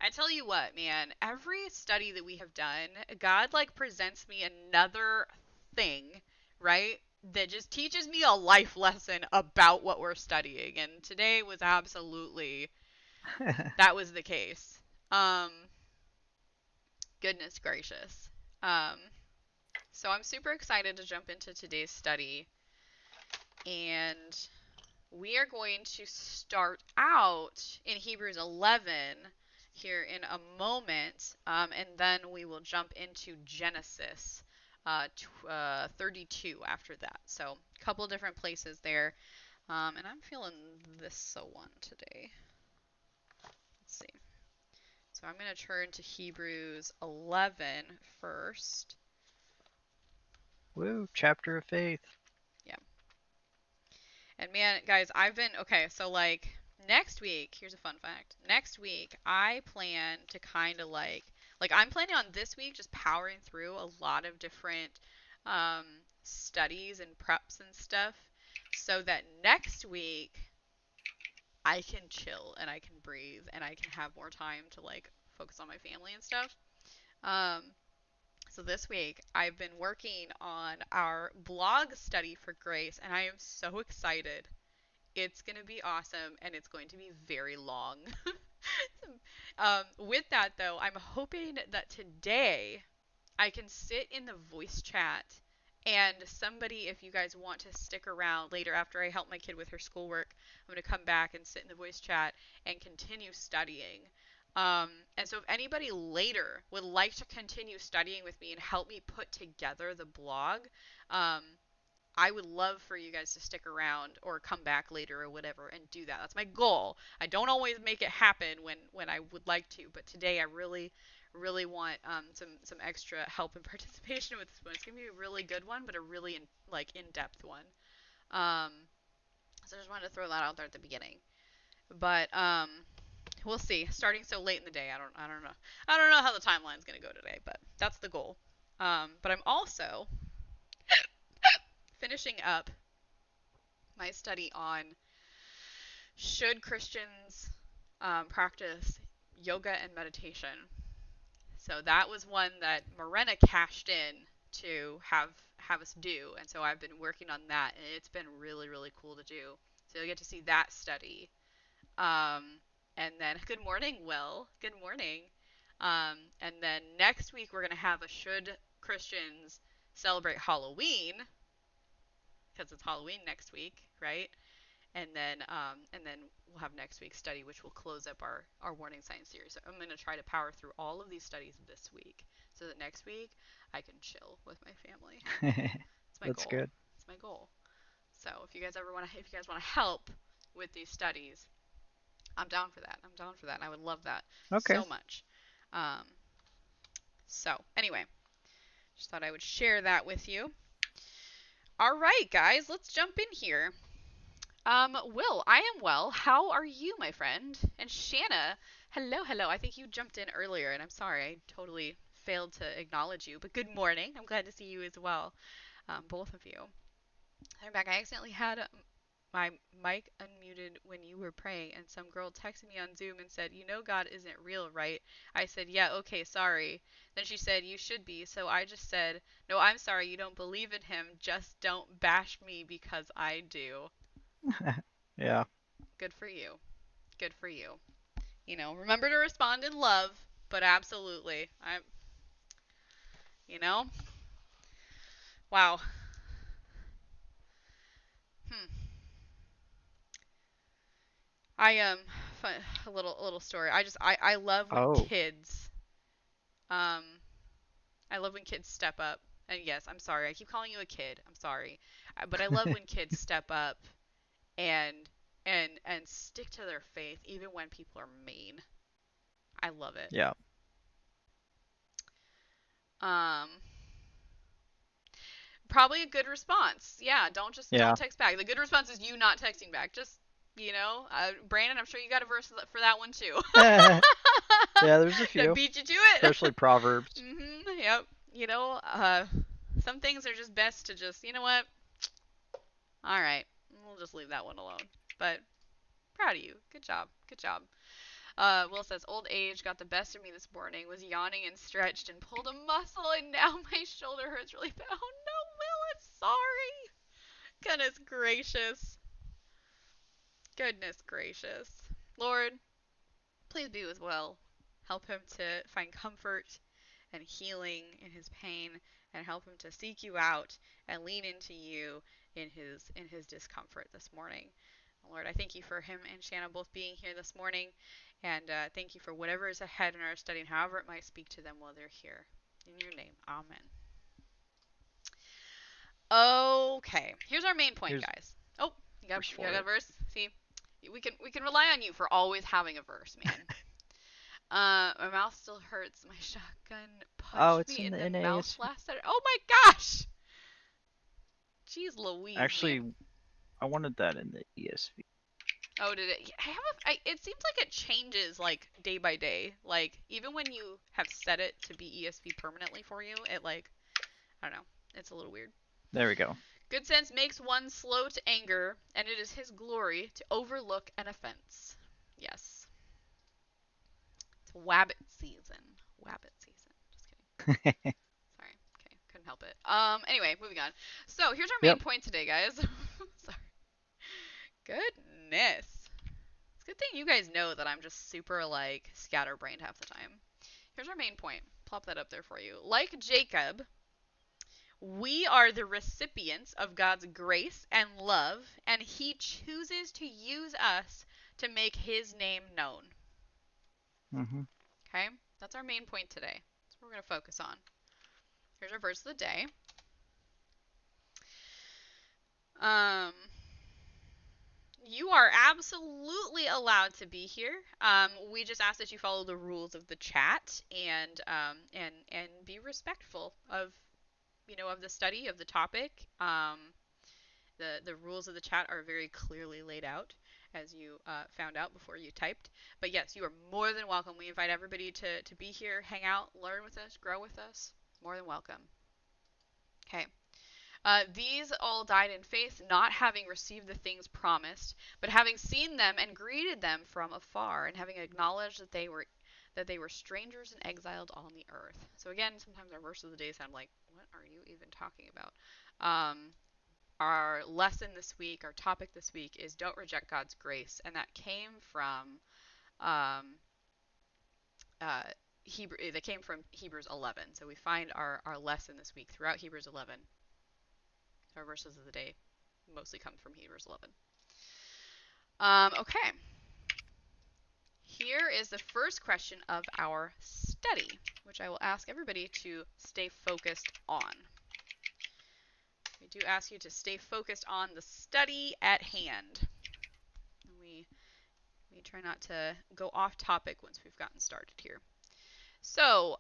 I tell you what, man, every study that we have done, God like presents me another thing, right? That just teaches me a life lesson about what we're studying. And today was absolutely that was the case. Um Goodness gracious. Um so I'm super excited to jump into today's study, and we are going to start out in Hebrews 11 here in a moment, and then we will jump into Genesis 32 after that. So, a couple different places there. And I'm feeling this one today. Let's see. So, I'm going to turn to Hebrews 11 first. Woo, chapter of faith. Yeah. And man, guys, I've been okay. So like next week, here's a fun fact. Next week, I plan to kind of like I'm planning on this week just powering through a lot of different um, studies and preps and stuff, so that next week I can chill and I can breathe and I can have more time to like focus on my family and stuff. Um, so this week I've been working on our blog study for Grace, and I am so excited. It's going to be awesome, and it's going to be very long. With that, though, I'm hoping that today I can sit in the voice chat, and somebody, if you guys want to stick around later after I help my kid with her schoolwork, I'm going to come back and sit in the voice chat and continue studying. And so if anybody later would like to continue studying with me and help me put together the blog, um, I would love for you guys to stick around or come back later or whatever and do that. That's my goal. I don't always make it happen when I would like to, but today I really want some extra help and participation with this one. It's gonna be a really good one, but a really in depth one. Um, so I just wanted to throw that out there at the beginning. But we'll see. Starting so late in the day, I don't know how the timeline's gonna go today, but that's the goal. But I'm also finishing up my study on should Christians practice yoga and meditation. So that was one that Morena cashed in to have us do, and so I've been working on that, and it's been really cool to do. So you'll get to see that study. Um, and then good morning, Will. Good morning. And then next week we're gonna have a should Christians celebrate Halloween, because it's Halloween next week, right? And then we'll have next week's study, which will close up our warning sign series. So I'm going to try to power through all of these studies this week, so that next week I can chill with my family. It's my That's goal. good. It's my goal. So if you guys want to help with these studies, I'm down for that. I'm down for that. And I would love that Okay. so much. Um, so anyway, just thought I would share that with you. All right, guys, let's jump in here. Will, I am well. How are you, my friend? And Shanna, hello. I think you jumped in earlier, and I'm sorry, I totally failed to acknowledge you. But good morning. I'm glad to see you as well, both of you. I'm back. I accidentally had my mic unmuted when you were praying, and some girl texted me on Zoom and said, "You know God isn't real, right?" I said, "Yeah, okay, sorry." Then she said, "You should be." So I just said, "No, I'm sorry. You don't believe in him. Just don't bash me because I do." Yeah. Good for you. Good for you. Remember to respond in love, but absolutely. You know, wow. Hmm. I a little story. I love when Oh. kids um I love when kids step up. And yes, I'm sorry. I keep calling you a kid. I'm sorry. But I love when kids step up and and stick to their faith even when people are mean. I love it. Yeah. Um Probably a good response. Yeah, don't Yeah. text back. The good response is you not texting back. Just Brandon, I'm sure you got a verse for that one too. Yeah, there's a Did I few, beat you to it? especially Proverbs. Yep. Some things are just best to just, you know what? All right, we'll just leave that one alone. But proud of you. Good job. Good job. Will says, old age got the best of me this morning, was yawning and stretched and pulled a muscle, and now my shoulder hurts really bad. Oh no, Will, I'm sorry. Goodness gracious. Goodness gracious. Lord, please be with Will. Help him to find comfort and healing in his pain, and help him to seek you out and lean into you in his discomfort this morning. Lord, I thank you for him and Shanna both being here this morning, and thank you for whatever is ahead in our study and however it might speak to them while they're here. In your name, amen. Okay, here's our main point, guys. Oh, you got a verse? See, we can rely on you for always having a verse, man. My mouth still hurts. My shotgun punched me in the mouth last Saturday. Oh my gosh! Jeez Louise. Actually, man. I wanted that in the ESV. Oh, did it? It seems like it changes like day by day. Like even when you have set it to be ESV permanently for you, it like I don't know. It's a little weird. There we go. Good sense makes one slow to anger, and it is his glory to overlook an offense. Yes. It's wabbit season. Wabbit season. Just kidding. Sorry. Okay, couldn't help it. Anyway, moving on. So here's our main point today, guys. Sorry. Goodness. It's a good thing you guys know that I'm just super like scatterbrained half the time. Here's our main point. Plop that up there for you. Like Jacob, we are the recipients of God's grace and love, and he chooses to use us to make his name known. Mm-hmm. Okay? That's our main point today. That's what we're going to focus on. Here's our verse of the day. You are absolutely allowed to be here. We just ask that you follow the rules of the chat and be respectful of of the study, of the topic. The rules of the chat are very clearly laid out, as you found out before you typed. But yes, you are more than welcome. We invite everybody to be here, hang out, learn with us, grow with us. More than welcome. Okay. These all died in faith, not having received the things promised, but having seen them and greeted them from afar, and having acknowledged that they were strangers and exiled on the earth. So again, sometimes our verse of the day sound like, what are you even talking about? Our lesson this week, our topic this week is don't reject God's grace, and that came from Hebrews 11. So we find our lesson this week throughout Hebrews 11. Our verses of the day mostly come from Hebrews 11. Okay. Here is the first question of our study, which I will ask everybody to stay focused on. We do ask you to stay focused on the study at hand. We try not to go off topic once we've gotten started here. So,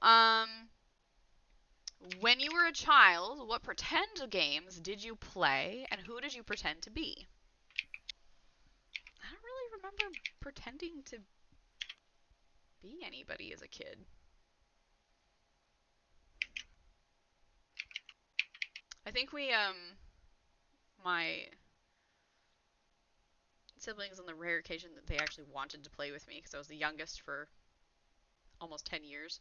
when you were a child, what pretend games did you play, and who did you pretend to be? I don't really remember pretending to be anybody as a kid. I think my siblings, on the rare occasion that they actually wanted to play with me, because I was the youngest for almost 10 years,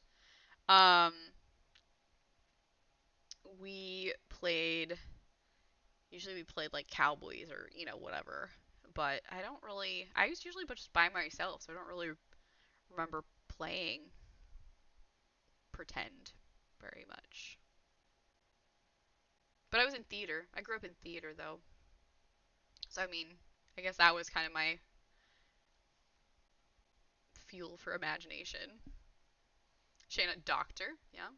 usually we played like cowboys or, whatever. But I was usually just by myself, so I don't really remember playing pretend very much. But I was in theater. I grew up in theater, though. So, I guess that was kind of my fuel for imagination. Shanna, doctor. Yeah.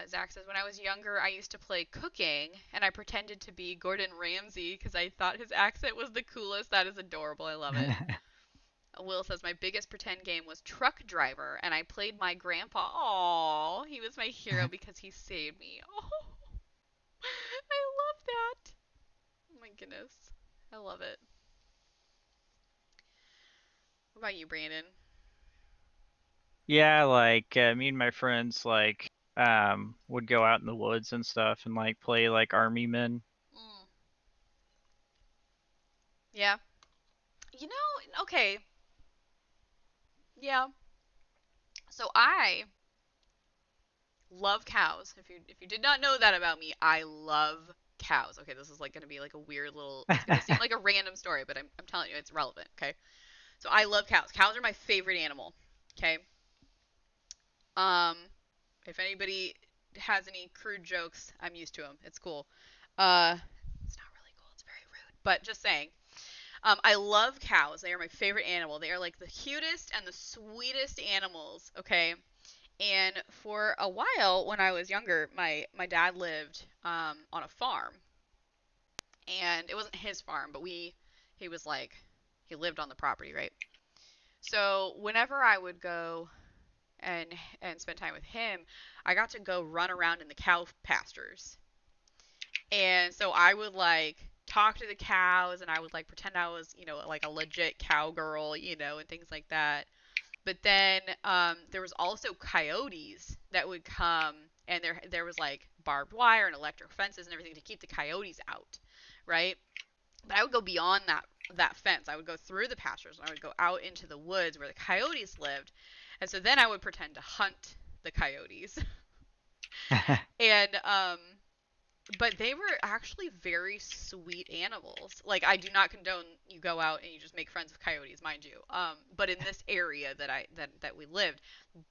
Zach says, when I was younger, I used to play cooking, and I pretended to be Gordon Ramsay because I thought his accent was the coolest. That is adorable. I love it. Will says, my biggest pretend game was truck driver, and I played my grandpa. Aww, he was my hero because he saved me. Oh, I love that. Oh my goodness. I love it. What about you, Brandon? Yeah, like me and my friends would go out in the woods and stuff and play army men. Yeah. Okay. Yeah. So I love cows. If you did not know that about me, I love cows. Okay, this is like gonna be like a weird little. It's gonna seem like a random story, but I'm telling you, it's relevant. Okay. So I love cows. Cows are my favorite animal. Okay. Um, if anybody has any crude jokes, I'm used to them. It's cool. Uh, it's not really cool. It's very rude. But just saying. I love cows. They are my favorite animal. They are like the cutest and the sweetest animals. Okay. And for a while, when I was younger, my dad lived on a farm, and it wasn't his farm, but he was like he lived on the property, right? So whenever I would go and spend time with him, I got to go run around in the cow pastures. And so I would like talk to the cows and I would like pretend I was, like a legit cowgirl, and things like that. But then there was also coyotes that would come, and there was like barbed wire and electric fences and everything to keep the coyotes out, right? But I would go beyond that fence. I would go through the pastures and I would go out into the woods where the coyotes lived. And so then I would pretend to hunt the coyotes. And but they were actually very sweet animals. Like I do not condone you go out and you just make friends with coyotes, mind you. But in this area that we lived,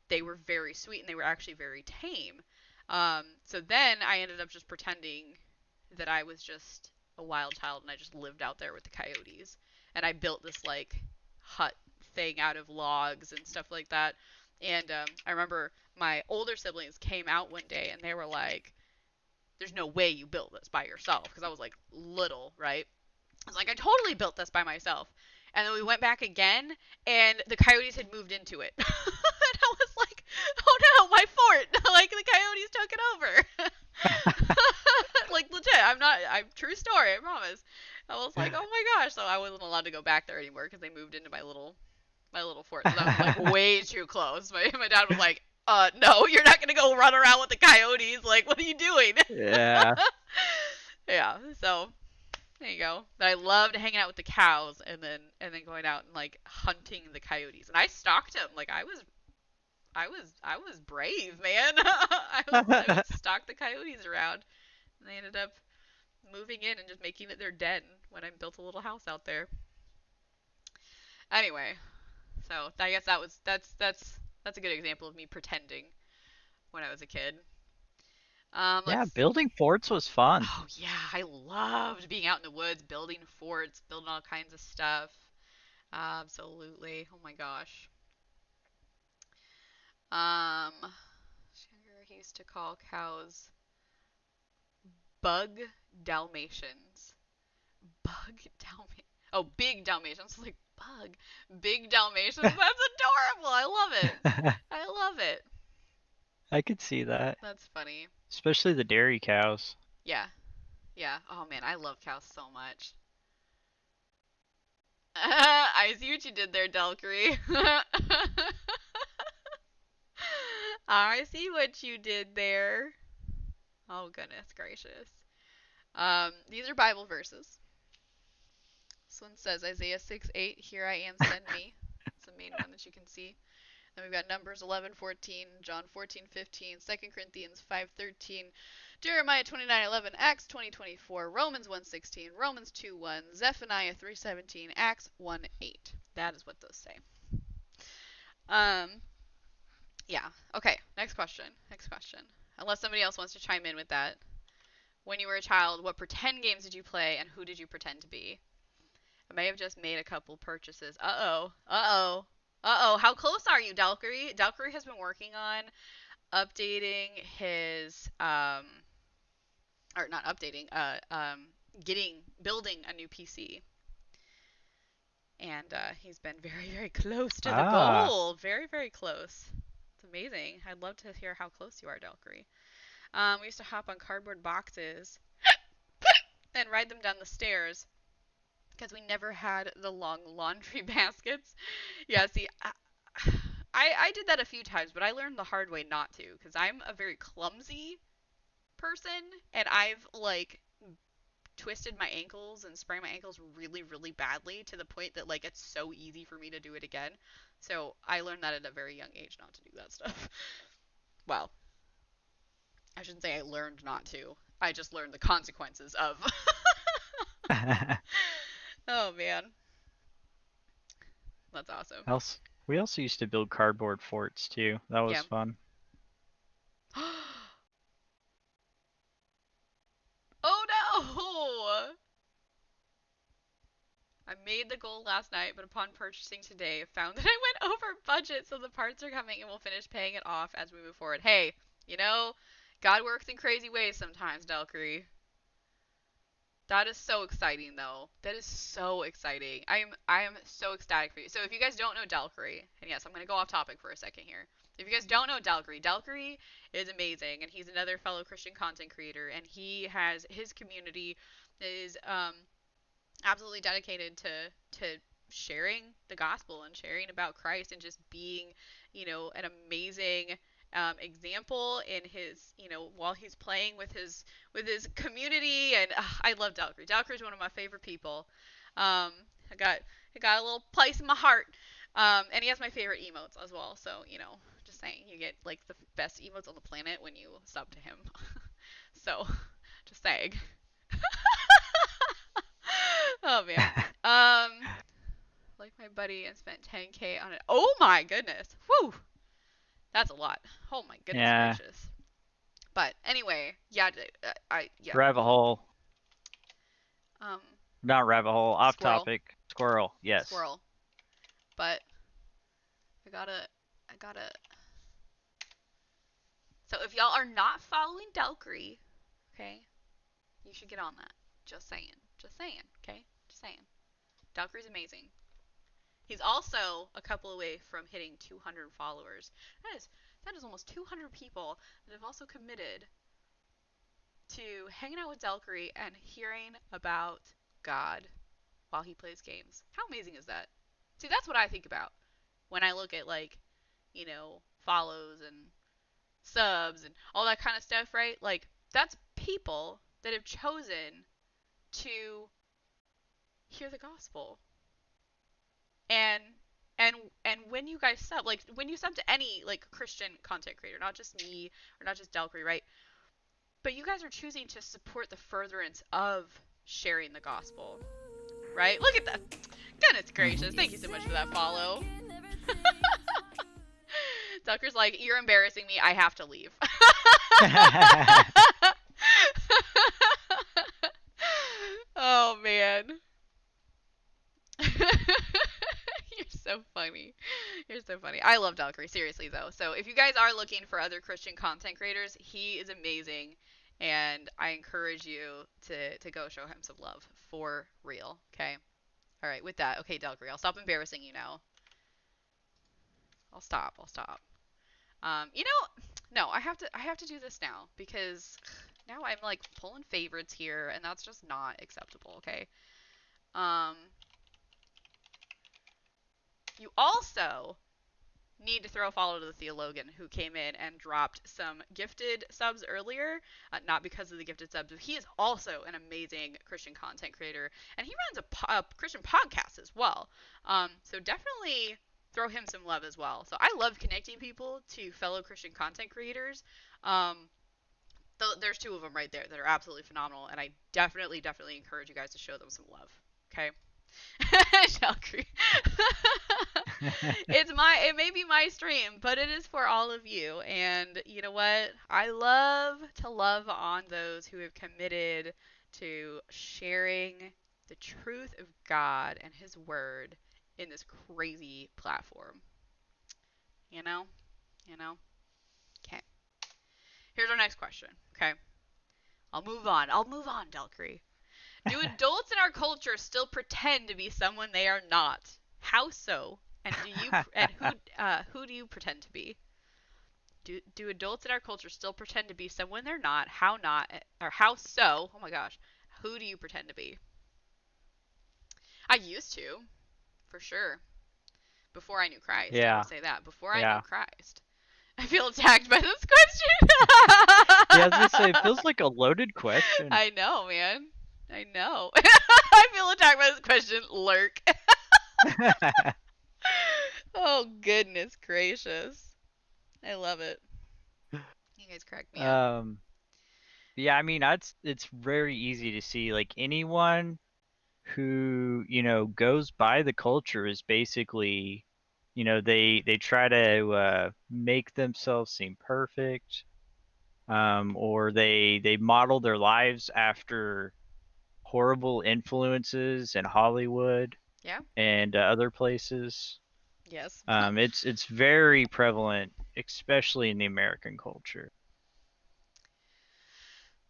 they were very sweet and they were actually very tame. So then I ended up just pretending that I was just a wild child and I just lived out there with the coyotes. And I built this like hut thing out of logs and stuff like that. And I remember my older siblings came out one day and they were like, "There's no way you built this by yourself," because I was like little, right? I was like, "I totally built this by myself." And then we went back again, and the coyotes had moved into it. And I was like, "Oh no, my fort!" Like the coyotes took it over. Like legit, I'm true story, I promise. I was like, "Oh my gosh!" So I wasn't allowed to go back there anymore because they moved into my little fort. So that was like way too close. My dad was like, no, you're not gonna go run around with the coyotes. Like, what are you doing?" Yeah. Yeah. So there you go. But I loved hanging out with the cows and then going out and like hunting the coyotes. And I stalked them. Like I was brave, man. I would stalk the coyotes around. And they ended up moving in and just making it their den when I built a little house out there. Anyway, so I guess that's a good example of me pretending when I was a kid. Yeah, Let's. building forts was fun. Oh yeah, I loved being out in the woods, building forts, building all kinds of stuff. Absolutely. Oh my gosh. Sugar he used to call cows bug Dalmatians. Bug Dalmatians. Oh, big Dalmatians. Like bug, big Dalmatians. That's adorable. I love it. I love it. I could see that, That's funny. especially the dairy cows. Yeah, yeah. Oh man, I love cows so much. I see what you did there, Delcree. I see what you did there. Oh goodness gracious. These are Bible verses. This one says Isaiah 6:8. Here I am, send me. It's the main one that you can see. Then we've got Numbers 11:14, John 14:15, 2 Corinthians 5:13, Jeremiah 29:11, Acts 20:24, Romans 1:16, Romans 2:1, Zephaniah 3:17, Acts 1:8. That is what those say. Um, yeah. Okay. Next question. Next question. Unless somebody else wants to chime in with that. When you were a child, what pretend games did you play, and who did you pretend to be? I may have just made a couple purchases. Uh-oh. Uh-oh. Uh-oh. How close are you, Dalkery? Dalkery has been working on updating his or not updating, building a new PC. And he's been very, very close to the Ah, goal. Very, very close. It's amazing. I'd love to hear how close you are, Dalkery. We used to hop on cardboard boxes and ride them down the stairs because we never had the long laundry baskets. Yeah, see, I did that a few times, but I learned the hard way not to because I'm a very clumsy person and I've like twisted my ankles and sprained my ankles really, really badly to the point that like it's so easy for me to do it again. So I learned that at a very young age not to do that stuff. Well, I shouldn't say I learned not to. I just learned the consequences of. Oh man, that's awesome. We also used to build cardboard forts too. That was Yeah. fun. Oh no! I made the goal last night, but upon purchasing today, found that I went over budget, so the parts are coming and we'll finish paying it off as we move forward. Hey, you know, God works in crazy ways sometimes, Delcree. That is so exciting, though. That is so exciting. I am so ecstatic for you. So if you guys don't know Delcree, and yes, I'm going to go off topic for a second here. If you guys don't know Delcree, Delcree is amazing, and he's another fellow Christian content creator, and he has his community is absolutely dedicated to sharing the gospel and sharing about Christ and just being, an amazing example in his, while he's playing with his community. And I love Delcree. Delcree is one of my favorite people. I got a little place in my heart. And he has my favorite emotes as well. So, just saying, you get like the best emotes on the planet when you sub to him. So, just saying. Oh man. Like my buddy and spent 10K on it. Oh my goodness. Whew. That's a lot. Oh my goodness gracious. But anyway, yeah, yeah. Rabbit hole. Not rabbit hole. Off Squirrel. topic. Squirrel. Yes. Squirrel. But I gotta. So if y'all are not following Delcree, okay, you should get on that. Just saying. Okay? Just saying. Delcree's amazing. He's also a couple away from hitting 200 followers. That is almost 200 people that have also committed to hanging out with Delcree and hearing about God while he plays games. How amazing is that? See, that's what I think about when I look at, like, follows and subs and all that kind of stuff, right? Like, that's people that have chosen to hear the gospel. And when you guys sub, like when you sub to any like Christian content creator, not just me or not just Delcree, right? But you guys are choosing to support the furtherance of sharing the gospel, right? Look at that. Goodness gracious. Thank you so much for that follow. Delcree's like, you're embarrassing me. I have to leave. Oh man. You're so funny. I love Delcree, seriously though. So if you guys are looking for other Christian content creators, he is amazing, and I encourage you to go show him some love for real. Okay. All right. With that, okay, Delcree, I'll stop embarrassing you now. I'll stop. No, I have to do this now because now I'm like pulling favorites here, and that's just not acceptable. Okay. You also need to throw a follow to the Theologian, who came in and dropped some gifted subs earlier. Not because of the gifted subs, but he is also an amazing Christian content creator, and he runs a Christian podcast as well. So definitely throw him some love as well. So I love connecting people to fellow Christian content creators. There's two of them right there that are absolutely phenomenal, and I definitely encourage you guys to show them some love. Okay. Delcree. It may be my stream, but it is for all of you. And you know what? I love to love on those who have committed to sharing the truth of God and his word in this crazy platform. You know? Okay. Here's our next question. Okay. I'll move on, Delcree. Do adults in our culture still pretend to be someone they are not? How so? And who do you pretend to be? Do adults in our culture still pretend to be someone they're not? How not? Or how so? Oh my gosh. Who do you pretend to be? I used to, for sure. Before I knew Christ. Yeah. I will say that. Before I knew Christ. I feel attacked by this question. Yeah, I was gonna say, it feels like a loaded question. I know, man. I know. I feel attacked by this question. Lurk. Oh, goodness gracious. I love it. You guys crack me up. um, yeah, I mean, it's very easy to see like anyone who, goes by the culture is basically, they try to make themselves seem perfect, or they model their lives after horrible influences in Hollywood Yeah? and other places. Yes. It's very prevalent, especially in the American culture.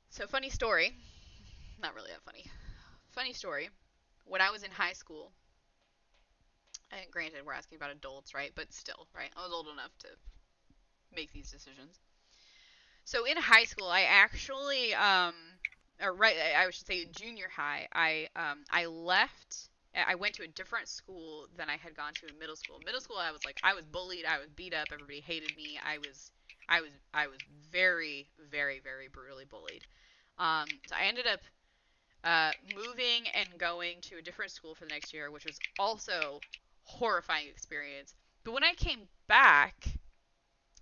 So, funny story. Not really that funny. Funny story. When I was in high school, and granted, we're asking about adults, right? But still, right? I was old enough to make these decisions. So in high school, I actually, or right, I should say junior high, I left. I went to a different school than I had gone to in middle school. Middle school, I was bullied, I was beat up, everybody hated me. I was very, very, very brutally bullied. So I ended up moving and going to a different school for the next year, which was also horrifying experience. But when I came back,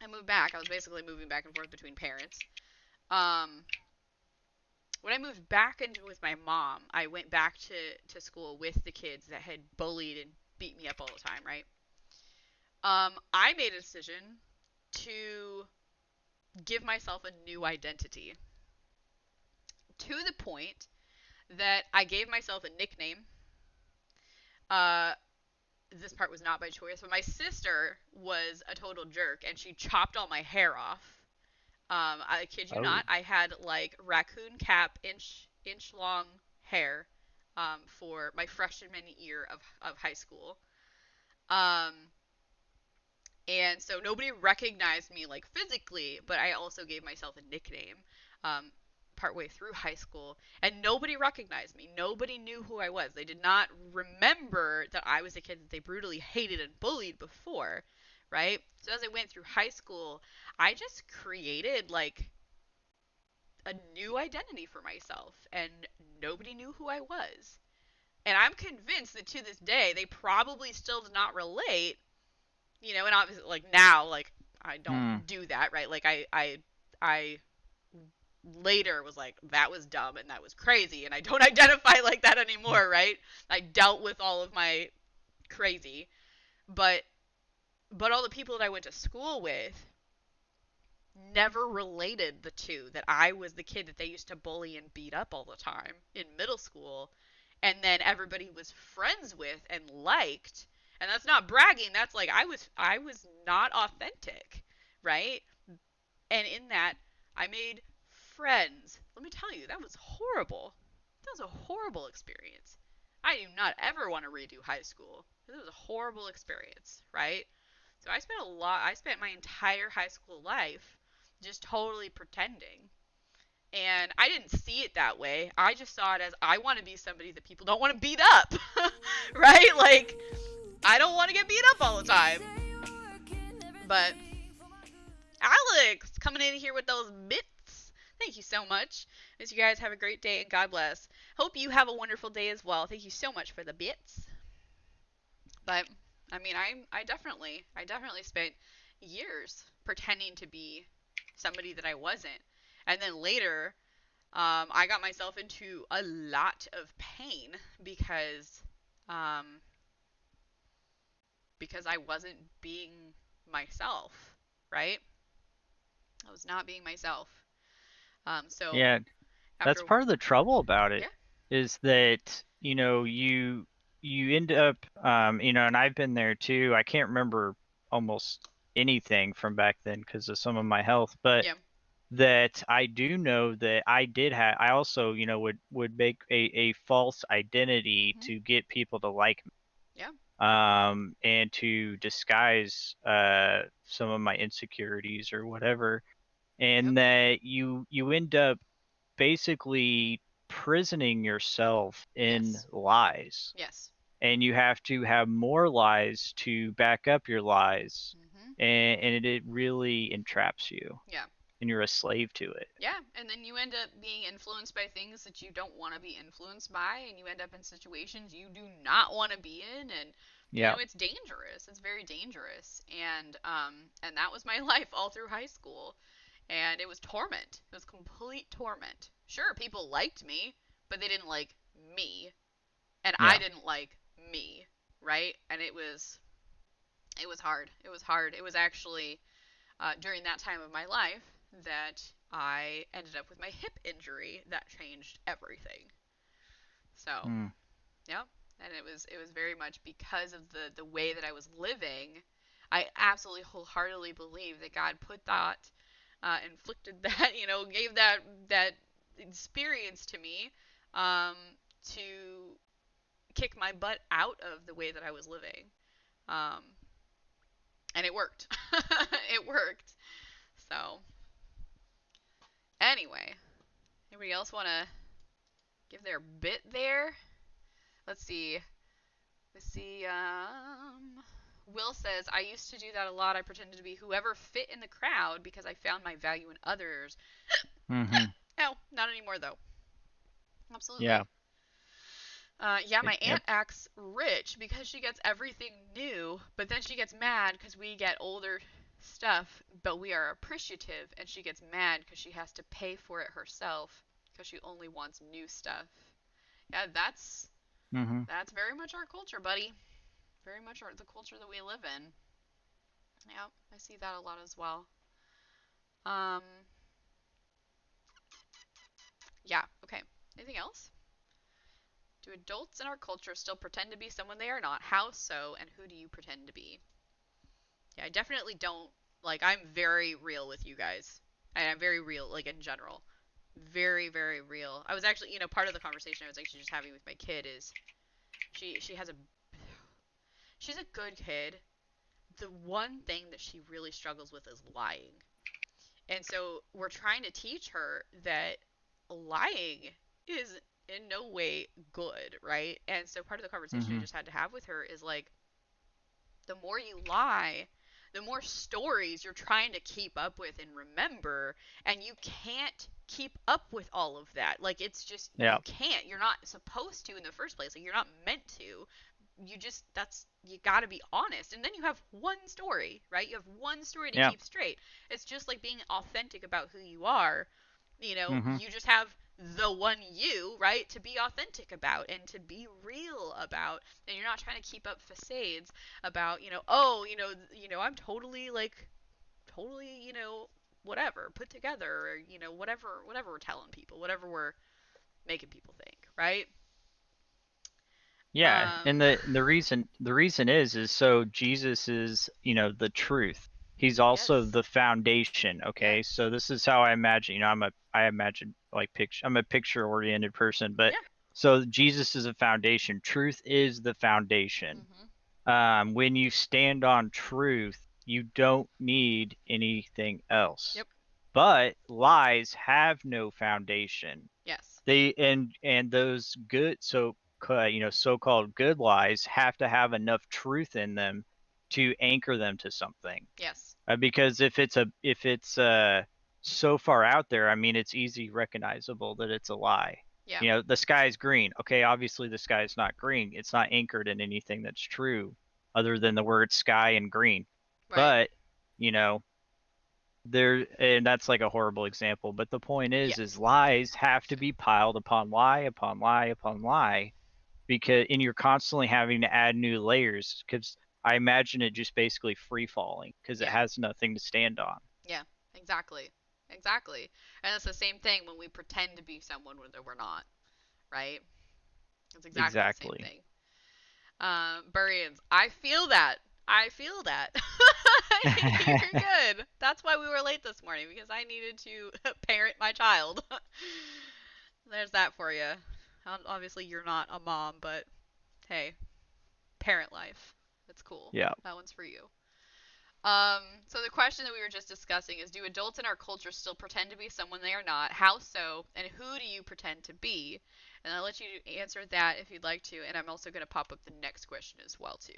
I moved back. I was basically moving back and forth between parents. Um, when I moved back into with my mom, I went back to school with the kids that had bullied and beat me up all the time, right? I made a decision to give myself a new identity to the point that I gave myself a nickname. Uh, this part was not by choice, but my sister was a total jerk and she chopped all my hair off. I kid you Oh, not, I had like raccoon cap inch long hair for my freshman year of high school. Um, and so nobody recognized me like physically, but I also gave myself a nickname um, partway through high school, and nobody recognized me. Nobody knew who I was. They did not remember that I was a kid that they brutally hated and bullied before, right? So as I went through high school, I just created like a new identity for myself, and nobody knew who I was. And I'm convinced that to this day, they probably still did not relate, and obviously, like, now, like, I don't hmm. do that, right? Like, I later was like, that was dumb and that was crazy, and I don't identify like that anymore, right? I dealt with all of my crazy, but, all the people that I went to school with never related the two, that I was the kid that they used to bully and beat up all the time in middle school, and then everybody was friends with and liked. And that's not bragging, that's like I was not authentic, right? And in that, I made friends. Let me tell you, that was horrible. That was a horrible experience. I do not ever want to redo high school. It was a horrible experience, right? So I spent my entire high school life just totally pretending. And I didn't see it that way. I just saw it as I want to be somebody that people don't want to beat up. Right? Like, I don't want to get beat up all the time. But Alex coming in here with those bits. Thank you so much. As you guys have a great day and God bless. Hope you have a wonderful day as well. Thank you so much for the bits. But I mean, I definitely spent years pretending to be somebody that I wasn't, and then later, I got myself into a lot of pain um, because I wasn't being myself, right? I was not being myself. So Yeah, after, that's part of the trouble about it yeah, is that, you end up, and I've been there too. I can't remember almost anything from back then because of some of my health, but yeah, that I do know that I also, would make a false identity hmm, to get people to like me, yeah, and to disguise some of my insecurities or whatever, yep, and that you end up basically prisoning yourself in yes, lies, yes, and you have to have more lies to back up your lies, hmm, and it really entraps you. yeah. and you're a slave to it. Yeah, and then you end up being influenced by things that you don't want to be influenced by, and you end up in situations you do not want to be in, and Yeah. it's dangerous. It's very dangerous, and that was my life all through high school, and it was torment. It was complete torment. Sure, people liked me, but they didn't like me, and I Yeah. didn't like me, right? And it was hard. It was hard. It was actually during that time of my life that I ended up with my hip injury that changed everything. So, Mm. yeah, and it was very much because of the way that I was living. I absolutely wholeheartedly believe that God put that, inflicted that, gave that experience to me, um, to kick my butt out of the way that I was living. Um, and it worked. It worked. So, anyway, anybody else want to give their bit there? Let's see. Let's see. Will says, I used to do that a lot. I pretended to be whoever fit in the crowd because I found my value in others. Mhm. No, not anymore, though. Absolutely. Yeah. Yeah, my Yep. aunt acts rich because she gets everything new, but then she gets mad because we get older stuff, but we are appreciative, and she gets mad because she has to pay for it herself because she only wants new stuff. Yeah, Mhm. that's very much our culture, buddy. Very much the culture that we live in. Yeah, I see that a lot as well. Um, yeah, okay. Anything else? Do adults in our culture still pretend to be someone they are not? How so, and who do you pretend to be? Yeah, I definitely don't. Like, I'm very real with you guys. And I'm very real, like, in general. Very, very real. I was actually, part of the conversation I was actually just having with my kid is she has a she's a good kid. The one thing that she really struggles with is lying. And so we're trying to teach her that lying is in no way good, right? And so part of the conversation I Mhm. just had to have with her is like, the more you lie, the more stories you're trying to keep up with and remember, and you can't keep up with all of that. Like, it's just, you Yeah. can't. You're not supposed to in the first place. Like, you're not meant to. You got to be honest. And then you have one story, right? You have one story to Yeah. keep straight. It's just like being authentic about who you are. Mhm. You just have the one you, right, to be authentic about and to be real about. And you're not trying to keep up facades about, oh, I'm totally like totally, whatever, put together, or whatever we're telling people, whatever we're making people think, right? Yeah, and Um the reason is so Jesus is, the truth. He's also yes. the foundation, okay? Yes. So this is how I imagine, I imagine like picture I'm a picture-oriented person, but Yeah. so Jesus is a foundation. Truth is the foundation. Mhm. When you stand on truth, you don't need anything else. Yep. But lies have no foundation. Yes. And those good so-called good lies have to have enough truth in them to anchor them to something. Yes. Because if it's so far out there, I mean, it's easy recognizable that it's a lie. Yeah. The sky is green. Okay, obviously the sky is not green. It's not anchored in anything that's true other than the word sky and green. Right. But, you know, and that's like a horrible example, but the point is Yes. lies have to be piled upon lie upon lie upon lie, and you're constantly having to add new layers, because I imagine it just basically free falling because it Yeah. has nothing to stand on. Yeah. Exactly. Exactly. And it's the same thing when we pretend to be someone when we're not, right? It's exactly the same Exactly. thing. Burians, I feel that. I feel that. You're good. That's why we were late this morning, because I needed to parent my child. There's that for you. Obviously, you're not a mom, but hey, parent life. It's cool. Yeah. That one's for you. So the question that we were just discussing is, do adults in our culture still pretend to be someone they are not? How so? And who do you pretend to be? And I'll let you answer that if you'd like to, and I'm also going to pop up the next question as well too.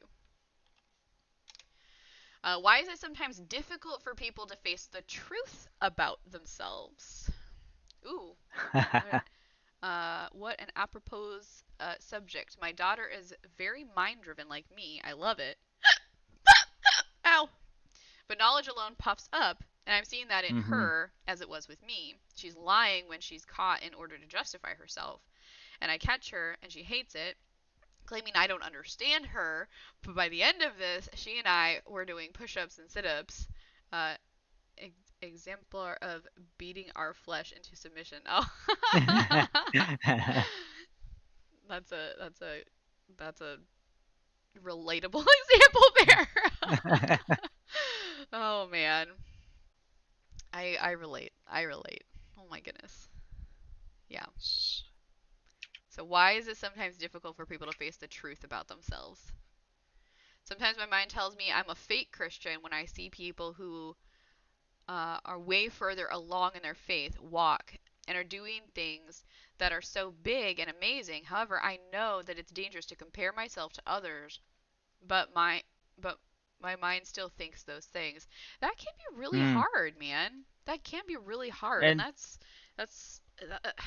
Why is it sometimes difficult for people to face the truth about themselves? Ooh, what an apropos subject. My daughter is very mind driven like me. I love it. Ow! But knowledge alone puffs up, and I'm seeing that in Mm-hmm. her as it was with me. She's lying when she's caught in order to justify herself. And I catch her, and she hates it, claiming I don't understand her. But by the end of this, she and I were doing push ups and sit ups. Uh, exemplar of beating our flesh into submission. Oh, that's a that's a relatable example there. Oh man, I relate. I relate. Oh my goodness. Yeah. So why is it sometimes difficult for people to face the truth about themselves? Sometimes my mind tells me I'm a fake Christian when I see people who are way further along in their faith, walk, and are doing things that are so big and amazing. However, I know that it's dangerous to compare myself to others, but my mind still thinks those things. That can be really Mm. hard, man. That can be really hard, and And that's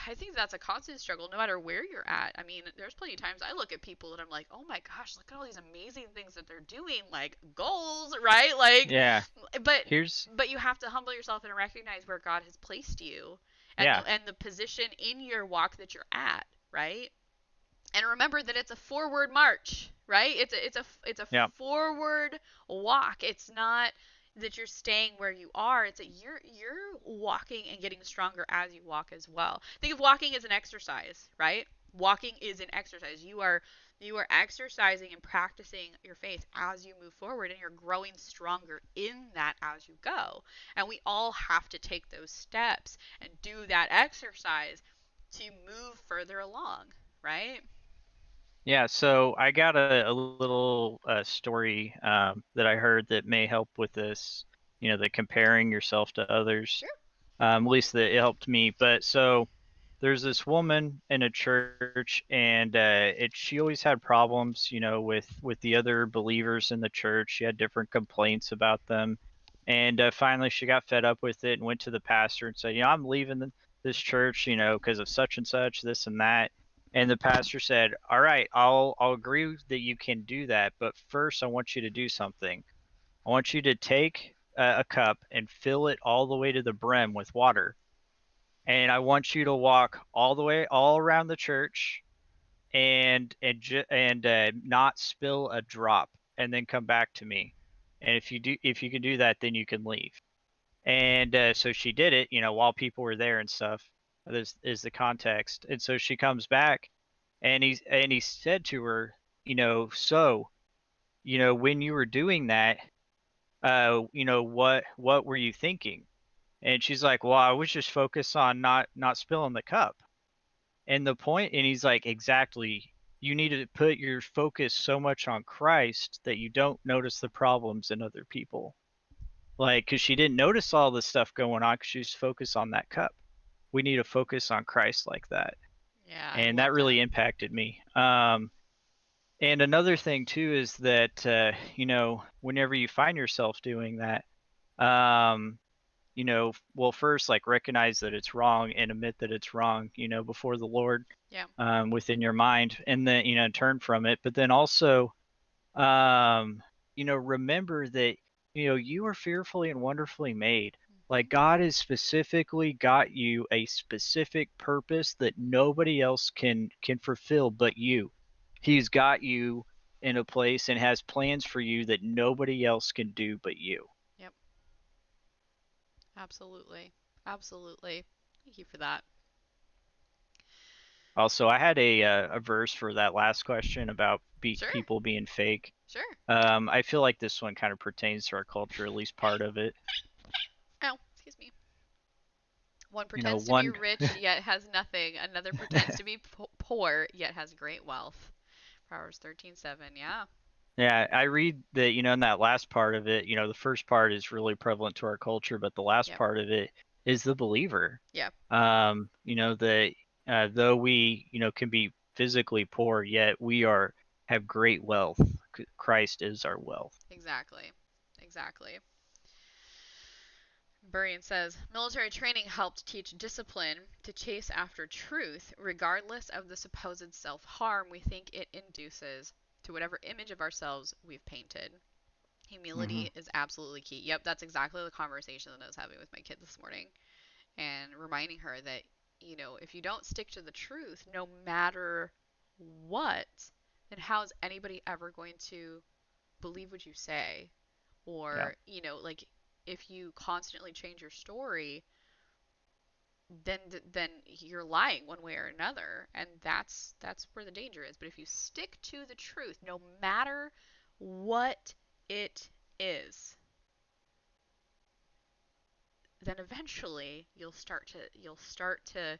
I think that's a constant struggle no matter where you're at. I mean, there's plenty of times I look at people and I'm like, "Oh my gosh, look at all these amazing things that they're doing, like goals, right?" Like yeah, but here's but you have to humble yourself and recognize where God has placed you yeah. and the position in your walk that you're at, right? And remember that it's a forward march, right? It's a Yeah. forward walk. It's not that you're staying where you are. It's that you're walking and getting stronger as you walk as well. Think of walking as an exercise, right? Walking is an exercise. You are exercising and practicing your faith as you move forward, and you're growing stronger in that as you go. And we all have to take those steps and do that exercise to move further along, right? Yeah, so I got a little story that I heard that may help with this, the comparing yourself to others. Sure. At least that it helped me. But so there's this woman in a church, and she always had problems, with the other believers in the church. She had different complaints about them, and finally she got fed up with it and went to the pastor and said, I'm leaving this church, because of such and such, this and that. And the pastor said, "All right, I'll agree that you can do that, but first I want you to do something. I want you to take a cup and fill it all the way to the brim with water, and I want you to walk all the way all around the church and not spill a drop, and then come back to me. And if you can do that, then you can leave." And so she did it, while people were there and stuff. This is the context. And so she comes back, and he said to her, so, when you were doing that, what were you thinking? And she's like, well, I was just focused on not spilling the cup. And he's like, exactly. You need to put your focus so much on Christ that you don't notice the problems in other people. Like, because she didn't notice all the stuff going on because she was focused on that cup. We need to focus on Christ like that. Yeah, I And love that that. really impacted me. And another thing too is that whenever you find yourself doing that, um, well, first, like, recognize that it's wrong and admit that it's wrong, before the Lord, Yeah. within your mind, and then turn from it. But then also, um, remember that you are fearfully and wonderfully made. Like, Hmm. God has specifically got you a specific purpose that nobody else can fulfill but you. He's got you in a place and has plans for you that nobody else can do but you. Yep. Absolutely. Absolutely. Thank you for that. Also, I had a verse for that last question about Sure. people being fake. Sure. I feel like this one kind of pertains to our culture, at least part of it. Ow. Excuse me. One pretends to be One. rich yet has nothing. Another pretends to be poor yet has great wealth. Proverbs 13:7. Yeah. Yeah, I read that, in that last part of it, the first part is really prevalent to our culture, but the last Yep. part of it is the believer. Yep. That though we, can be physically poor, yet we have great wealth. Christ is our wealth. Exactly. Exactly. Burian says, military training helped teach discipline to chase after truth, regardless of the supposed self harm we think it induces to whatever image of ourselves we've painted. Hmm. Humility is absolutely key. Yep, that's exactly the conversation that I was having with my kid this morning. And reminding her that, if you don't stick to the truth, no matter what, then how's anybody ever going to believe what you say? Yeah. Or, like, if you constantly change your story, then you're lying one way or another, and that's where the danger is. But if you stick to the truth, no matter what it is, then eventually you'll start to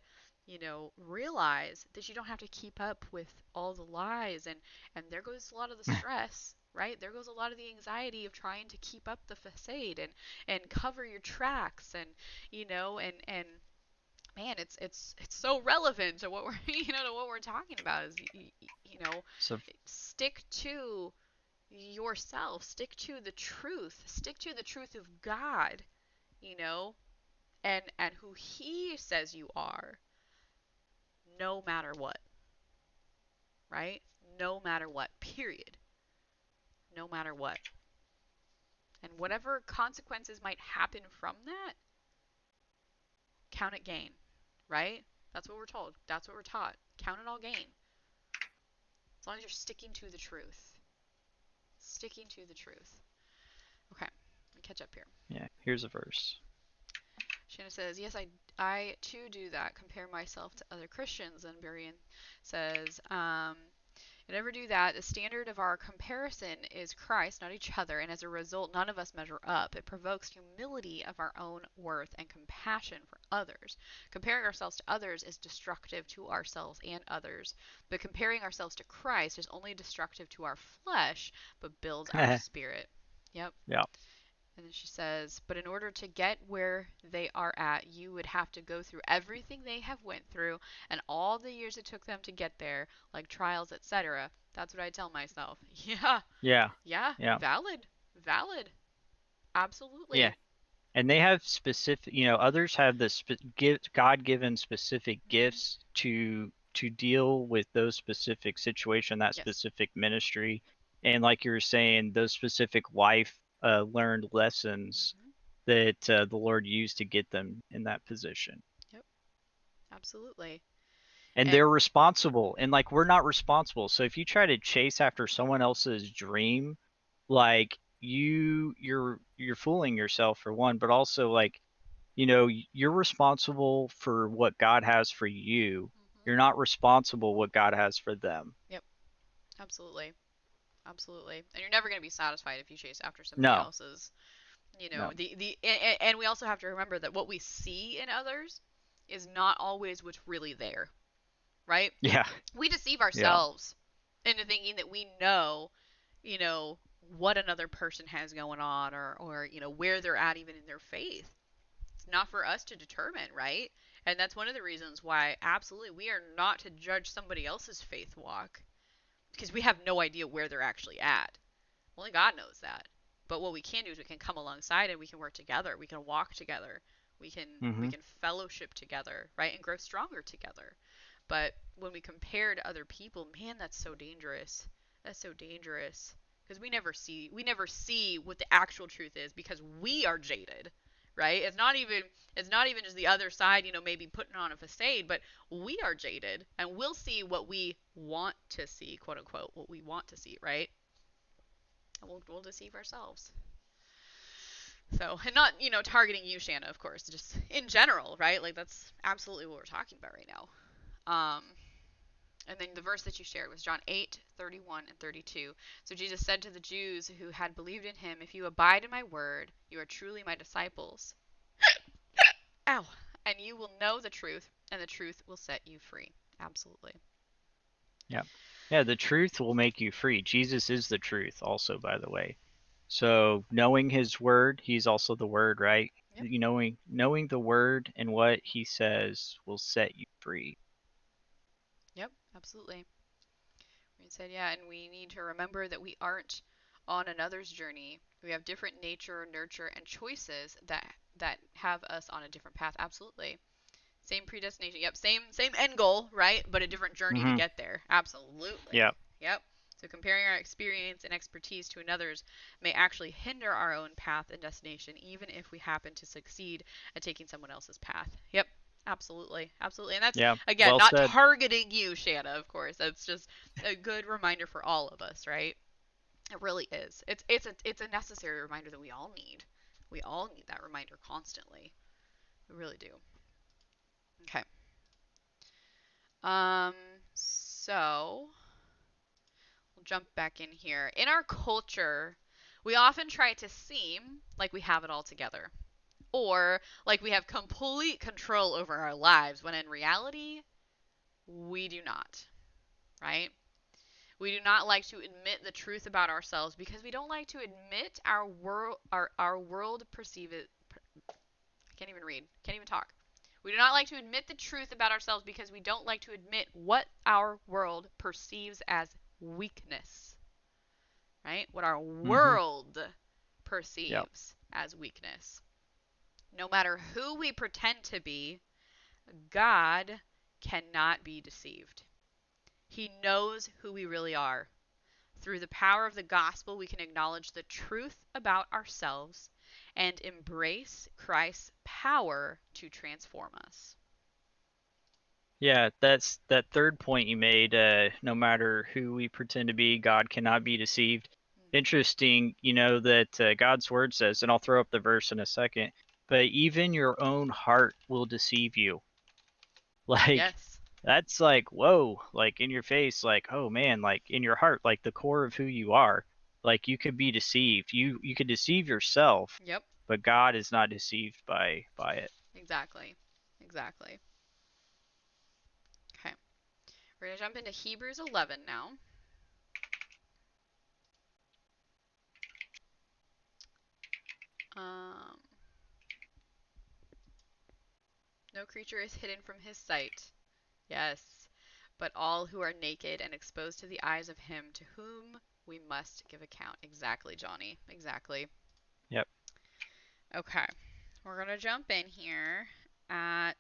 realize that you don't have to keep up with all the lies, and there goes a lot of the stress, right? There goes a lot of the anxiety of trying to keep up the facade and cover your tracks, and and man, it's so relevant to what we're to what we're talking about is So stick to yourself, stick to the truth of God, you know and who he says you are, no matter what, right? No matter what, period. No matter what. And whatever consequences might happen from that, count it gain, right? That's what we're told. That's what we're taught. Count it all gain. As long as you're sticking to the truth. Sticking to the truth. Okay, let me catch up here. yeah, here's a verse. Shanna says, yes, I too do that, compare myself to other Christians. And Burian says, you never do that. The standard of our comparison is Christ, not each other, and as a result, none of us measure up. It provokes humility of our own worth and compassion for others. Comparing ourselves to others is destructive to ourselves and others, but comparing ourselves to Christ is only destructive to our flesh, but builds our spirit. Yep. Yeah. And then she says, but in order to get where they are at, you would have to go through everything they have went through and all the years it took them to get there, like trials, etc. That's what I tell myself. Yeah, Yeah. yeah, Yeah. valid, valid, Yeah. absolutely. And they have specific, others have the God-given specific Hmm. gifts to deal with those specific situation, that Yes. specific ministry, and like you were saying, those specific life learned lessons Hmm. that the Lord used to get them in that position. Yep, absolutely. And And they're responsible, and like we're not responsible. So if you try to chase after someone else's dream, like you're fooling yourself for one, but also like you're responsible for what God has for you. You're hmm not responsible what God has for them. yep, absolutely, absolutely. And you're never going to be satisfied if you chase after somebody No, else's. no. And we also have to remember that what we see in others is not always what's really there, right? Yeah, We deceive yeah. ourselves into thinking that we know, you know, what another person has going on, or where they're at even in their faith. It's not for us to determine, right? And that's one of the reasons why absolutely we are not to judge somebody else's faith walk, because we have no idea where they're actually at. Only God knows that. But what we can do is we can come alongside and we can work together. We can walk together. We can we Mhm. can fellowship together, right? And grow stronger together. But when we compare to other people, man, that's so dangerous. That's so dangerous because we never see what the actual truth is because we are jaded, right? It's not even just the other side, maybe putting on a facade, but we are jaded and we'll see what we want to see, quote unquote, what we want to see, right? And we'll deceive ourselves. So, and not, targeting you, Shanna, of course, just in general, right? Like, that's absolutely what we're talking about right now. Um, and then the verse that you shared was John 8:31 and 32. So Jesus said to the Jews who had believed in him, if you abide in my word, you are truly my disciples. Ow. And you will know the truth, and the truth will set you free. Absolutely. Yeah. Yeah, the truth will make you free. Jesus is the truth also, by the way. Yep. So knowing his word, he's also the word, right? Yep. Knowing the word and what he says will set you free. Yep. Absolutely. We said, yeah, and we need to remember that we aren't on another's journey. We have different nature, nurture, and choices that have us on a different path. Absolutely. Same predestination. Yep. Same end goal, right? But a different journey to Mm-hmm. get there. Absolutely. Yep. Yep. So comparing our experience and expertise to another's may actually hinder our own path and destination, even if we happen to succeed at taking someone else's path. Yep. Absolutely. Absolutely. And that's, Yeah. again, Well not said. targeting you, Shanna, of course. That's just a good reminder for all of us, right? It really is. It's a necessary reminder that we all need. We all need that reminder constantly. We really do. Okay. Um, so we'll jump back in here. In our culture, we often try to seem like we have it all together, or like we have complete control over our lives, when in reality, we do not, right? We do not like to admit the truth about ourselves because we don't like to admit our world perceive it. I can't even read. Can't even talk. We do not like to admit the truth about ourselves because we don't like to admit what our world perceives as weakness, right? What our Mm-hmm. world Yep. perceives as weakness. No matter who we pretend to be, God cannot be deceived. He knows who we really are. Through the power of the gospel, we can acknowledge the truth about ourselves and embrace Christ's power to transform us. Yeah, that's that third point you made. No matter who we pretend to be, God cannot be deceived. Mm-hmm. Interesting, that God's word says, and I'll throw up the verse in a second, but even your own heart will deceive you. Like, Yes. that's like, whoa, like in your face, like, oh man, like in your heart, like the core of who you are. Like you could be deceived. You could deceive yourself, Yep. but God is not deceived by it. Exactly. Exactly. Okay. We're going to jump into Hebrews 11 now. Um, no creature is hidden from his sight. Yes. But all who are naked and exposed to the eyes of him to whom we must give account. Exactly, Johnny. Exactly. Yep. Okay. We're going to jump in here at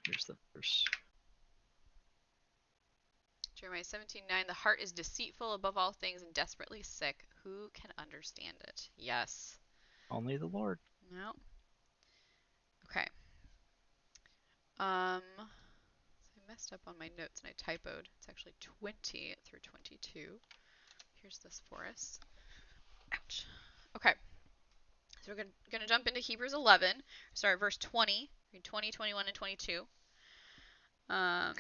Here's the verse. Jeremiah 17:9. The heart is deceitful above all things and desperately sick. Who can understand it? Yes. Only the Lord. No. Okay. So I messed up on my notes and I typoed. It's actually 20 through 22. Here's this for us. Ouch. Okay. So we're going to jump into Hebrews 11. Start at verse 20. Read 20, 21, and 22. Um,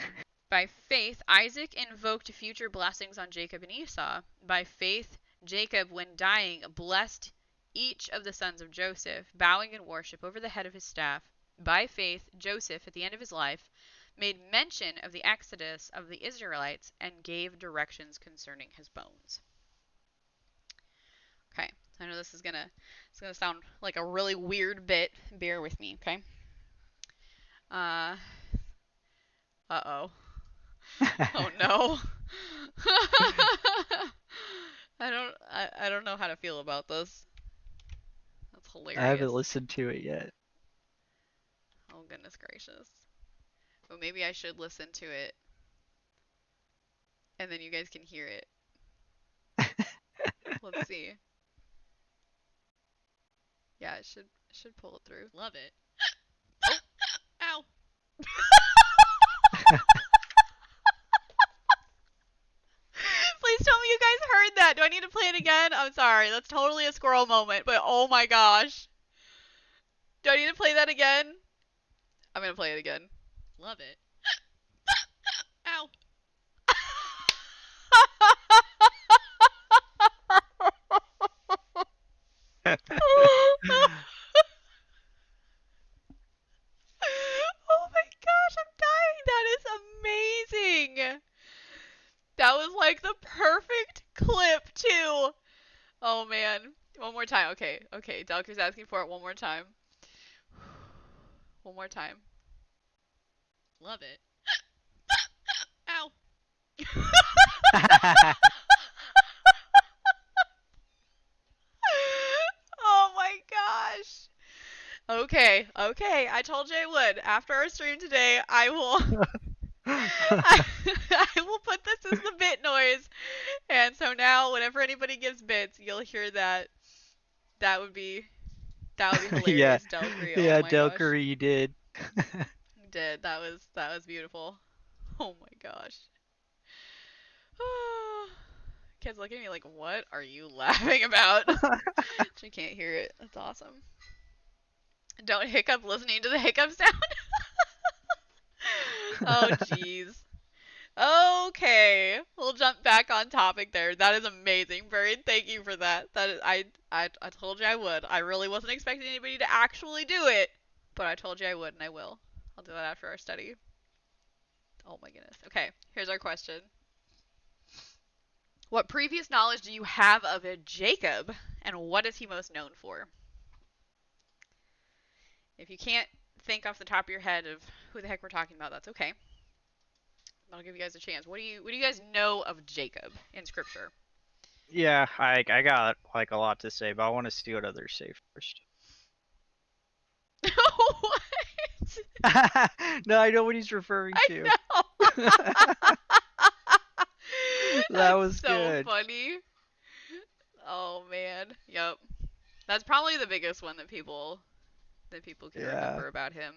by faith, Isaac invoked future blessings on Jacob and Esau. By faith, Jacob, when dying, blessed each of the sons of Joseph, bowing in worship over the head of his staff. By faith, Joseph, at the end of his life, made mention of the exodus of the Israelites and gave directions concerning his bones. Okay, I know it's gonna sound like a really weird bit. Bear with me, okay? Uh, uh-oh. Oh no. I don't know how to feel about this. That's I haven't hilarious. listened to it yet. Oh goodness gracious. But maybe I should listen to it and then you guys can hear it. Let's see. Yeah, it should pull it through. Love it. Oh, ow. Please tell me you guys heard that. Do I need to play it again? I'm sorry. That's totally a squirrel moment, but oh my gosh. Do I need to play that again? I'm gonna play it again. Love it. Ow. Oh my gosh, I'm dying. That is amazing. That was like the perfect clip, too. Oh man. One more time. Okay, okay. Delker's asking for it one more time. One more time. Love it. Ow. Okay, okay. I told you I would. After our stream today, I will I, I will put this as the bit noise. And so now whenever anybody gives bits, you'll hear that. That would be Yeah, hilarious, Delcree. Oh yeah, my gosh. Delcary, you did. You did. That was beautiful. Oh my gosh. Kids look at me like, "What are you laughing about?" She can't hear it. That's awesome. Don't hiccup listening to the hiccup sound. Oh jeez. Okay, we'll jump back on topic there. That is amazing, Buried. Thank you for that. That is, I told you I would. I really wasn't expecting anybody to actually do it, but I told you I would, and I will. I'll do that after our study. Oh my goodness. Okay, here's our question. What previous knowledge do you have of a Jacob, and what is he most known for? If you can't think off the top of your head of who the heck we're talking about, that's okay. I'll give you guys a chance. What do you guys know of Jacob in Scripture? Yeah, I got like a lot to say, but I want to see what others say first. What? No, I know what he's referring I to. know. That That's was so good. funny. Oh man. Yep. That's probably the biggest one that people can Yeah. remember about him.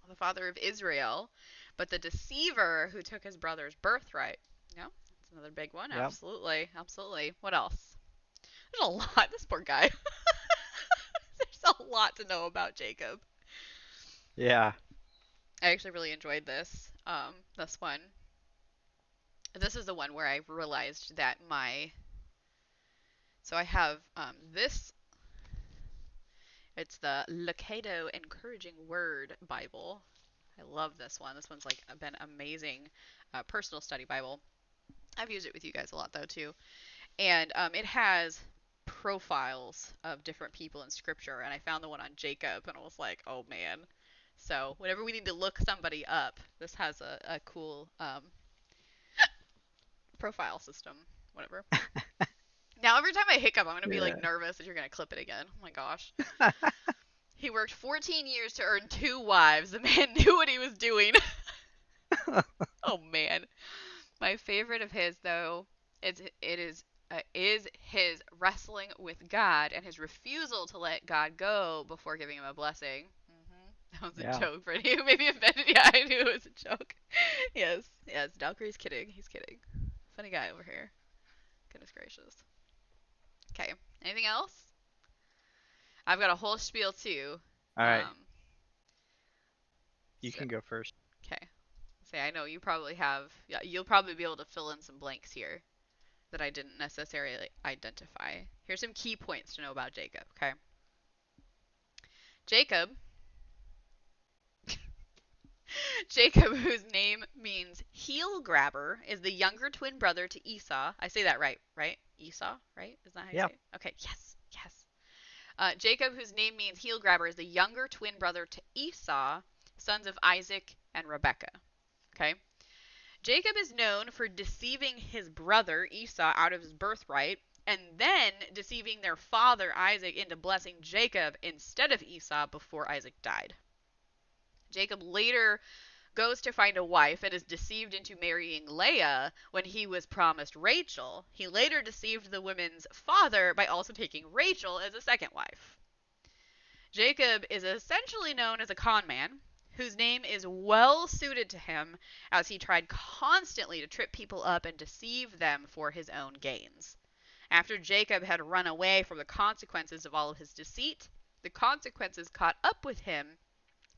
The father of Israel, but the deceiver who took his brother's birthright. Yeah, that's another big one. Yep. Absolutely. Absolutely. What else? There's a lot. This poor guy. There's a lot to know about Jacob. Yeah. I actually really enjoyed this one. This is the one where I realized that so I have this. It's the Lucado Encouraging Word Bible. I love this one. This one's like been amazing personal study Bible. I've used it with you guys a lot though too, and it has profiles of different people in Scripture, and I found the one on Jacob, and I was like, oh man. So whenever we need to look somebody up, this has a cool profile system. Whatever. Now every time I hiccup, I'm gonna be like Yeah. nervous that you're gonna clip it again. Oh my gosh. He worked 14 years to earn 2 wives. The man knew what he was doing. Oh man. My favorite of his though is his wrestling with God and his refusal to let God go before giving him a blessing. That was a Yeah. joke for you. Maybe offended. Yeah, I knew it was a joke. Yes, yes. Valkyrie's kidding. He's kidding. Funny guy over here. Goodness gracious. Okay. Anything else? I've got a whole spiel too. All right. Um. You So can go first. okay. Say I know you probably have. Yeah, you'll probably be able to fill in some blanks here that I didn't necessarily identify. Here's some key points to know about Jacob. Okay. Jacob Jacob, whose name means heel grabber, is the younger twin brother to Esau. I say that right, right? Esau, right? Is that how you Yeah. say it? Okay, yes, yes. Jacob, whose name means heel grabber, is the younger twin brother to Esau, sons of Isaac and Rebekah. Okay? Jacob is known for deceiving his brother Esau out of his birthright and then deceiving their father Isaac into blessing Jacob instead of Esau before Isaac died. Jacob later goes to find a wife and is deceived into marrying Leah when he was promised Rachel. He later deceived the woman's father by also taking Rachel as a second wife. Jacob is essentially known as a con man, whose name is well suited to him as he tried constantly to trip people up and deceive them for his own gains. After Jacob had run away from the consequences of all of his deceit, the consequences caught up with him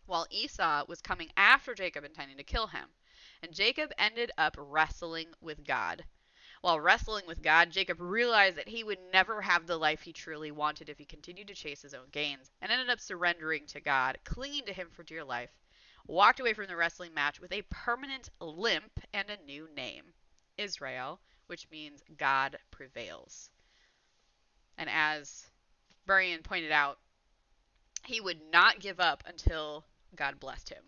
while Esau was coming after Jacob intending to kill him. And Jacob ended up wrestling with God. While wrestling with God, Jacob realized that he would never have the life he truly wanted if he continued to chase his own gains, and ended up surrendering to God, clinging to him for dear life, walked away from the wrestling match with a permanent limp and a new name, Israel, which means God prevails. And as Burian pointed out, he would not give up until God blessed him.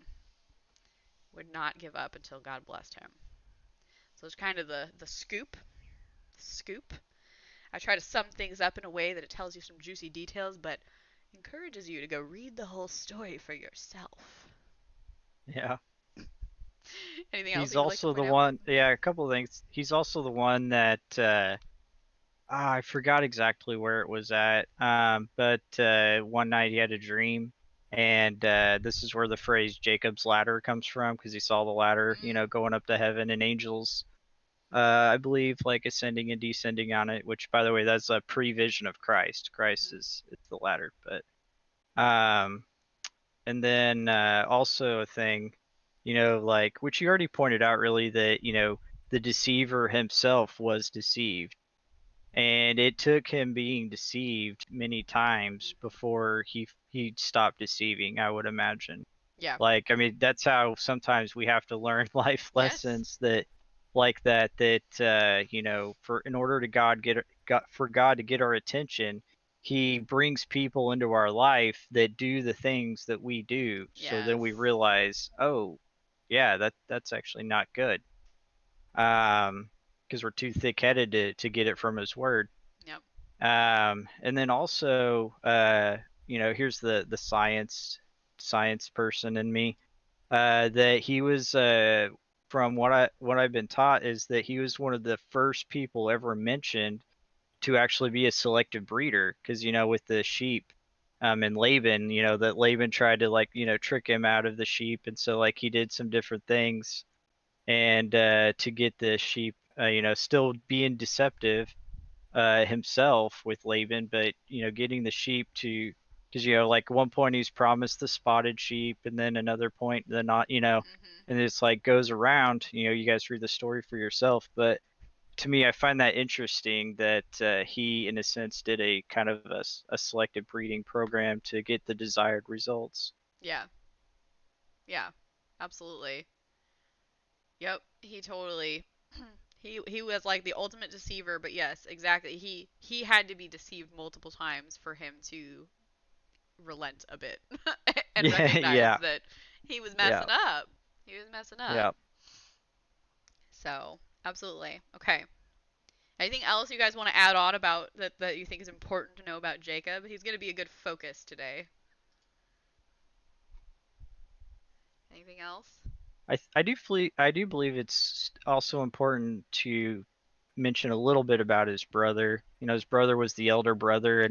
Would not give up until God blessed him. So it's kind of the scoop. Scoop. I try to sum things up in a way that it tells you some juicy details, but encourages you to go read the whole story for yourself. Yeah. Anything else He's that you'd like to also point the out? one. Yeah, a couple of things. He's also the one that I forgot exactly where it was at. But one night he had a dream, and this is where the phrase Jacob's ladder comes from, because he saw the ladder, Mm, going up to heaven, and angels, I believe, like ascending and descending on it. Which, by the way, that's a prevision of Christ. Christ hmm. is it's the ladder, but and then also a thing, like which you already pointed out, really, that the deceiver himself was deceived, and it took him being deceived many times Hmm. before he stopped deceiving, I would imagine. Yeah. Like, I mean, that's how sometimes we have to learn life Yes. lessons, that like that for in order to for God to get our attention, he brings people into our life that do the things that we do, so then Yes. we realize, oh yeah, that's actually not good. Because we're too thick-headed to get it from his word. Yep. And then also, here's the science person in me. That he was, from what I've been taught, is that he was one of the first people ever mentioned to actually be a selective breeder. Because with the sheep, and Laban, that Laban tried to, like, trick him out of the sheep, and so, like, he did some different things, and to get the sheep, still being deceptive himself with Laban, but getting the sheep to, because like one point he's promised the spotted sheep, and then another point the not, Hmm. and it's like goes around. You guys read the story for yourself, but to me, I find that interesting that he, in a sense, did a kind of a selective breeding program to get the desired results. Yeah. Yeah. Absolutely. Yep. He totally. He was like the ultimate deceiver, but yes, exactly. He had to be deceived multiple times for him to relent a bit and Yeah, recognize yeah, that he was yeah, messing up. He was messing up. yeah. So, absolutely. Okay. Anything else you guys want to add on about that you think is important to know about Jacob? He's going to be a good focus today. Anything else? I do believe it's also important to mention a little bit about his brother. His brother was the elder brother,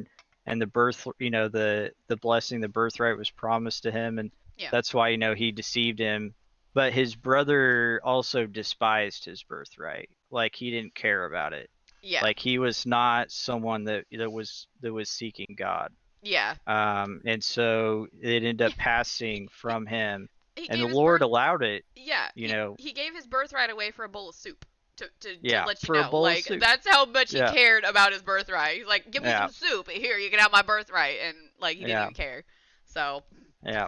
and the birth, the blessing, the birthright was promised to him, and Yeah. that's why he deceived him. But his brother also despised his birthright. Like, he didn't care about it. Yeah. Like, he was not someone that was seeking God. Yeah. And so it ended up passing from him, He and the gave his Lord birth. allowed it. Yeah. You He know, he gave his birthright away for a bowl of soup. To yeah, let you for a know, bowl of like soup. that's how much he Yeah, cared about his birthright. He's like, give me yeah, some soup. Here, you can have my birthright, and like he didn't yeah, even care. So, yeah.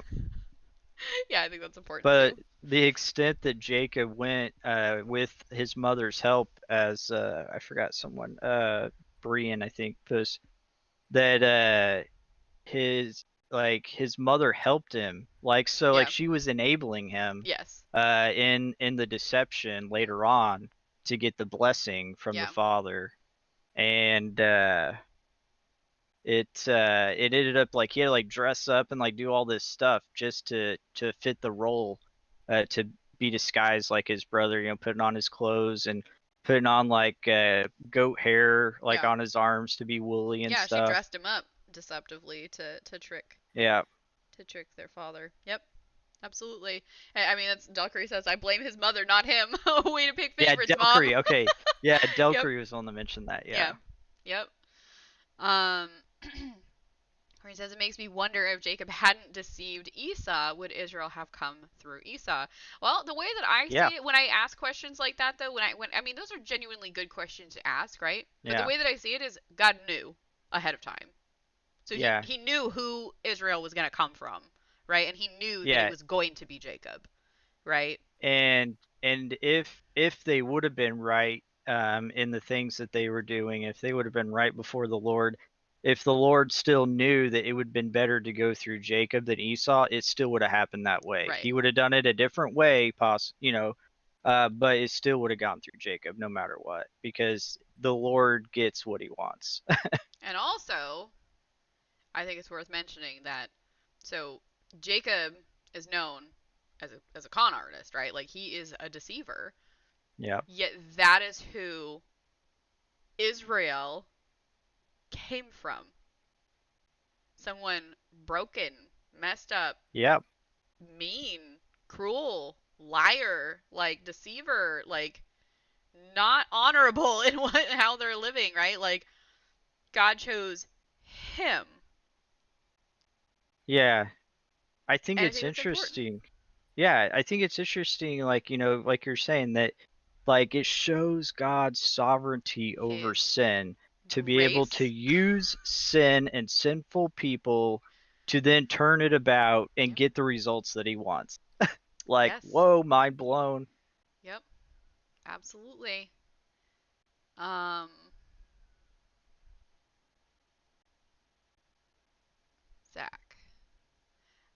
yeah, I think that's important But too. the extent that Jacob went, with his mother's help, as I forgot someone, Brian, I think, was that his mother helped him, like, so, like, Yeah. she was enabling him Yes. in the deception later on, to get the blessing from the Yeah. father. And it ended up, like, he had to, like, dress up and, like, do all this stuff just to fit the role, to be disguised like his brother, putting on his clothes and putting on, like, goat hair, like, Yeah. on his arms to be woolly and Yeah. She stuff. dressed him up deceptively Yeah, to trick their father. Yep. Absolutely. I mean, that's Valkyrie says, I blame his mother, not him. Way to pick yeah, favorites, mom. Delcree. Okay, yeah, Yep. Delcree was the one to mention that. Yeah. Yeah, Yep. Um, where he says, it makes me wonder if Jacob hadn't deceived Esau, would Israel have come through Esau? Well, the way that I yeah, see it, when I ask questions like that, though, when I mean, those are genuinely good questions to ask, right? But the yeah, way that I see it is, God knew ahead of time. So he yeah, he knew who Israel was going to come from, right? And he knew that it yeah. was going to be Jacob, right? And if they would have been right, in the things that they were doing, if they would have been right before the Lord, if the Lord still knew that it would have been better to go through Jacob than Esau, it still would have happened that way. Right. He would have done it a different way, but it still would have gone through Jacob no matter what, because the Lord gets what he wants. And also, I think it's worth mentioning that so Jacob is known as a con artist, right? Like he is a deceiver. Yeah. Yet that is who Israel came from. Someone broken, messed up, Yep. mean, cruel, liar, like deceiver, like not honorable in how they're living, right? Like God chose him. Yeah. I think And I it's think that's important. interesting. Yeah, I think it's interesting, like, like you're saying that, like, it shows God's sovereignty over His sin to be able to grace. use sin and sinful people to then turn it about and Yep. get the results that he wants. Like, Yes. whoa, mind blown. Yep. Absolutely. Um, Zach,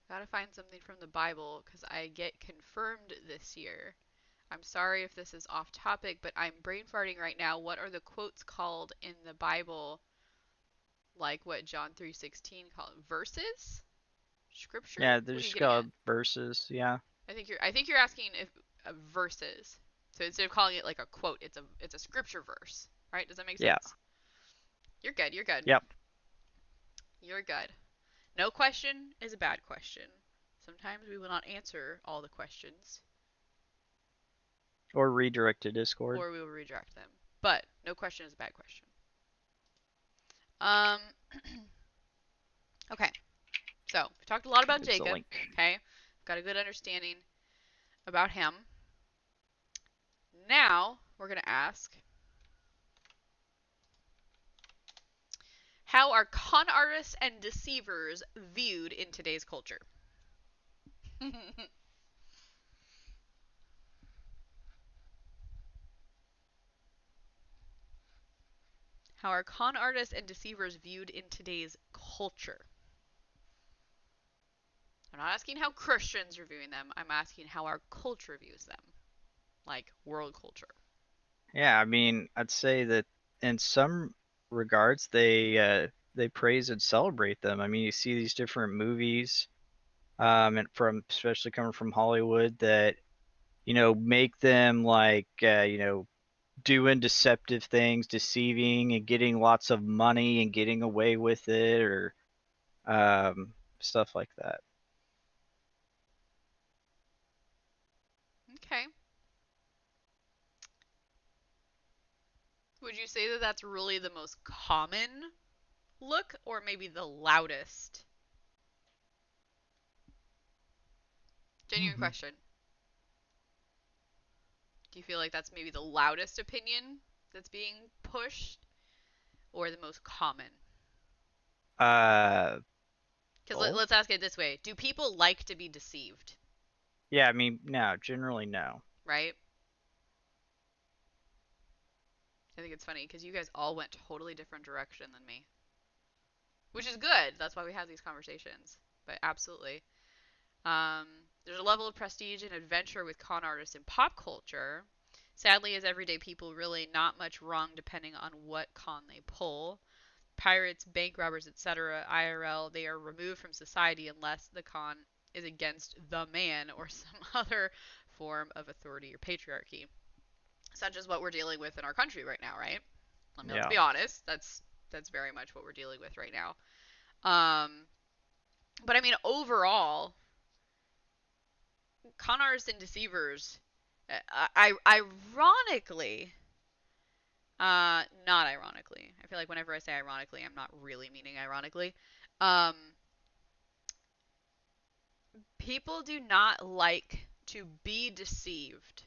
gotta find something from the Bible because I get confirmed this year. I'm sorry if this is off topic, but I'm brain farting right now. What are the quotes called in the Bible? Like what John 3:16 called verses? Scripture? Yeah, they're What are you just getting at? called verses. Yeah. I think you're asking if verses. So instead of calling it like a quote, it's a scripture verse, right? Does that make Yeah. sense? You're good. You're good. Yep. You're good. No question is a bad question. Sometimes we will not answer all the questions, Or redirect to Discord. or we will redirect them. But no question is a bad question. Um, okay. So we talked a lot about It's a Jacob. link. Okay, got a good understanding about him. Now we're gonna ask, how are con artists and deceivers viewed in today's culture? How are con artists and deceivers viewed in today's culture? I'm not asking how Christians are viewing them. I'm asking how our culture views them, like world culture. Yeah, I mean, I'd say that in some regards they praise and celebrate them. I mean, you see these different movies, and from especially coming from Hollywood that make them like doing deceptive things, deceiving and getting lots of money and getting away with it, or stuff like that. Okay. Would you say that that's really the most common look, or maybe the loudest? Genuine Hmm. question. Do you feel like that's maybe the loudest opinion that's being pushed, or the most common? Uh, Because both. let's ask it this way: do people like to be deceived? Yeah, I mean, no, generally no. Right? I think it's funny because you guys all went totally different direction than me, which is good. That's why we have these conversations. But absolutely, um, there's a level of prestige and adventure with con artists in pop culture. Sadly, as everyday people, really not much wrong depending on what con they pull. Pirates, bank robbers, etc., IRL, they are removed from society unless the con is against the man or some other form of authority or patriarchy, such as what we're dealing with in our country right now, right? I mean, let's Yeah. be honest. That's very much what we're dealing with right now. Um, but I mean, overall, con artists and deceivers, ironically, not ironically. I feel like whenever I say ironically, I'm not really meaning ironically. Um, People do not like to be deceived.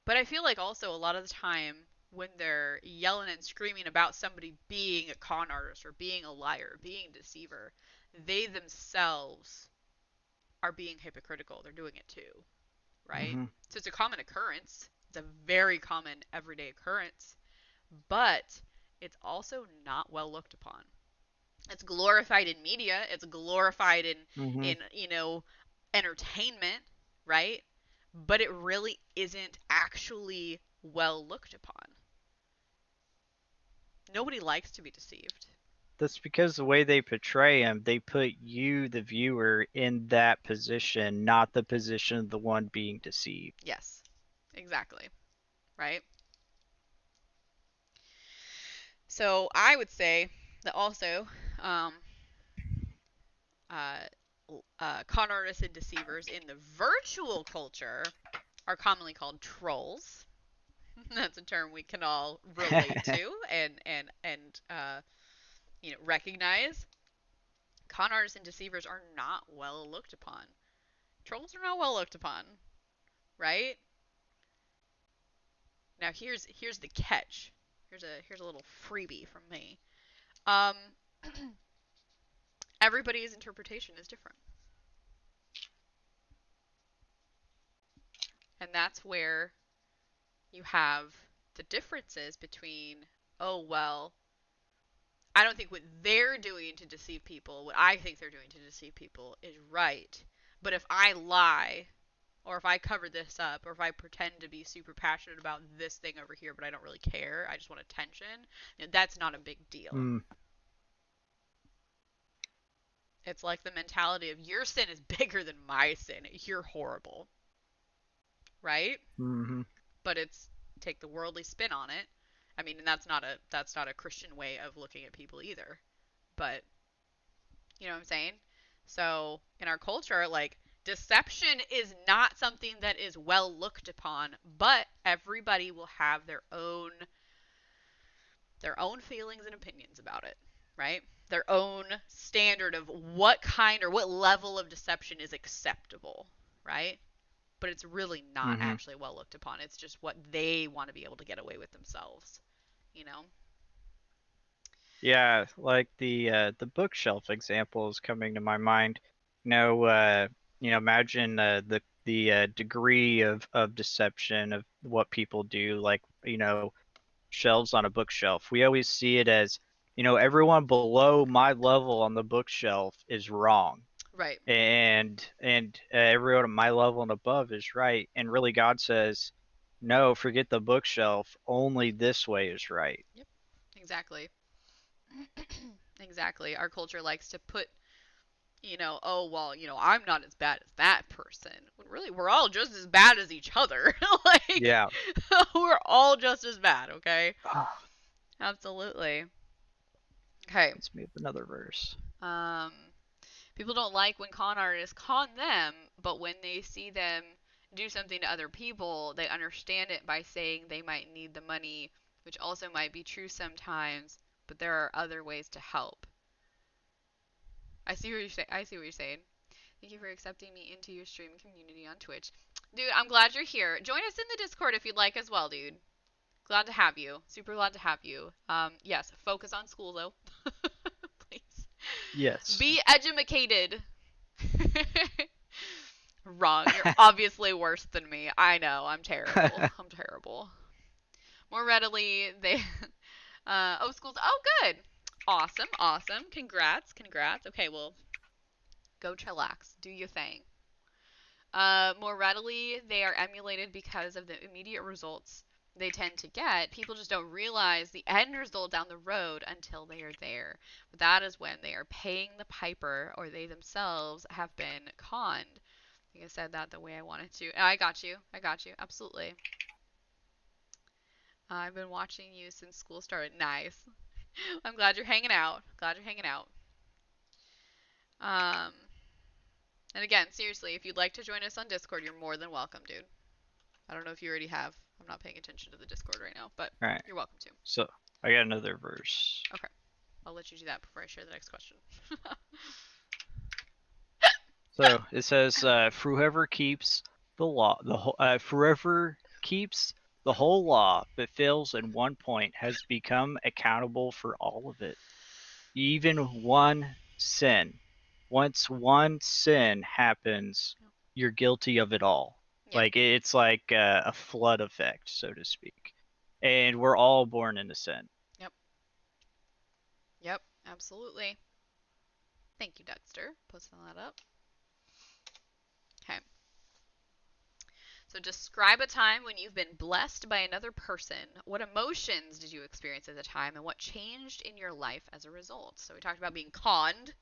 But I feel like also a lot of the time when they're yelling and screaming about somebody being a con artist or being a liar, being a deceiver, they themselves are being hypocritical. They're doing it too, right? Hmm. So it's a common occurrence. It's a very common everyday occurrence, but it's also not well looked upon. It's glorified in media, it's glorified in Hmm. in entertainment, right? But it really isn't actually well looked upon. Nobody likes to be deceived. that's because the way they portray him, they put you, the viewer, in that position, not the position of the one being deceived. Yes, exactly. Right? So I would say that also, um, uh, con artists and deceivers in the virtual culture are commonly called trolls. That's a term we can all relate to and recognize. Con artists and deceivers are not well looked upon. Trolls are not well looked upon, right? Now here's the catch. Here's a little freebie from me. Um, everybody's interpretation is different, and that's where you have the differences between, oh well, I don't think what they're doing to deceive people, what I think they're doing to deceive people is right. But if I lie, or if I cover this up, or if I pretend to be super passionate about this thing over here, but I don't really care, I just want attention, that's not a big deal. Mm. It's like the mentality of your sin is bigger than my sin. You're horrible. Right? Mm-hmm. But it's take the worldly spin on it. I mean, and that's not a Christian way of looking at people either. But you know what I'm saying? So in our culture, like deception is not something that is well looked upon, but everybody will have their own feelings and opinions about it, right? Their own standard of what kind or what level of deception is acceptable, right? But it's really not Mm-hmm. actually well looked upon. It's just what they want to be able to get away with themselves, you know? Yeah, like the bookshelf example is coming to my mind. Imagine the degree of deception of what people do, like shelves on a bookshelf. We always see it as, everyone below my level on the bookshelf is wrong, Right. and everyone at my level and above is right. And really, God says, no, forget the bookshelf. Only this way is right. Yep. Exactly. Exactly. Our culture likes to put, oh, well, I'm not as bad as that person. When really, we're all just as bad as each other. Like, Yeah. we're all just as bad, okay? Absolutely. Okay. Let's move another verse. Um, People don't like when con artists con them, but when they see them do something to other people, they understand it by saying they might need the money, which also might be true sometimes, but there are other ways to help. I see what you're saying. I see what you're saying. Thank you for accepting me into your stream community on Twitch. Dude, I'm glad you're here. Join us in the Discord if you'd like as well, dude. Glad to have you. Super glad to have you. Yes, focus on school though. Please. Yes. Be edumacated. Wrong. You're obviously worse than me. I know. I'm terrible. I'm terrible. More readily, they. Schools. Oh, good. Awesome. Awesome. Congrats. Congrats. Okay, well, go chillax. Do your thing. More readily, they are emulated because of the immediate results they tend to get. People just don't realize the end result down the road until they are there. But that is when they are paying the piper or they themselves have been conned. I think I said that the way I wanted to. I got you. I got you. Absolutely. I've been watching you since school started. Nice. I'm glad you're hanging out. Glad you're hanging out. Um, and again, seriously, if you'd like to join us on Discord, you're more than welcome, dude. I don't know if you already have. I'm not paying attention to the Discord right now, but All right. you're welcome to. So I got another verse. Okay. I'll let you do that before I share the next question. So it says, "For whoever keeps the law, whoever keeps the whole law but fails in one point has become accountable for all of it, even one sin. Once one sin happens, you're guilty of it all. Yeah. Like it's like a flood effect, so to speak. And we're all born into sin." Yep. Yep. Absolutely. Thank you, Dexter. Posting that up. Okay. So describe a time when you've been blessed by another person. What emotions did you experience at the time, and what changed in your life as a result? So we talked about being conned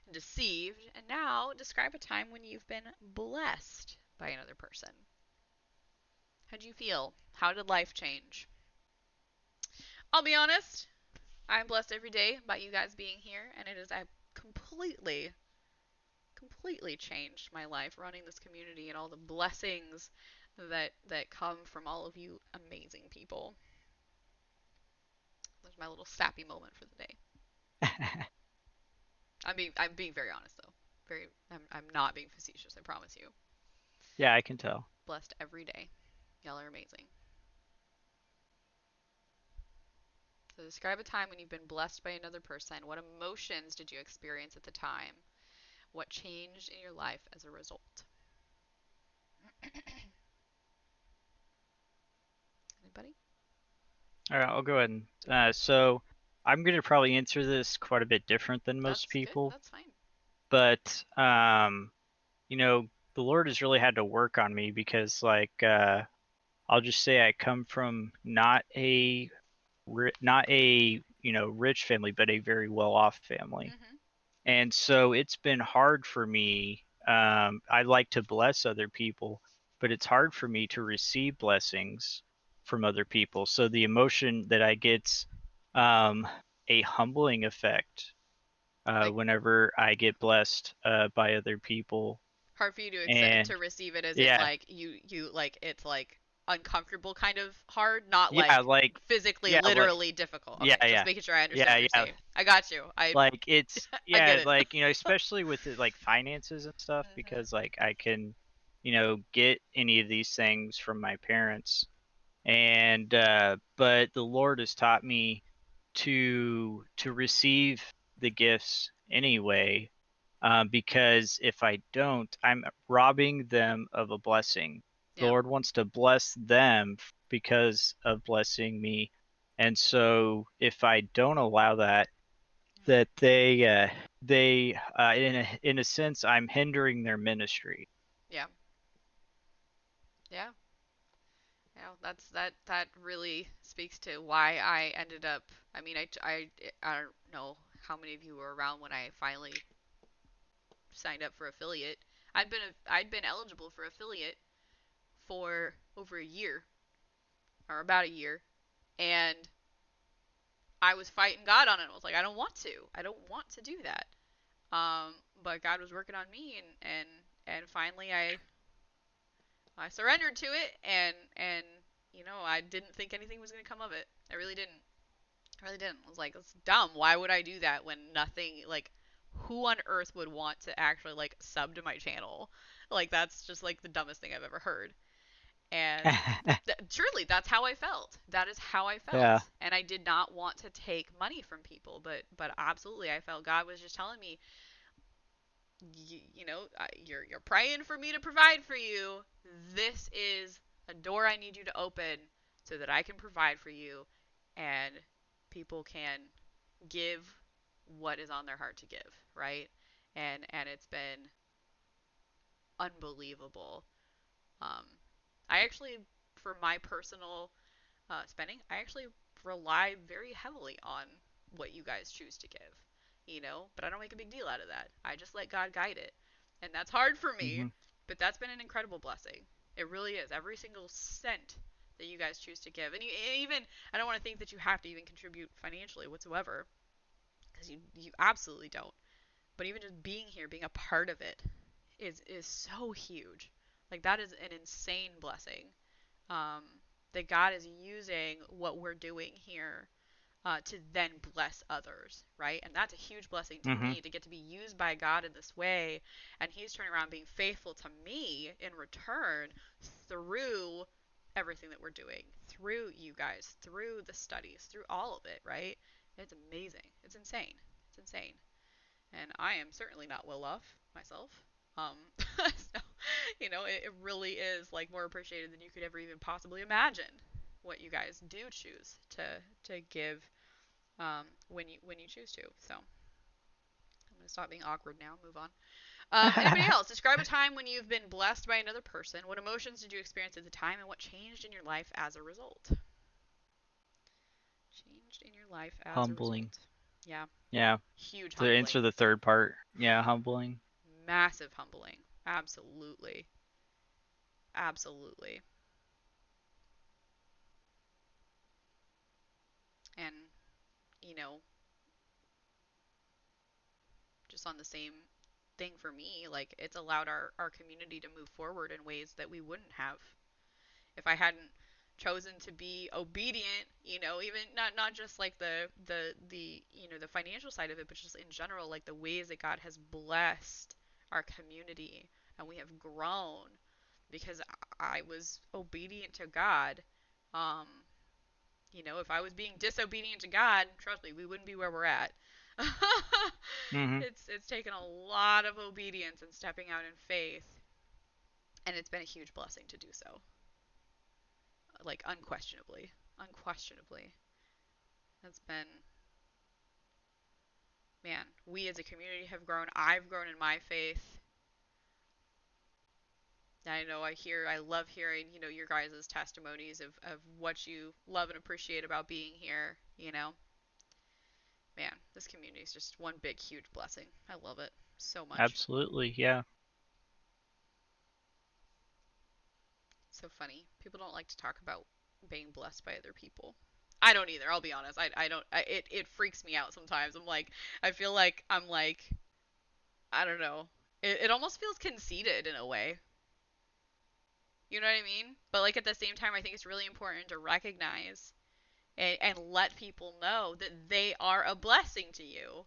and deceived, and now describe a time when you've been blessed by another person. How'd you feel? How did life change? I'll be honest, I'm blessed every day by you guys being here, and it has completely, completely changed my life running this community and all the blessings that come from all of you amazing people. There's my little sappy moment for the day. I'm being very honest though. I'm not being facetious, I promise you. Yeah, I can tell. Blessed every day. Y'all are amazing. So describe a time when you've been blessed by another person. What emotions did you experience at the time? What changed in your life as a result? Anybody? All right, I'll go ahead and so I'm gonna probably answer this quite a bit different than most That's good. people, That's fine. but you know, the Lord has really had to work on me because I'll just say I come from not a rich family, but a very well off family. Mhm. And so it's been hard for me. I like to bless other people, but it's hard for me to receive blessings from other people. So the emotion that I get's um, a humbling effect Like whenever I get blessed by other people. hard for you to accept And to receive it as in yeah, like you like it's like uncomfortable kind of hard, not yeah, like physically yeah, like, literally difficult. yeah, Okay, just making sure I understand yeah, what you're yeah. saying. I got you. I Like it's I get yeah, it. like especially with it, like finances and stuff, Mhm. because like I can, get any of these things from my parents, and but the Lord has taught me to receive the gifts anyway, because if I don't, I'm robbing them of a blessing. The Yeah. Lord wants to bless them because of blessing me, and so if I don't allow that, they in a sense I'm hindering their ministry. Yeah. Yeah. Yeah. That really speaks to why I ended up. I mean, I don't know how many of you were around when I finally signed up for affiliate. I'd been eligible for affiliate for over a year or about a year, and I was fighting God on it. I was like, I don't want to. I don't want to do that. But God was working on me, and finally I surrendered to it, and I didn't think anything was gonna come of it. I really didn't. I really didn't. I was like, it's dumb. Why would I do that when nothing like who on earth would want to actually like sub to my channel? Like that's just like the dumbest thing I've ever heard. And truly, that's how I felt. That is how I Yeah. felt. And I did not want to take money from people, but absolutely, I felt God was just telling me, you're praying for me to provide for you. This is a door I need you to open so that I can provide for you, and people can give what is on their heart to give, right? And it's been unbelievable. Um, I actually, for my personal spending, I actually rely very heavily on what you guys choose to give, but I don't make a big deal out of that. I just let God guide it. And that's hard for me, Hmm. but that's been an incredible blessing. It really is. Every single cent that you guys choose to give. And even, I don't want to think that you have to even contribute financially whatsoever, because you absolutely don't. But even just being here, being a part of it, is so huge. Like, that is an insane blessing, um, that God is using what we're doing here to then bless others, right? And that's a huge blessing to Hmm. me to get to be used by God in this way. And He's turning around being faithful to me in return through everything that we're doing, through you guys, through the studies, through all of it, right? It's amazing. It's insane. It's insane. And I am certainly not well off myself. So, it really is like more appreciated than you could ever even possibly imagine what you guys do choose to give when you choose to. So I'm gonna stop being awkward now. Move on. Anybody else? Describe a time when you've been blessed by another person. What emotions did you experience at the time, and what changed in your life as a result? Changed in your life as a Humbling. result. Yeah. Yeah. Huge To humbling. answer the third part, yeah, humbling. Massive humbling. Absolutely. Absolutely. And, you know, just on the same thing for me, like it's allowed our community to move forward in ways that we wouldn't have if I hadn't chosen to be obedient, even not just like the financial side of it, but just in general, like the ways that God has blessed our community and we have grown because I was obedient to God. Um, if I was being disobedient to God, trust me, we wouldn't be where we're at. Mhm. It's taken a lot of obedience and stepping out in faith, and it's been a huge blessing to do so. Like unquestionably, that's been, man. We as a community have grown. I've grown in my faith. I know I love hearing, your guys' testimonies of what you love and appreciate about being here. Man, this community is just one big, huge blessing. I love it so much. Absolutely, yeah. So funny. People don't like to talk about being blessed by other people. I don't either. I'll be honest. I don't. It freaks me out sometimes. I feel like I'm like, I don't know. It almost feels conceited in a way. You know what I mean? But like at the same time, I think it's really important to recognize and let people know that they are a blessing to you,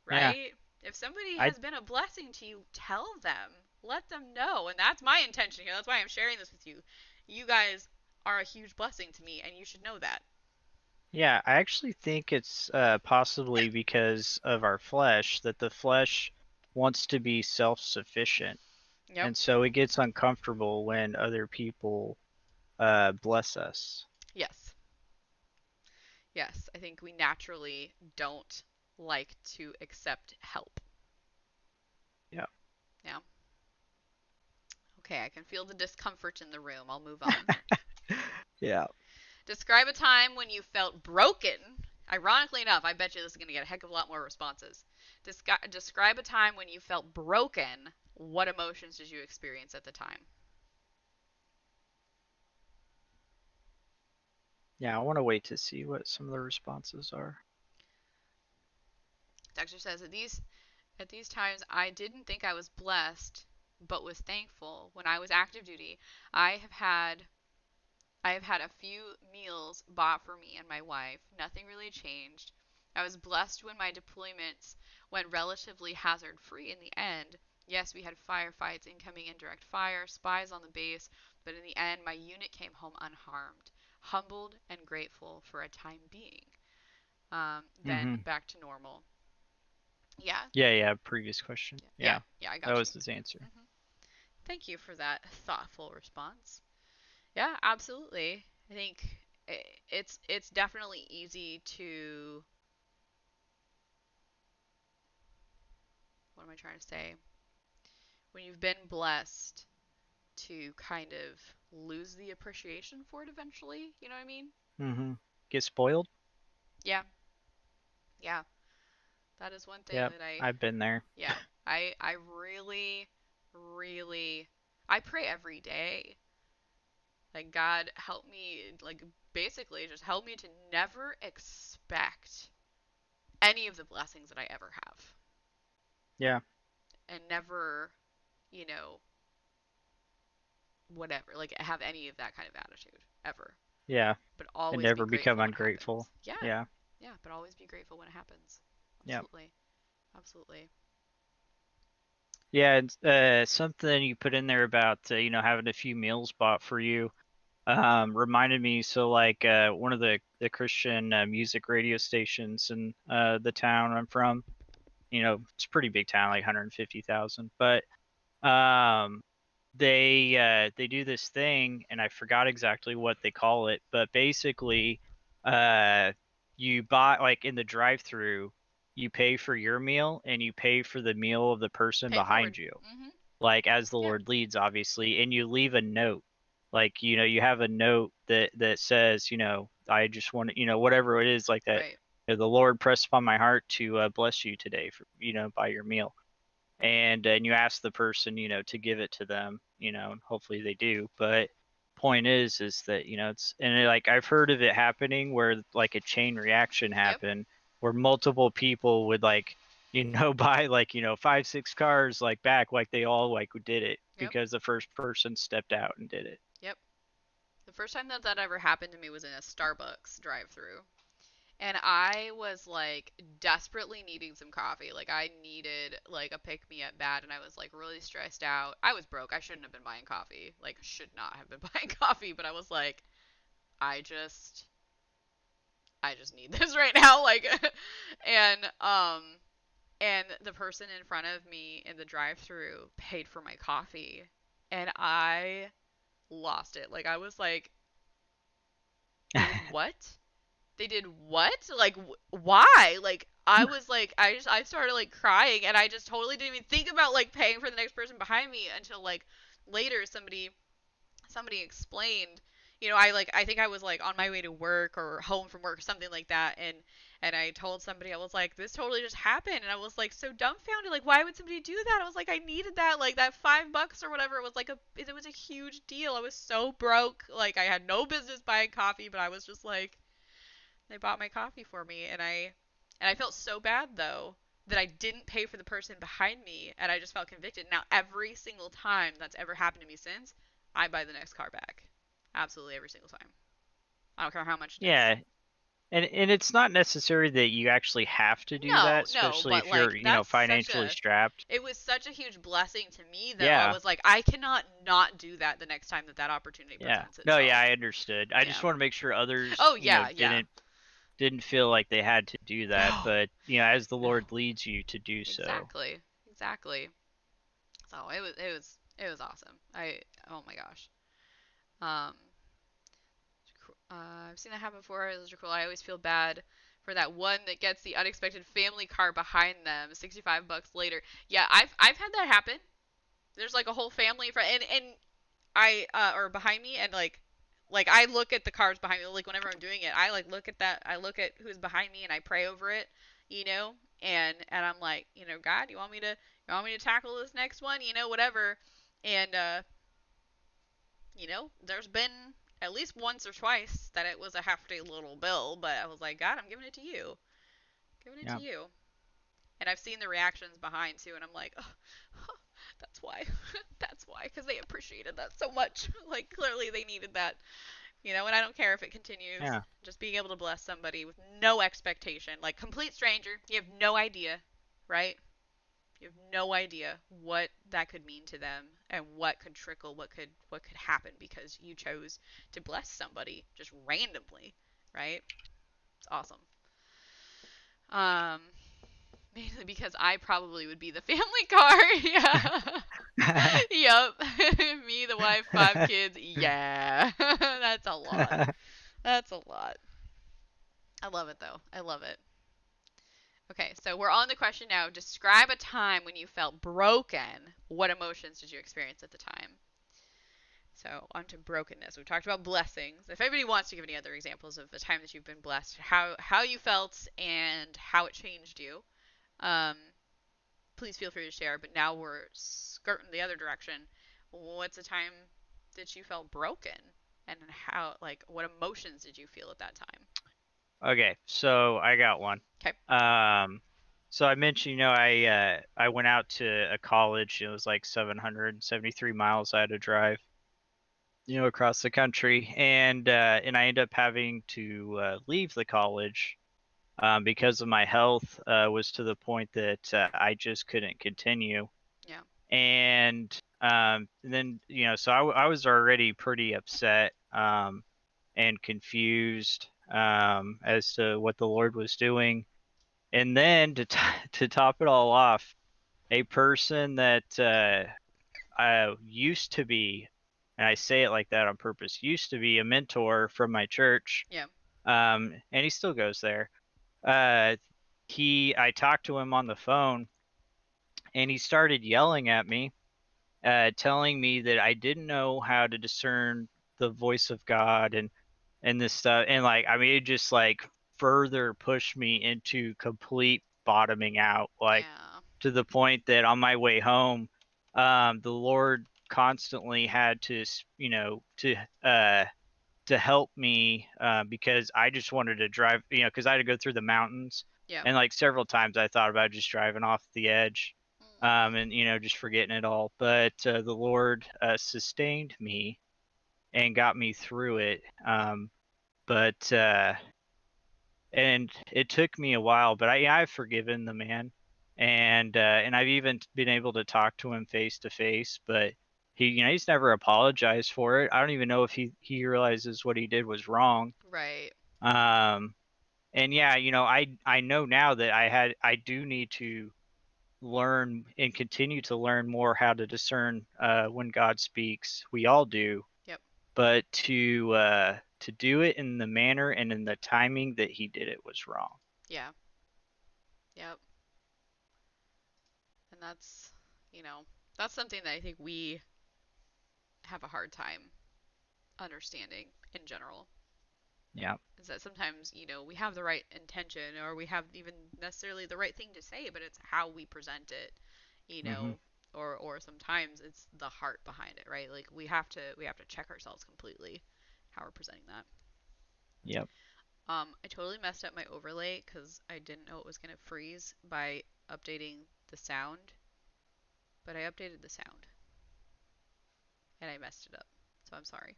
Yeah. right? If somebody I has been a blessing to you, tell them. Let them know. And that's my intention here. That's why I'm sharing this with you. You guys are a huge blessing to me, and you should know that. yeah, I actually think it's possibly because of our flesh that the flesh wants to be self-sufficient, Yep. and so it gets uncomfortable when other people bless us. Yes. Yes. I think we naturally don't like to accept help. Yeah. Yeah. Okay, I can feel the discomfort in the room. I'll move on. Yeah. Describe a time when you felt broken. Ironically enough, I bet you this is going to get a heck of a lot more responses. Describe a time when you felt broken. What emotions did you experience at the time? Yeah, I want to wait to see what some of the responses are. Dexter says at these times I didn't think I was blessed, but was thankful. When I was active duty, I have had I have had a few meals bought for me and my wife. Nothing really changed. I was blessed when my deployments went relatively hazard free in the end. Yes, we had firefights, incoming indirect fire, spies on the base, but in the end, my unit came home unharmed, humbled and grateful for a time being. Then Mm-hmm. back to normal. Yeah, Yeah, previous question. yeah, yeah, Yeah, yeah, I that got you. was his answer. hmm Thank you for that thoughtful response. Yeah, absolutely. I think it's definitely easy to, what am I trying to say? When you've been blessed to kind of lose the appreciation for it eventually, you know what I mean? Mm-hmm. Get spoiled? Yeah. Yeah. That is one thing Yep, that I, I've been there. yeah. I really really I pray every day. Like God help me, like basically just help me to never expect any of the blessings that I ever have, Yeah, and never, you know, whatever, like have any of that kind of attitude ever. yeah. But And always be never become grateful when it ungrateful. happens. Yeah, Yeah, yeah, but always be grateful when it happens. yeah. Absolutely, absolutely. Yeah, and something you put in there about having a few meals bought for you reminded me. So like one of the Christian music radio stations in the town I'm from, it's a pretty big town, like 150,000, but um they do this thing, and I forgot exactly what they call it, but basically uh you buy, like, in the drive-through, you pay for your meal and you pay for the meal of the person Pay it forward. behind you, Mm-hmm. like as the Yeah. Lord leads, obviously, and you leave a note. Like, you have a note that says, I just want to, whatever it is, like that. Right. The Lord pressed upon my heart to bless you today for, by your meal. And you ask the person, to give it to them, and hopefully they do. But point is that, like I've heard of it happening where like a chain reaction Yep. happened where multiple people would like, buy like, 5, 6 cars like back, like they all like did it Yep. because the first person stepped out and did it. Yep. The first time that ever happened to me was in a Starbucks drive-through. And I was like desperately needing some coffee. Like I needed like a pick me up bad, and I was like really stressed out. I was broke. I shouldn't have been buying coffee. Like should not have been buying coffee, but I was like I just need this right now like and and the person in front of me in the drive-through paid for my coffee, and I lost it. Like I was like, they did what? They did what? Like why? Like I was like I started like crying, and I just totally didn't even think about like paying for the next person behind me until like later somebody explained. I think I was like on my way to work or home from work or something like that, and I told somebody, I was like, this totally just happened, and I was like so dumbfounded, like why would somebody do that? I was like I needed that, like that $5 or whatever. It was like it was a huge deal. I was so broke, like I had no business buying coffee, but I was just like, they bought my coffee for me, and I felt so bad though that I didn't pay for the person behind me, and I just felt convicted. Now every single time that's ever happened to me since, I buy the next car back. Absolutely every single time. I don't care how much it is. Yeah. And it's not necessary that you actually have to do that, No, especially but if you're, like that's such financially a strapped. it was such a huge blessing to me though. I Yeah. was like I cannot not do that the next time that opportunity Yeah. presents No, yeah, itself. I understood. I Yeah. just want to make sure others, Oh yeah, yeah. didn't feel like they had to do that, No. but as the No. Lord leads you to do so. Exactly. Exactly. So it was awesome. Oh my gosh. Um, I've seen that happen before. Those are cool. I always feel bad for that one that gets the unexpected family car behind them. $65 later. Yeah, I've had that happen. There's like a whole family for and I or behind me, and like I look at the cars behind me, like whenever I'm doing it, I like look at that. I look at who's behind me and I pray over it, you know, and I'm like, God, you want me to tackle this next one, whatever. And there's been at least once or twice that it was a hefty little bill, but I was like, God, I'm giving it to you. Giving it to Yeah. you. And I've seen the reactions behind too, and I'm like, oh, that's why. That's why, because they appreciated that so much. Like, clearly they needed that, and I don't care if it continues. Yeah. Just being able to bless somebody with no expectation, like complete stranger, you have no idea, right? You have no idea what that could mean to them and what could trickle, what could happen because you chose to bless somebody just randomly, right? It's awesome. Um, Mainly because I probably would be the family car. Yeah. Yep. Me, the wife, 5 kids. Yeah. That's a lot. That's a lot. I love it though. I love it. Okay, so we're on the question now. Describe a time when you felt broken. What emotions did you experience at the time? So, on to brokenness. We've talked about blessings. If anybody wants to give any other examples of the time that you've been blessed, how you felt and how it changed you, um, please feel free to share. But now we're skirting the other direction. What's a time that you felt broken, and how, like, what emotions did you feel at that time? Okay, so I got one. Okay. So I mentioned, I went out to a college. It was like 773 miles I had to drive, across the country, and I ended up having to leave the college because of my health was to the point that I just couldn't continue. Yeah. And then, so I was already pretty upset and confused as to what the Lord was doing. And then to top it all off, a person that I used to be, and I say it like that on purpose, used to be a mentor from my church, Yeah. and he still goes there. Uh, I talked to him on the phone, and he started yelling at me, telling me that I didn't know how to discern the voice of God and this stuff. And like, I mean, it just like further pushed me into complete bottoming out, like Yeah. to the point that on my way home, the Lord constantly had to, to help me, because I just wanted to drive, because I had to go through the mountains, Yep. and like several times I thought about just driving off the edge, Mm. and just forgetting it all. But the Lord sustained me and got me through it. But and it took me a while, but I've forgiven the man, and I've even been able to talk to him face to face. But he's never apologized for it. I don't even know if he realizes what he did was wrong. Right. Um, and yeah, I know now that I do need to learn and continue to learn more how to discern when God speaks. We all do, Yep. but to do it in the manner and in the timing that he did it was wrong. Yeah. Yep. And that's, you know, that's something that I think we have a hard time understanding in general. Yeah. Is that sometimes, we have the right intention or we have even necessarily the right thing to say, but it's how we present it, you Mhm. know, or sometimes it's the heart behind it, right? Like we have to check ourselves completely how we're presenting that. Yep. I totally messed up my overlay because I didn't know it was gonna freeze by updating the sound, but I updated the sound and I messed it up. So I'm sorry.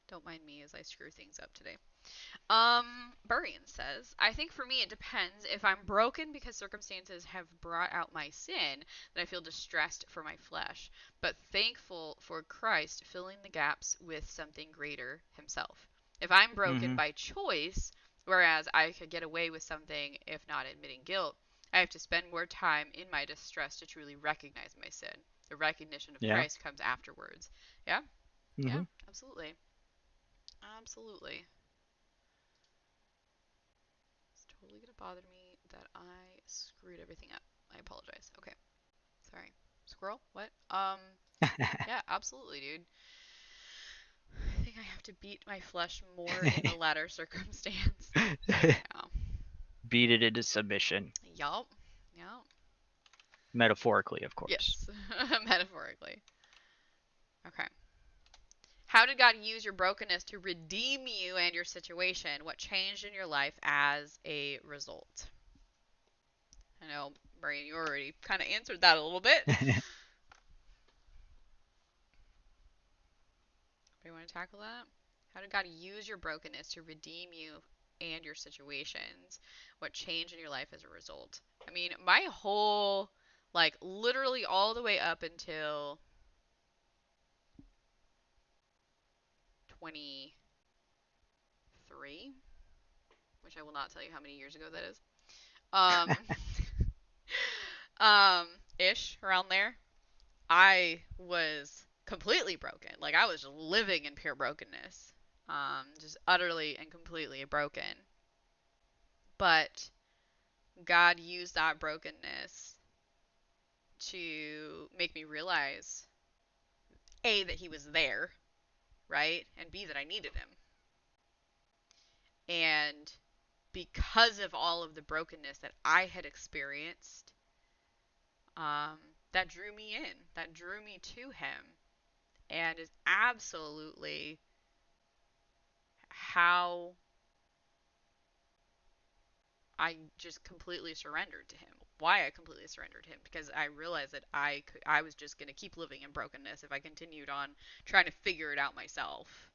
Don't mind me as I screw things up today. Burian says, I think for me it depends. If I'm broken because circumstances have brought out my sin, then I feel distressed for my flesh, but thankful for Christ filling the gaps with something greater himself. If I'm broken Mhm. by choice, whereas I could get away with something if not admitting guilt, I have to spend more time in my distress to truly recognize my sin. The recognition of Yeah. Christ comes afterwards. Yeah, yeah, Mhm. absolutely. Absolutely. It's totally gonna bother me that I screwed everything up. I apologize. Okay. Sorry. Squirrel? What? Yeah, absolutely, dude. I think I have to beat my flesh more in the latter circumstance. Yeah. Beat it into submission, Yup. Yup. metaphorically, of course. Yes. Metaphorically. Okay. How did God use your brokenness to redeem you and your situation? What changed in your life as a result? I know, Brian, you already kind of answered that a little bit. Do you want to tackle that? How did God use your brokenness to redeem you and your situations? What changed in your life as a result? I mean, my whole, like, literally all the way up until 23, which I will not tell you how many years ago that is. Um, um, ish, around there. I was completely broken. Like, I was living in pure brokenness. Just utterly and completely broken. But God used that brokenness to make me realize A, that He was there, right? And B, that I needed Him. And because of all of the brokenness that I had experienced, um, that drew me in, that drew me to Him, and is absolutely how I just completely surrendered to Him. Why I completely surrendered to Him, because I realized that I was just gonna keep living in brokenness if I continued on trying to figure it out myself,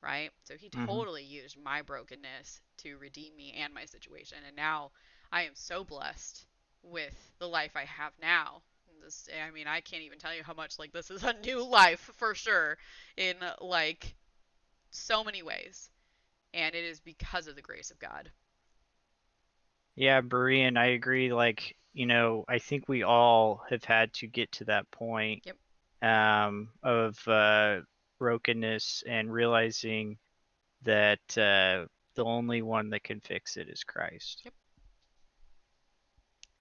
right? So He Mhm. totally used my brokenness to redeem me and my situation, and now I am so blessed with the life I have now. This, I mean, I can't even tell you how much like this is a new life for sure in like so many ways, and it is because of the grace of God. Yeah, Berean, I agree. Like, I think we all have had to get to that point, Yep. of brokenness and realizing that the only one that can fix it is Christ. Yep.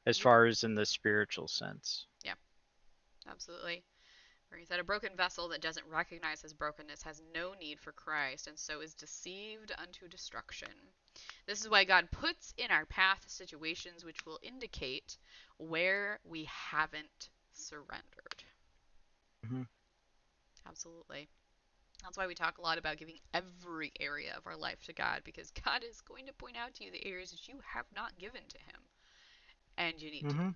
As Yep. far as in the spiritual sense. Yeah, absolutely. Where he said, a broken vessel that doesn't recognize his brokenness has no need for Christ, and so is deceived unto destruction. This is why God puts in our path situations which will indicate where we haven't surrendered. Mm-hmm. Absolutely. That's why we talk a lot about giving every area of our life to God, because God is going to point out to you the areas that you have not given to Him, and you need to. Mm-hmm.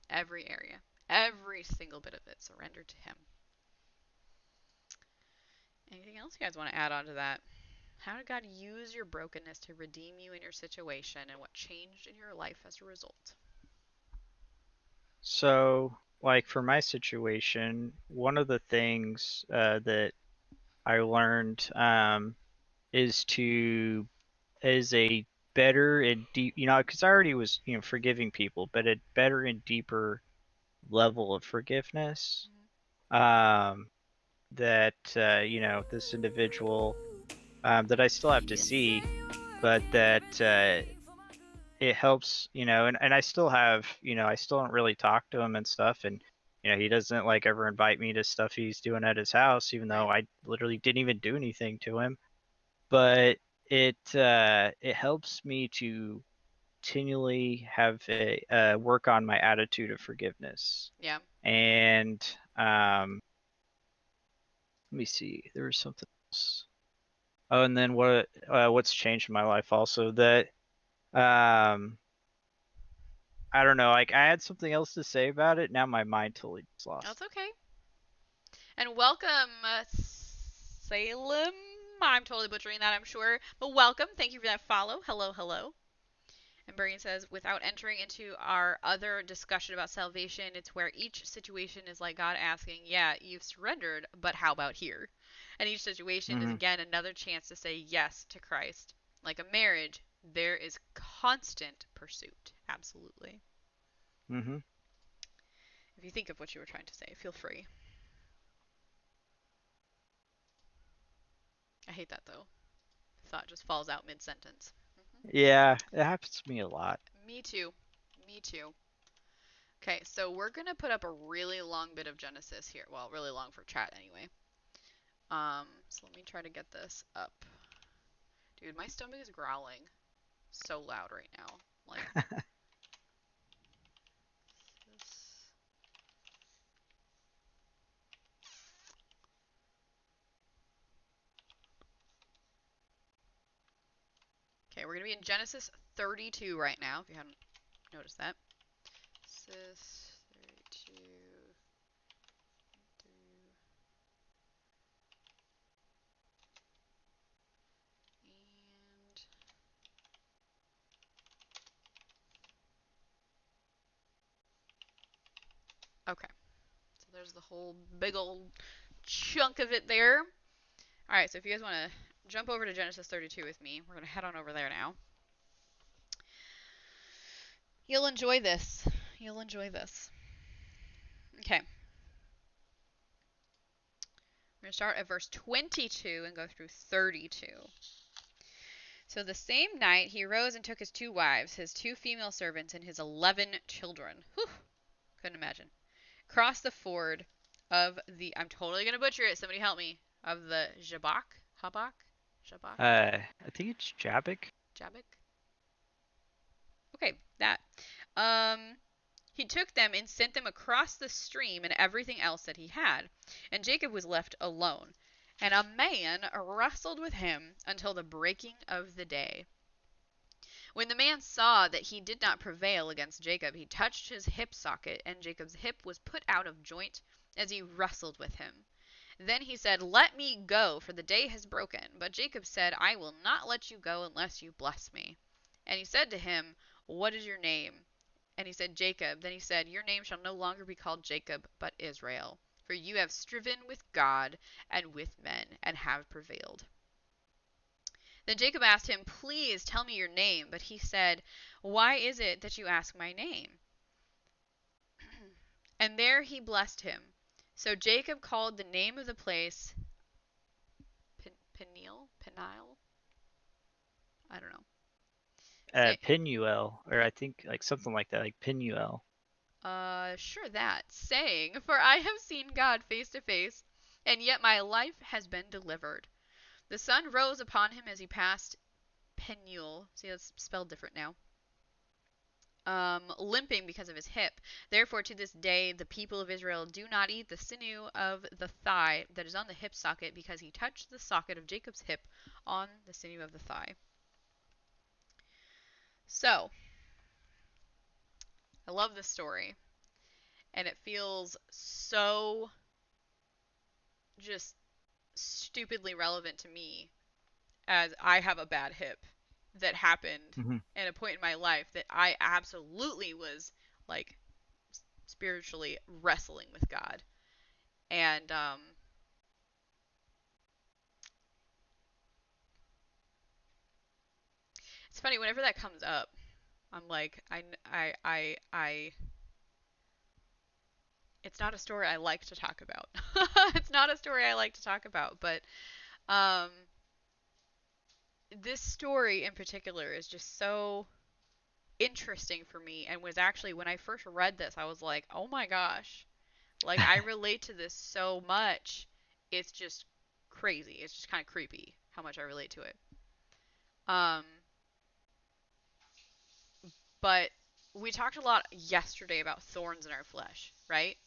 Every area, every single bit of it, surrender to Him. Anything else you guys want to add on to that? How did God use your brokenness to redeem you in your situation, and what changed in your life as a result? So, like for my situation, one of the things that I learned is to is a better and deep, because I already was, forgiving people, but a better and deeper level of forgiveness. Um, that this individual that I still have to see, but that it helps, and I still have, I still don't really talk to him and stuff, and he doesn't like ever invite me to stuff he's doing at his house, even though Right. I literally didn't even do anything to him. But it helps me to continually have a work on my attitude of forgiveness. Yeah. And let me see, there was something else. Oh, and then what's changed in my life also, that I don't know, like I had something else to say about it. Now my mind totally just lost. That's okay. And welcome, Salem. I'm totally butchering that, I'm sure. But welcome. Thank you for that follow. Hello, hello. And Bergen says, without entering into our other discussion about salvation, it's where each situation is like God asking, yeah, you've surrendered, but how about here? And each situation is Mm-hmm. again another chance to say yes to Christ. Like a marriage, there is constant pursuit. Absolutely. Mm-hmm. If you think of what you were trying to say, feel free. I hate that though. Thought just falls out mid sentence. Yeah, it happens to me a lot. Me too. Me too. Okay, so we're gonna put up a really long bit of Genesis here. Well, really long for chat anyway. So let me try to get this up. Dude, my stomach is growling so loud right now. Like this. Okay, we're gonna be in Genesis 32 right now, if you haven't noticed that. Genesis 32 through and okay. So there's the whole big old chunk of it there. Alright, so if you guys want to jump over to Genesis 32 with me, we're going to head on over there now. You'll enjoy this. You'll enjoy this. Okay. We're going to start at verse 22 and go through 32. So the same night he arose and took his 2 wives, his 2 female servants, and his 11 children. Whew. Couldn't imagine. Crossed the ford of the, I'm totally going to butcher it, somebody help me, of the Jabbok? Jabbok? Jabbok? I think it's Jabbok. Jabbok? Okay, that. Um, He took them and sent them across the stream and everything else that he had. And Jacob was left alone. And a man wrestled with him until the breaking of the day. When the man saw that he did not prevail against Jacob, he touched his hip socket, and Jacob's hip was put out of joint as he wrestled with him. Then he said, "Let me go, for the day has broken." But Jacob said, "I will not let you go unless you bless me." And he said to him, "What is your name?" And he said, "Jacob." Then he said, "Your name shall no longer be called Jacob, but Israel, for you have striven with God and with men, and have prevailed." Then Jacob asked him, "Please tell me your name." But he said, "Why is it that you ask my name?" And there he blessed him. So Jacob called the name of the place Peniel? I don't know. Say, Penuel, or I think like something like that, like Penuel. sure that. Saying, for I have seen God face to face, and yet my life has been delivered. The sun rose upon him as he passed Penuel. See, that's spelled different now. Limping because of his hip. Therefore, to this day, the people of Israel do not eat the sinew of the thigh that is on the hip socket, because he touched the socket of Jacob's hip on the sinew of the thigh. So, I love this story, and it feels so just stupidly relevant to me, as I have a bad hip that happened Hmm. at a point in my life that I absolutely was like spiritually wrestling with God. And it's funny, whenever that comes up, I'm like, I it's not a story I like to talk about. It's not a story I like to talk about, but um, this story in particular is just so interesting for me, and was actually, when I first read this, I was like, oh my gosh, like I relate to this so much. It's just crazy. It's just kind of creepy how much I relate to it. Um, but we talked a lot yesterday about thorns in our flesh, right?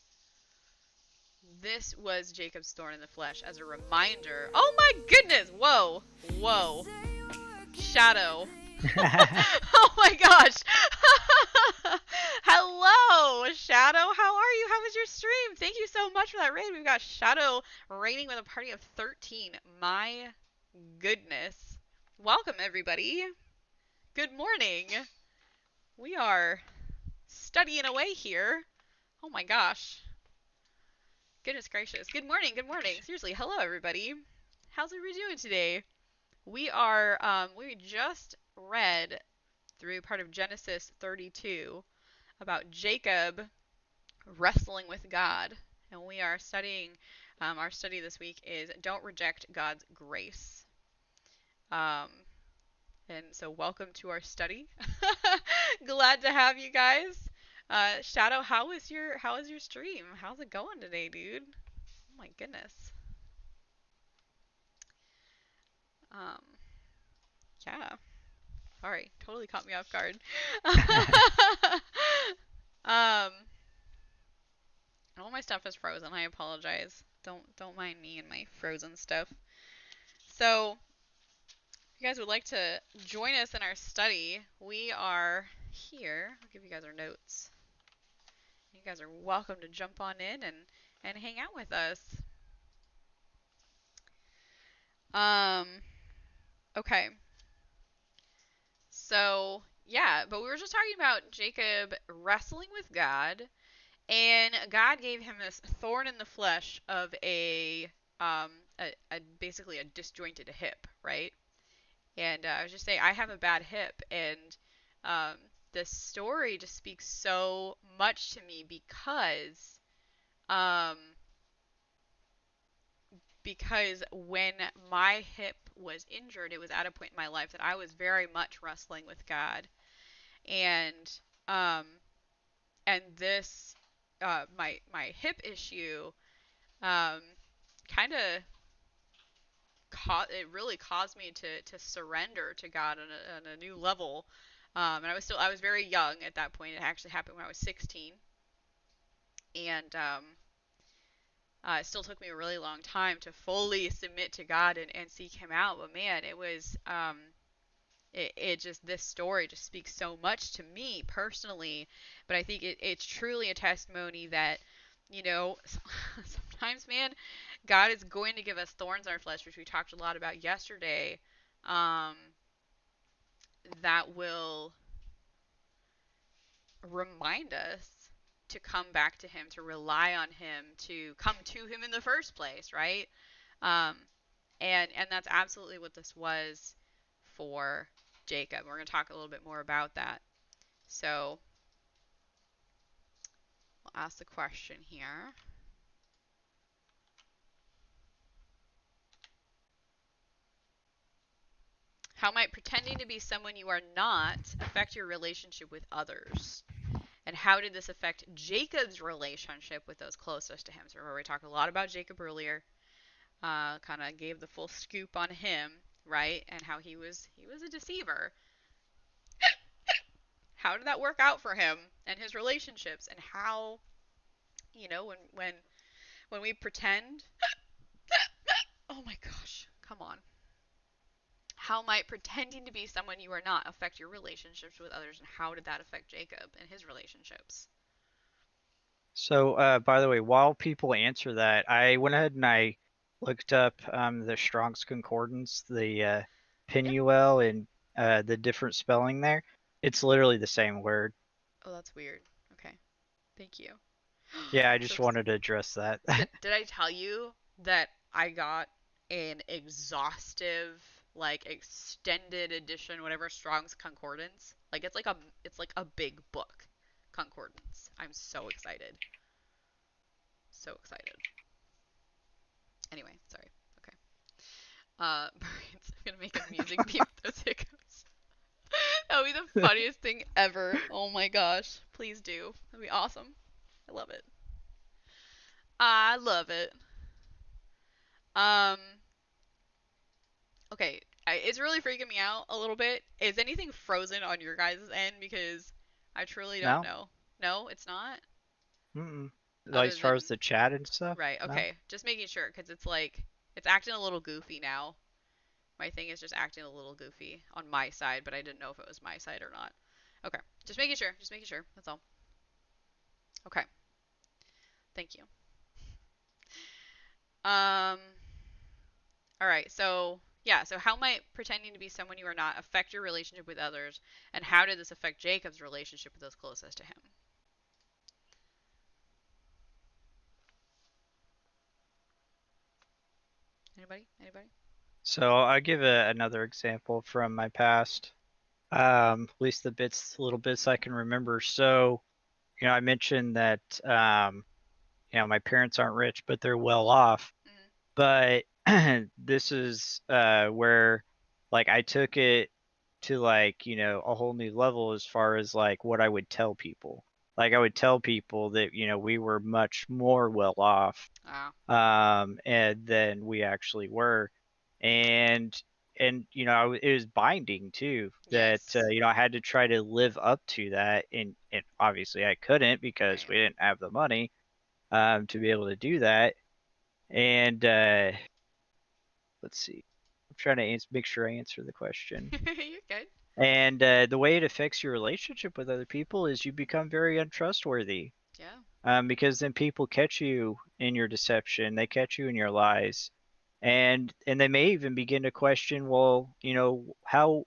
This was Jacob's thorn in the flesh as a reminder. Oh my goodness! Whoa! Whoa! Shadow. Oh my gosh! Hello, Shadow. How are you? How was your stream? Thank you so much for that raid. We've got Shadow raiding with a party of 13. My goodness. Welcome, everybody. Good morning. We are studying away here. Oh my gosh. Goodness gracious. Good morning. Good morning. Seriously, hello, everybody. How's everybody doing today? We just read through part of Genesis 32 about Jacob wrestling with God. And we are studying, our study this week is Don't Reject God's Grace. Um, and so welcome to our study. Glad to have you guys. Shadow, how was your stream? How's it going today, dude? Oh my goodness. Um, yeah. Sorry, totally caught me off guard. um, all my stuff is frozen. I apologize. Don't mind me and my frozen stuff. So, if you guys would like to join us in our study, we are here. I'll give you guys our notes. You guys are welcome to jump on in and hang out with us. Um, okay. So, yeah, but we were just talking about Jacob wrestling with God, and God gave him this thorn in the flesh of um basically a disjointed hip, right? And I was just saying, I have a bad hip, and um, this story just speaks so much to me um, because when my hip was injured, it was at a point in my life that I was very much wrestling with God, and um, this my hip issue kind of it really caused me to surrender to God on a new level. And I was very young at that point. It actually happened when I was 16, and it still took me a really long time to fully submit to God and seek Him out. But man, it was it just, this story just speaks so much to me personally. But I think it's truly a testimony that, you know, sometimes, man, God is going to give us thorns in our flesh, which we talked a lot about yesterday, um, that will remind us to come back to Him, to rely on Him, to come to Him in the first place, right? Um, and that's absolutely what this was for Jacob. We're going to talk a little bit more about that. So we'll ask the question here. How might pretending to be someone you are not affect your relationship with others? And how did this affect Jacob's relationship with those closest to him? So remember, we talked a lot about Jacob earlier. Kind of gave the full scoop on him, right? And how he was a deceiver. How did that work out for him and his relationships? And how, when we pretend. Oh my gosh, come on. How might pretending to be someone you are not affect your relationships with others, and how did that affect Jacob and his relationships? So, by the way, while people answer that, I went ahead and I looked up the Strong's Concordance, the Yep. Penuel, and the different spelling there. It's literally the same word. Oh, that's weird. Okay. Thank you. Yeah, I So just wanted to address that. did I tell you that I got an exhaustive, like extended edition, whatever Strong's Concordance? Like it's like a big book concordance. I'm so excited. So excited. Anyway, sorry. Okay. I'm gonna make a music beat with those hiccups. That would be the funniest thing ever. Oh my gosh. Please do. That'd be awesome. I love it. I love it. Um, okay. It's really freaking me out a little bit. Is anything frozen on your guys' end? Because I truly don't No? know. No, it's not? Mm-mm. Like Other as far than, as the chat and stuff? right, No? okay. Just making sure, because it's like, it's acting a little goofy now. My thing is just acting a little goofy on my side, but I didn't know if it was my side or not. Okay. Just making sure. Just making sure. That's all. Okay. Thank you. Um, all right. So, yeah. So, how might pretending to be someone you are not affect your relationship with others? And how did this affect Jacob's relationship with those closest to him? Anybody? Anybody? So I'll give another example from my past. At least the little bits I can remember. So, I mentioned that my parents aren't rich, but they're well off. Mm-hmm. But this is where like I took it to like, a whole new level as far as like what I would tell people. Like I would tell people that, we were much more well off Ah. and than we actually were. And it was binding too that Yes. I had to try to live up to that and obviously I couldn't because Right. we didn't have the money to be able to do that. And let's see. I'm trying to make sure I answer the question. You're good. And the way it affects your relationship with other people is you become very untrustworthy. Yeah. Because then people catch you in your deception, they catch you in your lies, and they may even begin to question, well,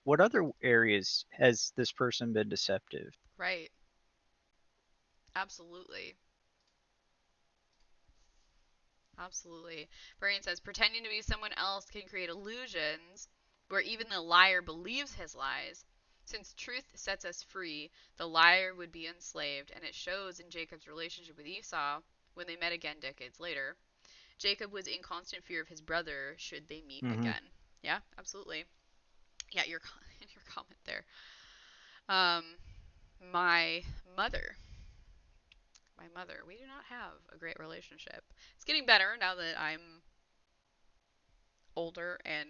what other areas has this person been deceptive? Right. Absolutely. Absolutely. Brian says pretending to be someone else can create illusions where even the liar believes his lies. Since truth sets us free, the liar would be enslaved, and it shows in Jacob's relationship with Esau when they met again decades later. Jacob was in constant fear of his brother should they meet Hmm. again. Yeah, absolutely. Yeah, your in your comment there. Um, my mother, my mother, we do not have a great relationship. It's getting better now that I'm older and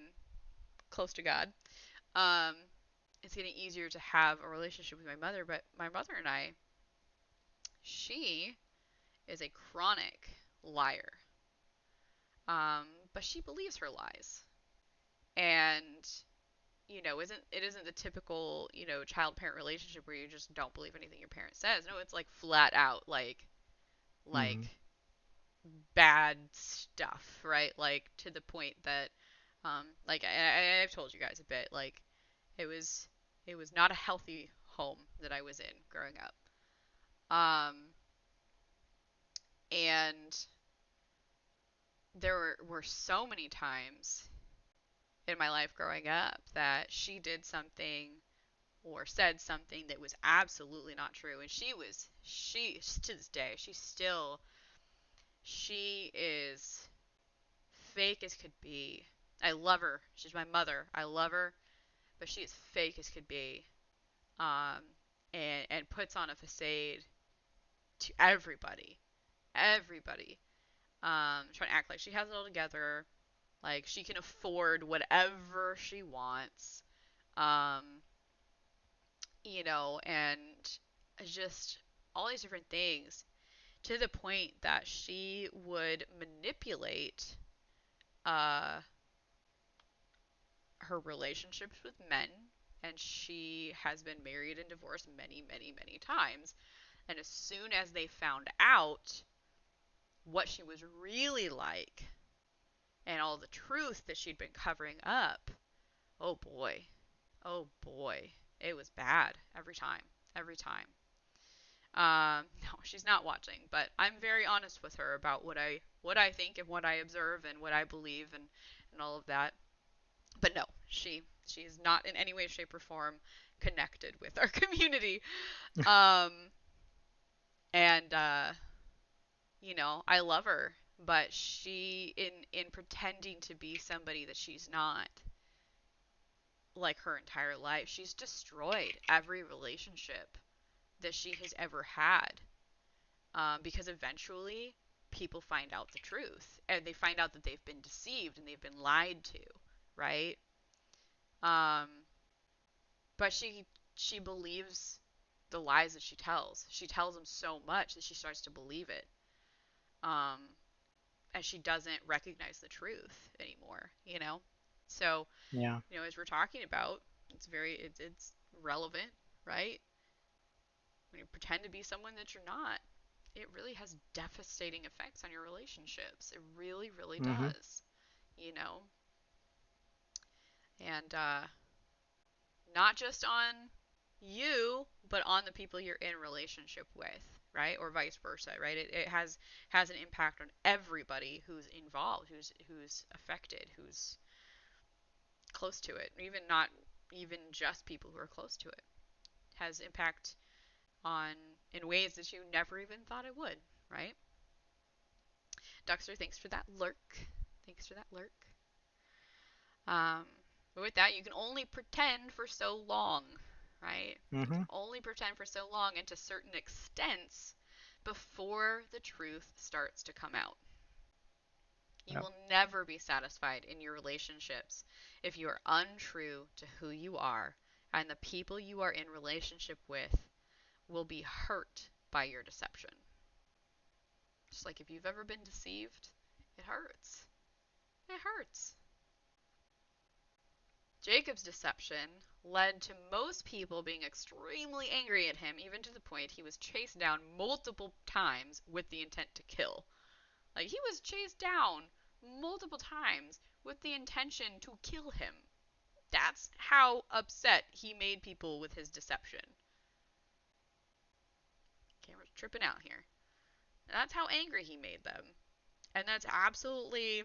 close to God. Um, it's getting easier to have a relationship with my mother, but my mother and I, she is a chronic liar. But she believes her lies. And isn't the typical, child parent relationship where you just don't believe anything your parent says. No, it's like flat out like Hmm. bad stuff, right? Like to the point that like I've told you guys a bit, like it was it was not a healthy home that I was in growing up. Um, and there were so many times in my life growing up that she did something or said something that was absolutely not true, and she to this day she is fake as could be. I love her. She's my mother. I love her, but she is fake as could be, um, and puts on a facade to everybody, everybody, trying to act like she has it all together, like she can afford whatever she wants, um, and just all these different things to the point that she would manipulate uh, her relationships with men, and she has been married and divorced many, many, many times. And as soon as they found out what she was really like and all the truth that she'd been covering up, oh boy, oh boy, it was bad every time, every time. No, she's not watching, but I'm very honest with her about what I think and what I observe and what I believe and all of that. But no, she's not in any way, shape, or form connected with our community. Um, and I love her, but she in pretending to be somebody that she's not, like her entire life, she's destroyed every relationship that she has ever had. Because eventually people find out the truth and they find out that they've been deceived and they've been lied to, right? Um, but she believes the lies that she tells. She tells them so much that she starts to believe it. Um, and she doesn't recognize the truth anymore, So, Yeah. as we're talking about, it's relevant, right? When you pretend to be someone that you're not, it really has devastating effects on your relationships. It really, really Mhm. does, you know? And not just on you, but on the people you're in relationship with, right? Or vice versa, right? It has an impact on everybody who's involved, who's affected, who's close to it. Even not even just people who are close to it. Has impact on in ways that you never even thought it would, right? Duxter, thanks for that lurk. Thanks for that lurk. Um, but with that, you can only pretend for so long, right? You can Mhm. only pretend for so long and to certain extents before the truth starts to come out. You Yep. will never be satisfied in your relationships if you are untrue to who you are, and the people you are in relationship with will be hurt by your deception. Just like if you've ever been deceived, it hurts. It hurts. Jacob's deception led to most people being extremely angry at him, even to the point he was chased down multiple times with the intent to kill. Like, he was chased down multiple times with the intention to kill him. That's how upset he made people with his deception. Camera's tripping out here. That's how angry he made them. And that's absolutely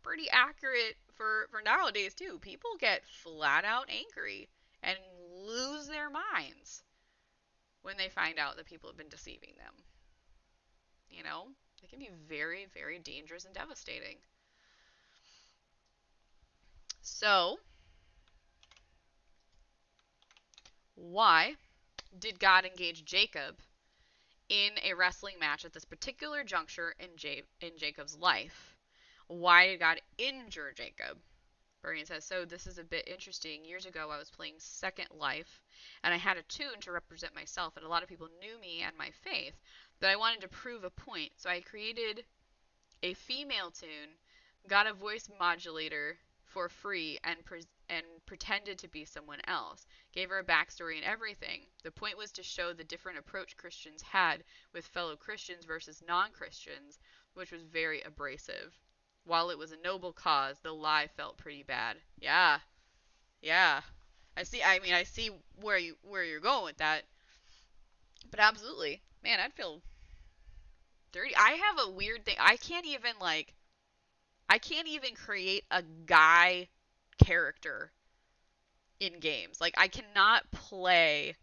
pretty accurate for nowadays too. People get flat out angry and lose their minds when they find out that people have been deceiving them. It can be very, very dangerous and devastating. So, why did God engage Jacob in a wrestling match at this particular juncture in Jacob's life? Why did God injure Jacob? Bernie says, so this is a bit interesting. Years ago, I was playing Second Life, and I had a tune to represent myself, and a lot of people knew me and my faith, but I wanted to prove a point, so I created a female tune, got a voice modulator for free, and pretended to be someone else. Gave her a backstory and everything. The point was to show the different approach Christians had with fellow Christians versus non-Christians, which was very abrasive. While it was a noble cause, the lie felt pretty bad. Yeah, yeah. I see where you're going with that. But absolutely. Man, I'd feel dirty. I have a weird thing. I can't even create a guy character in games. Like, I cannot play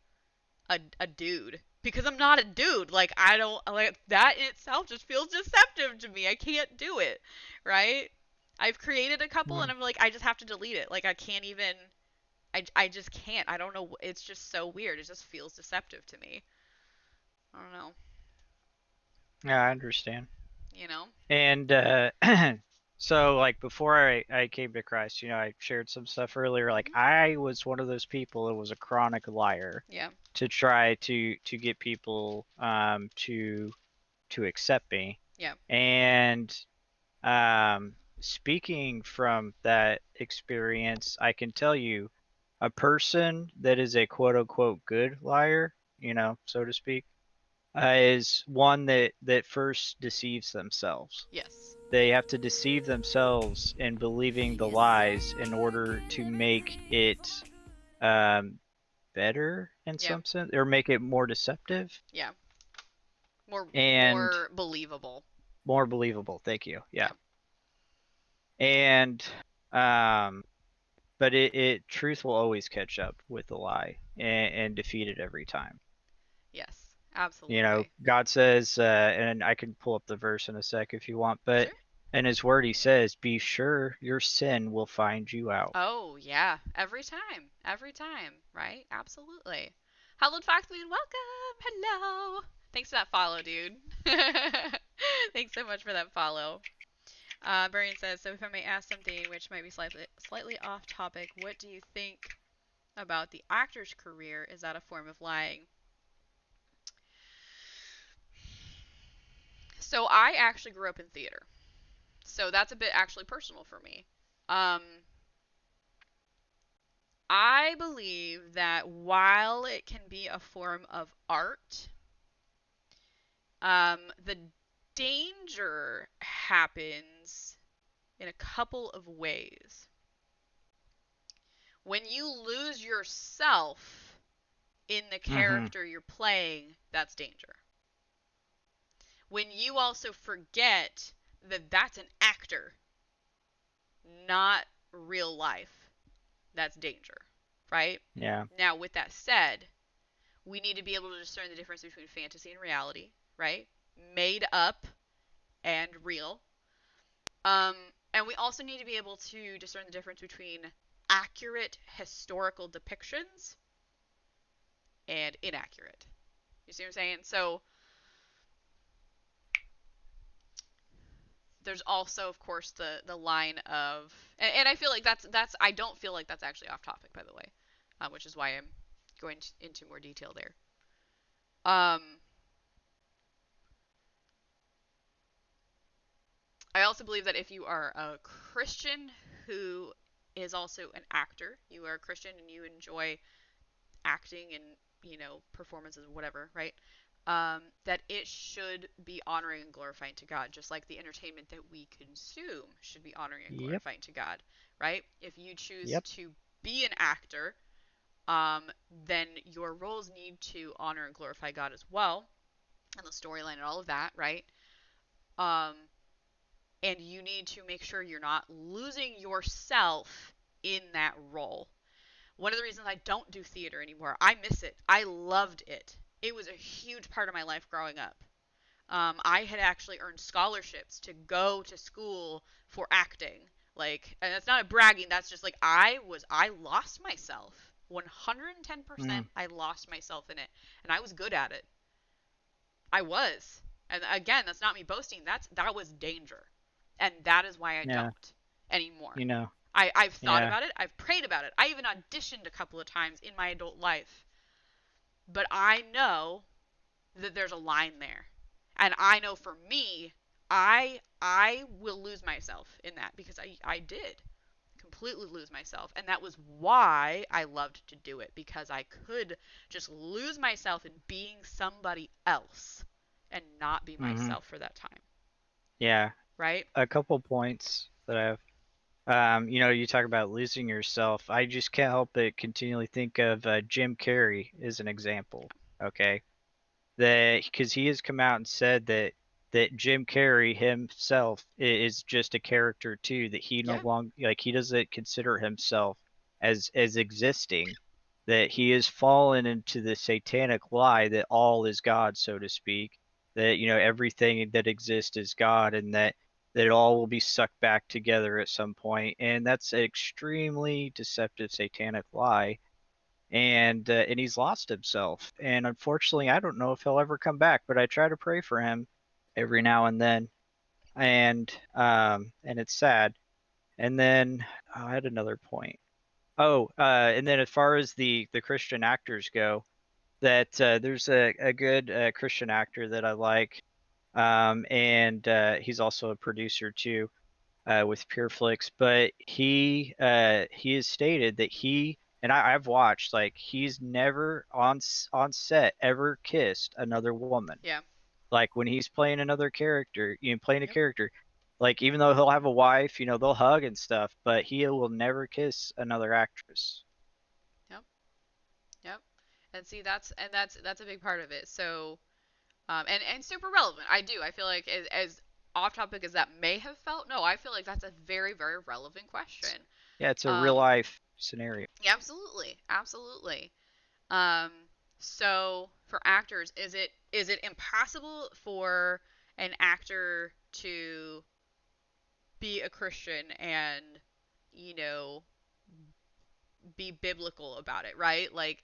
a dude because I'm not a dude. Like, I don't like that in itself just feels deceptive to me. I can't do it, right? I've created a couple and Mm. I'm like I just have to delete it. Like, I can't even I just can't. I don't know. It's just so weird. It just feels deceptive to me. I don't know. Yeah, I understand. You know? And so like before I came to Christ, I shared some stuff earlier. Like Hmm. I was one of those people that was a chronic liar Yeah. to try to get people to accept me. Yeah. And speaking from that experience, I can tell you a person that is a quote unquote good liar, so to speak, is one that first deceives themselves. Yes. They have to deceive themselves in believing the lies in order to make it um, better in Yeah. some sense, or make it more deceptive Yeah. More and more believable. more believable. Thank you. Yeah. Yeah. And um, but it truth will always catch up with the lie and defeat it every time. Yes. Absolutely. God says, and I can pull up the verse in a sec if you want, but Sure. in His Word He says, "Be sure your sin will find you out." Oh, yeah. Every time. Every time. Right? Absolutely. Hallowed Foxman, welcome. Hello. Thanks for that follow, dude. Thanks so much for that follow. Brian says, so if I may ask something which might be slightly off topic, what do you think about the actor's career? Is that a form of lying? So I actually grew up in theater. So that's a bit actually personal for me. Um, I believe that while it can be a form of art, the danger happens in a couple of ways. When you lose yourself in the Mm-hmm. character you're playing, that's danger. When you also forget that that's an actor, not real life, that's danger, right? Yeah. Now, with that said, we need to be able to discern the difference between fantasy and reality, right? Made up and real. Um, and we also need to be able to discern the difference between accurate historical depictions and inaccurate. You see what I'm saying? So there's also, of course, the line of, and I feel like that's I don't feel like that's actually off topic, by the way, which is why I'm going into more detail there. Um, I also believe that if you are a Christian who is also an actor, you are a Christian and you enjoy acting and performances, whatever, right? That it should be honoring and glorifying to God, just like the entertainment that we consume should be honoring and Yep. glorifying to God, right? If you choose Yep. to be an actor, um, then your roles need to honor and glorify God as well, and the storyline and all of that, right? Um, and you need to make sure you're not losing yourself in that role. One of the reasons I don't do theater anymore, I miss it. I loved it. It was a huge part of my life growing up. I had actually earned scholarships to go to school for acting. Like, and that's not a bragging. That's just like I lost myself. 110%. Mm. I lost myself in it, and I was good at it. I was. And again, that's not me boasting. That was danger, and that is why I Yeah. don't anymore. You know. I've thought Yeah. about it. I've prayed about it. I even auditioned a couple of times in my adult life. But I know that there's a line there. And I know for me, I will lose myself in that because I did completely lose myself. And that was why I loved to do it, because I could just lose myself in being somebody else and not be Mm-hmm. myself for that time. Yeah. Right? A couple points that I have. You talk about losing yourself. I just can't help but continually think of Jim Carrey as an example. Okay, that because he has come out and said that Jim Carrey himself is just a character too. That he no Yeah. longer like he doesn't consider himself as existing. That he has fallen into the satanic lie that all is God, so to speak. That everything that exists is God, and that that it all will be sucked back together at some point, and that's an extremely deceptive satanic lie. And he's lost himself, and unfortunately I don't know if he'll ever come back, but I try to pray for him every now and then. And it's sad. And then I had another point. And then as far as the Christian actors go, that there's a good Christian actor that I like, and he's also a producer too, with PureFlix. But he has stated that I've watched, like, he's never on set ever kissed another woman. Yeah. Like when he's playing another character, playing a Yep. character, like even though he'll have a wife, they'll hug and stuff, but he will never kiss another actress. Yep. Yep. And see, that's a big part of it. So, and super relevant. I feel like as off topic as that may have felt, no, I feel like that's a very, very relevant question. Yeah, it's a real Um, life scenario. yeah, absolutely, absolutely. Um, so for actors, is it impossible for an actor to be a Christian and, you know, be biblical about it, right? Like,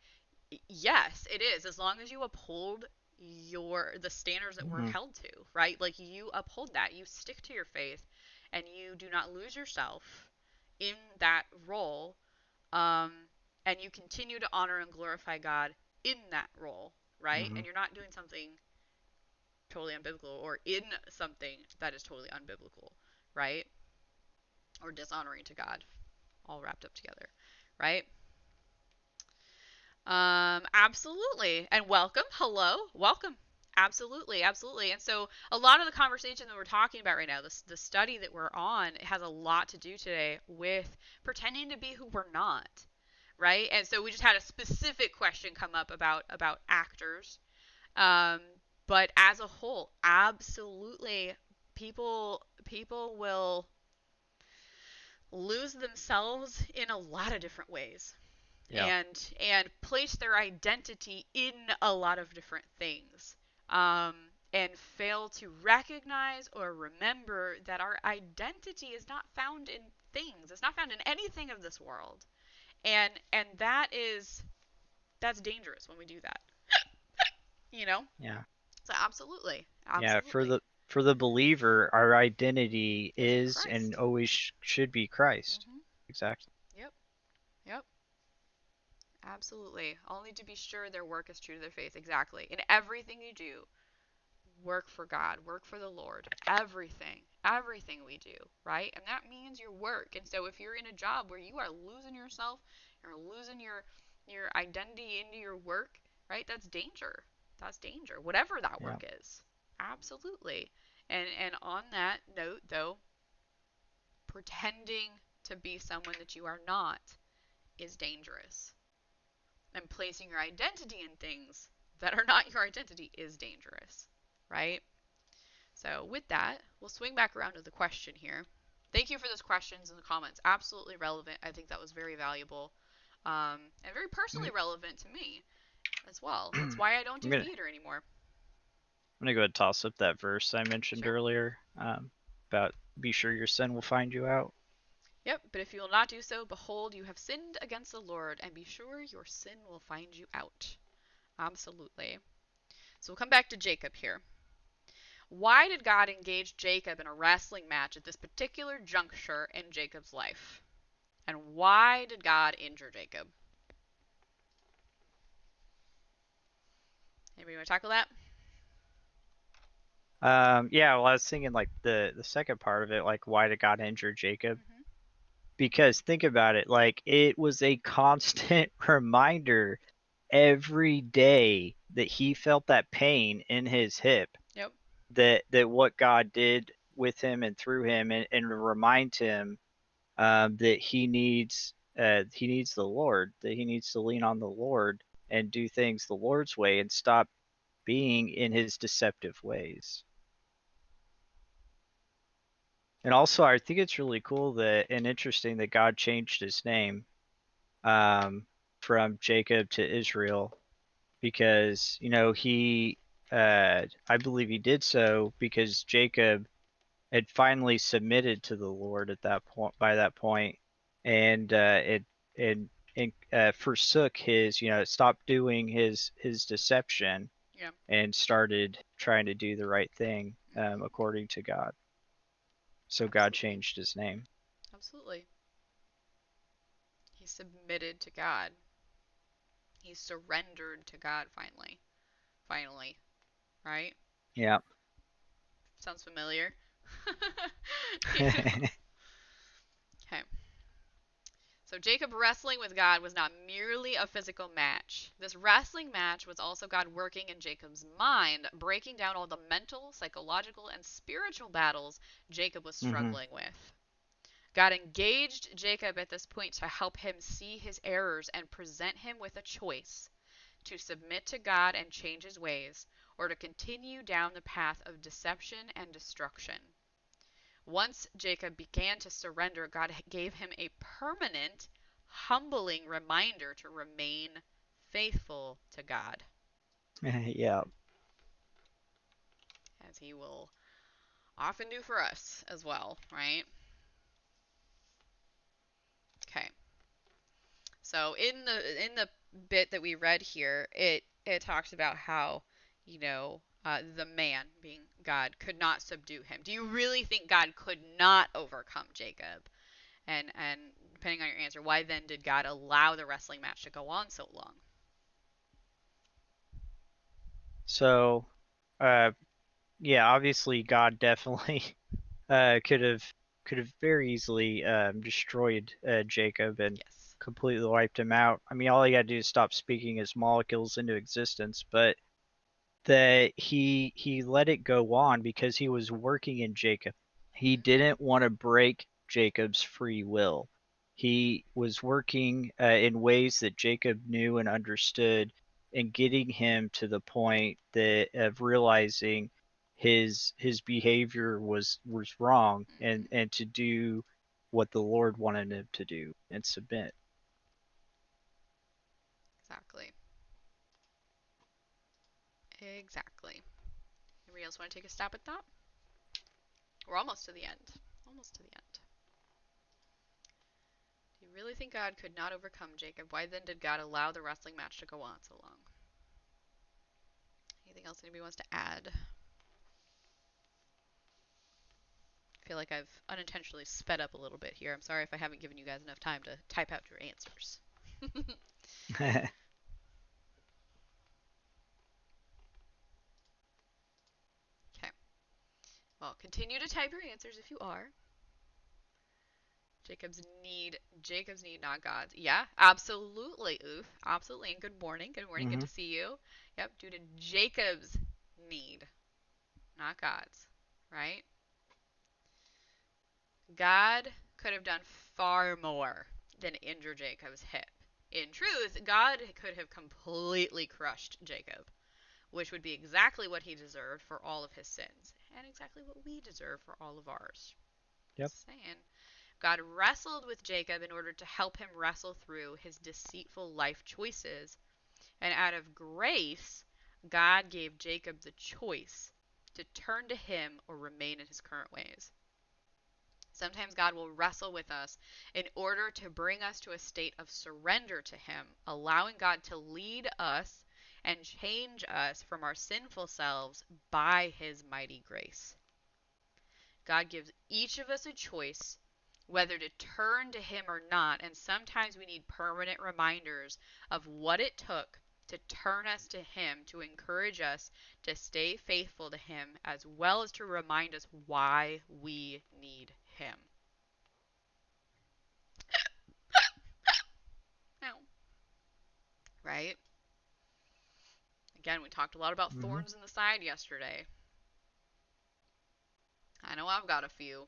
yes, it is, as long as you uphold the standards that we're Hmm. held to, right? Like, you uphold that, you stick to your faith, and you do not lose yourself in that role, um, and you continue to honor and glorify God in that role, right? Hmm. And you're not doing something totally unbiblical or in something that is totally unbiblical, right? Or dishonoring to God, all wrapped up together, right? Absolutely. And welcome. Hello. Welcome. Absolutely. Absolutely. And so a lot of the conversation that we're talking about right now, the study that we're on, has a lot to do today with pretending to be who we're not. Right? And so we just had a specific question come up about actors. Um, but as a whole, absolutely, people will lose themselves in a lot of different ways, Yeah. and place their identity in a lot of different things, um, and fail to recognize or remember that our identity is not found in things. It's not found in anything of this world, and that's dangerous when we do that. You know. Yeah. So absolutely, Yeah. For absolutely, the believer, our identity is in is and Christ. always should be Christ. Hmm. Exactly. Yep. Yep. Absolutely. Only to be sure their work is true to their faith. Exactly. In everything you do, work for God, work for the Lord. Everything we do, right? And that means your work. And so if you're in a job where you are losing yourself, you're losing your identity into your work, right? That's danger. That's danger. Whatever that Yeah. work is. Absolutely. And on that note though, pretending to be someone that you are not is dangerous. And placing your identity in things that are not your identity is dangerous, right? So, with that, we'll swing back around to the question here. Thank you for those questions in the comments. Absolutely relevant. I think that was very valuable, and very personally I'm relevant to me as well. It's gonna, why I don't I'm do gonna theater anymore. I'm gonna go ahead and toss up that verse I mentioned Sure. earlier, about be sure your sin will find you out. Yep, but if you will not do so, behold, you have sinned against the Lord, and be sure your sin will find you out. Absolutely. So we'll come back to Jacob here. Why did God engage Jacob in a wrestling match at this particular juncture in Jacob's life? And why did God injure Jacob? Anybody want to tackle that? Yeah, well, I was thinking like the second part of it, like why did God injure Jacob? Mm-hmm. Because think about it, like it was a constant reminder every day that he felt that pain in his hip, Yep. that what God did with him and through him, and remind him, that he needs the Lord, that he needs to lean on the Lord and do things the Lord's way and stop being in his deceptive ways. And also, I think it's really cool that and interesting that God changed his name, um, from Jacob to Israel, because I believe he did so because Jacob had finally submitted to the Lord at that point, by that point, and forsook his, stopped doing his deception Yeah. and started trying to do the right thing Hmm. according to God. So God Absolutely. changed his name. Absolutely. He submitted to God. He surrendered to God finally. Finally, right? Yeah. Sounds familiar. Yeah. Okay. So Jacob wrestling with God was not merely a physical match. This wrestling match was also God working in Jacob's mind, breaking down all the mental, psychological, and spiritual battles Jacob was Hmm. struggling with. God engaged Jacob at this point to help him see his errors and present him with a choice to submit to God and change his ways, or to continue down the path of deception and destruction. Once Jacob began to surrender, God gave him a permanent, humbling reminder to remain faithful to God, Yeah. as he will often do for us as well, right? Okay. So in the bit that we read here, it talks about how, the man, being God, could not subdue him. Do you really think God could not overcome Jacob? And depending on your answer, why then did God allow the wrestling match to go on so long? So, uh, yeah, obviously God definitely could have very easily destroyed Jacob and Yes. completely wiped him out. I mean, all he had to do is stop speaking his molecules into existence, but that he let it go on because he was working in Jacob. He Hmm. didn't want to break Jacob's free will. He was working in ways that Jacob knew and understood, and getting him to the point that of realizing his behavior was wrong, and Hmm. to do what the Lord wanted him to do and submit. Exactly. Exactly. Anybody else want to take a stab at that? We're almost to the end. Almost to the end. Do you really think God could not overcome Jacob? Why then did God allow the wrestling match to go on so long? Anything else anybody wants to add? I feel like I've unintentionally sped up a little bit here. I'm sorry if I haven't given you guys enough time to type out your answers. Okay. Well, continue to type your answers if you are. Jacob's need, not God's. Yeah, absolutely. Oof, absolutely. And good morning. Good morning. Good Hmm. to see you. Yep, due to Jacob's need, not God's. Right? God could have done far more than injure Jacob's hip. In truth, God could have completely crushed Jacob, which would be exactly what he deserved for all of his sins, and exactly what we deserve for all of ours. Yep. Just saying. God wrestled with Jacob in order to help him wrestle through his deceitful life choices, and out of grace, God gave Jacob the choice to turn to him or remain in his current ways. Sometimes God will wrestle with us in order to bring us to a state of surrender to Him, allowing God to lead us and change us from our sinful selves by His mighty grace. God gives each of us a choice whether to turn to Him or not, and sometimes we need permanent reminders of what it took to turn us to Him, to encourage us to stay faithful to Him, as well as to remind us why we need Him. Right? Again, we talked a lot about Hmm. thorns in the side yesterday. I know I've got a few,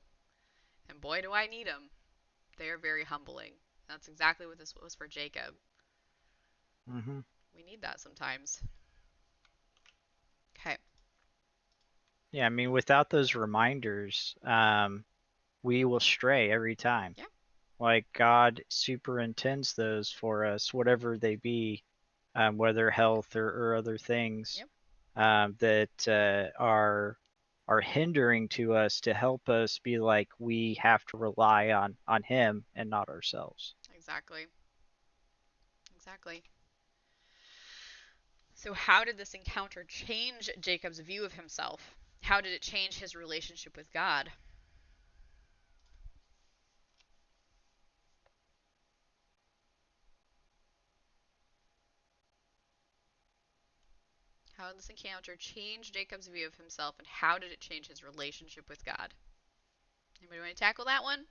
and boy, do I need them. They are very humbling. That's exactly what this was for Jacob. Hmm. We need that sometimes. Okay. Yeah, I mean, without those reminders, we will stray every time. Yeah. Like God superintends those for us, whatever they be, whether health or other things Yep. that are are hindering to us to help us be like we have to rely on him and not ourselves. Exactly. Exactly. So, how did this encounter change Jacob's view of himself? How did it change his relationship with God? How did this encounter change Jacob's view of himself, and how did it change his relationship with God? Anybody want to tackle that one?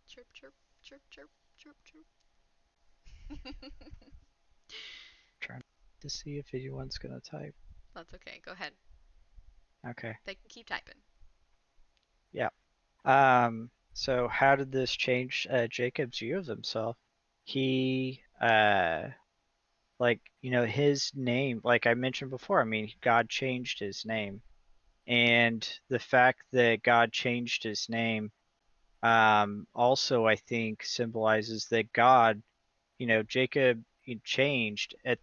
Chirp, chirp, chirp, chirp, chirp, chirp. Trying to see if anyone's gonna type. That's okay. Go ahead. Okay. They can keep typing. Yeah. So how did this change Jacob's view of himself? He like his name, like I mentioned before, I mean God changed his name. And the fact that God changed his name also I think symbolizes that God, Jacob he changed at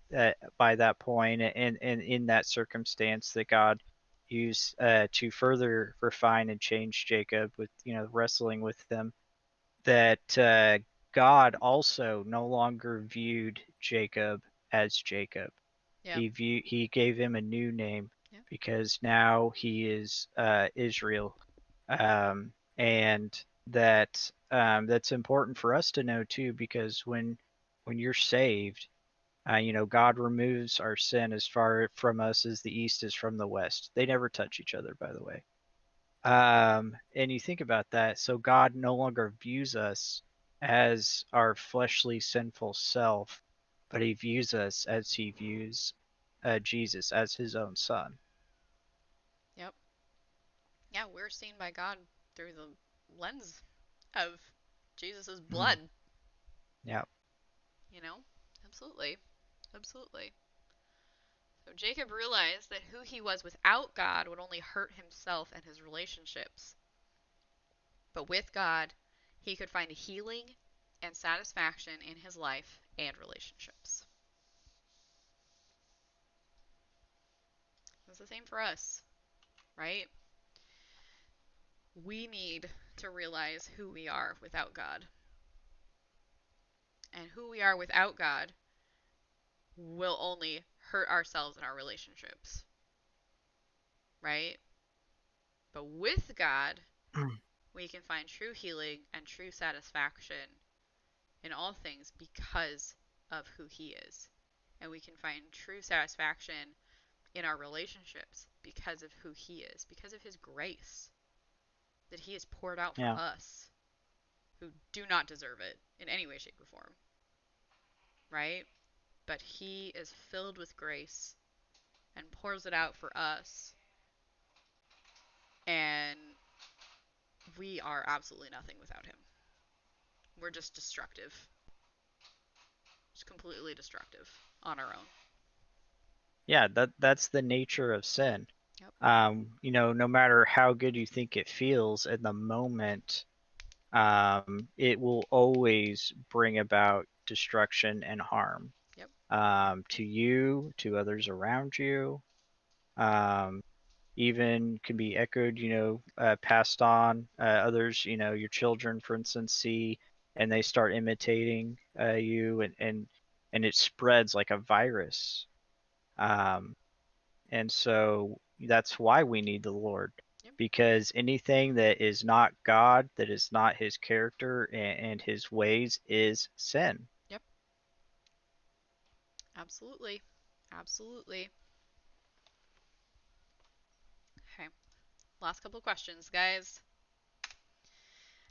by that point, and in that circumstance that God used to further refine and change Jacob with wrestling with them, that God also no longer viewed Jacob as Jacob. Yep. He gave him a new name Yep. because now he is Israel, and that's important for us to know too, because when you're saved, God removes our sin as far from us as the east is from the west. They never touch each other, by the way. And you think about that, so God no longer views us as our fleshly sinful self, but he views us as he views Jesus as his own son. Yep. Yeah, we're seen by God through the lens of Jesus' Mm, blood. yeah, You know? Absolutely. Absolutely. So Jacob realized that who he was without God would only hurt himself and his relationships. But with God, he could find healing and satisfaction in his life and relationships. It's the same for us, right? We need to realize who we are without God. And who we are without God will only hurt ourselves and our relationships, right? But with God, we can find true healing and true satisfaction in all things because of who He is. And we can find true satisfaction in our relationships because of who He is, because of His grace that He has poured out for yeah, us who do not deserve it in any way, shape, or form, right? But He is filled with grace and pours it out for us. And we are absolutely nothing without Him. We're just destructive, just completely destructive on our own. yeah. That's the nature of sin. Yep. No matter how good you think it feels in the moment, it will always bring about destruction and harm, Yep. to you, to others around you. Um, Even can be echoed, passed on. Others, your children, for instance, see and they start imitating you, and it spreads like a virus. Um, and so that's why we need the Lord, Yep. because anything that is not God, that is not His character and His ways, is sin. Yep. Absolutely. Absolutely. Okay. Last couple of questions, guys.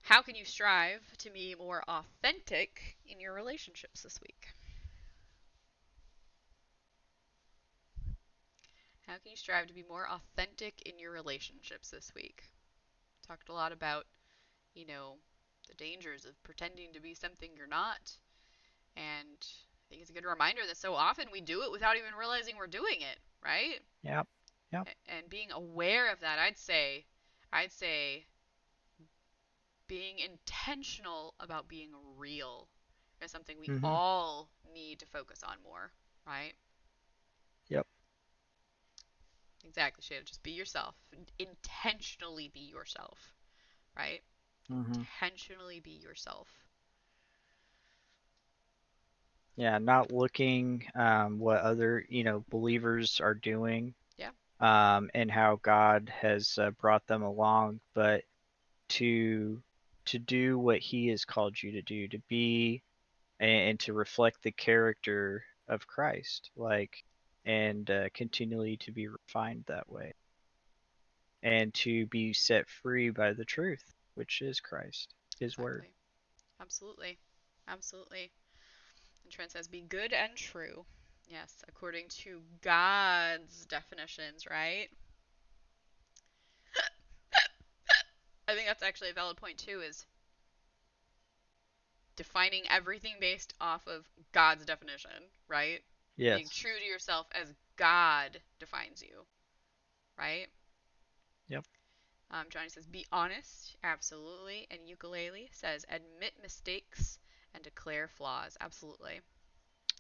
How can you strive to be more authentic in your relationships this week? How can you strive to be more authentic in your relationships this week? Talked a lot about, you know, the dangers of pretending to be something you're not. And I think it's a good reminder that so often we do it without even realizing we're doing it, right? Yep. Yep. And being aware of that, I'd say being intentional about being real is something we Mhm. all need to focus on more, right? Yep. Exactly, Shayla. Just be yourself. Intentionally be yourself, right? Mhm. Intentionally be yourself. Yeah, not looking what other, believers are doing, Yeah, and how God has brought them along, but to to do what He has called you to do, to be and to reflect the character of Christ, and continually to be refined that way, and to be set free by the truth, which is Christ, His word. exactly. Absolutely. Absolutely. And Trent says, be good and true. Yes, according to God's definitions, right? I think that's actually a valid point too, is defining everything based off of God's definition, right? Being Yes. true to yourself as God defines you, right? Yep. Johnny says, be honest, absolutely. And Ukulele says, admit mistakes and declare flaws, absolutely.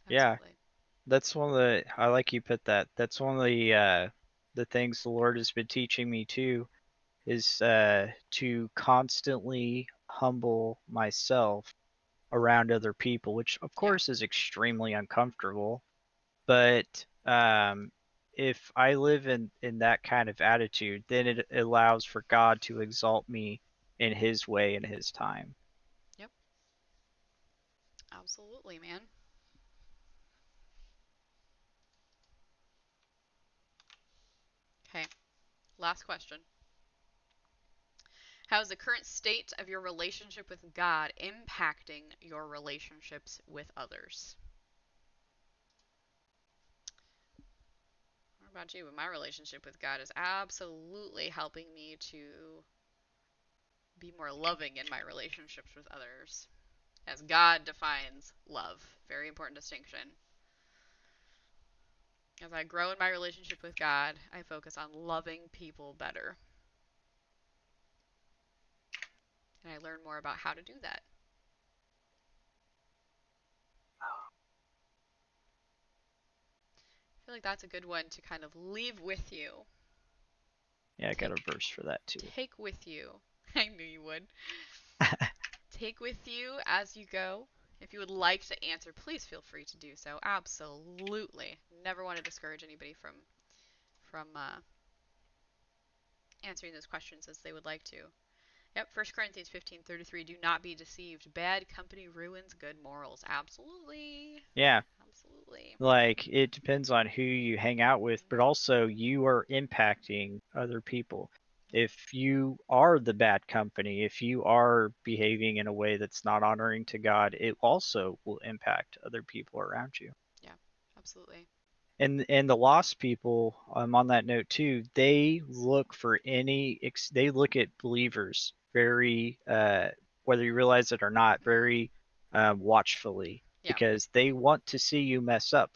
Yeah. Absolutely. That's one of the I like you put that. That's one of the things the Lord has been teaching me too, is to constantly humble myself around other people, which of Yeah, course is extremely uncomfortable. But if I live in that kind of attitude, then it allows for God to exalt me in His way and His time. yep, absolutely, man. Okay, last question. How is the current state of your relationship with God impacting your relationships with others? What about you? My relationship with God is absolutely helping me to be more loving in my relationships with others, as God defines love. Very important distinction. As I grow in my relationship with God, I focus on loving people better. And I learn more about how to do that. I feel like that's a good one to kind of leave with you. Yeah, I got Take a verse for that too. take with you. I knew you would. Take with you as you go. If you would like to answer, please feel free to do so. Absolutely. Never want to discourage anybody from answering those questions as they would like to. Yep, 1 Corinthians 15:33. Do not be deceived. Bad company ruins good morals. Absolutely. Yeah, Absolutely. like it depends on who you hang out with, but also you are impacting other people. If you are the bad company, if you are behaving in a way that's not honoring to God, it also will impact other people around you. Yeah, absolutely. And the lost people, on that note too, they look for they look at believers very, whether you realize it or not, very watchfully, Yeah, because they want to see you mess up.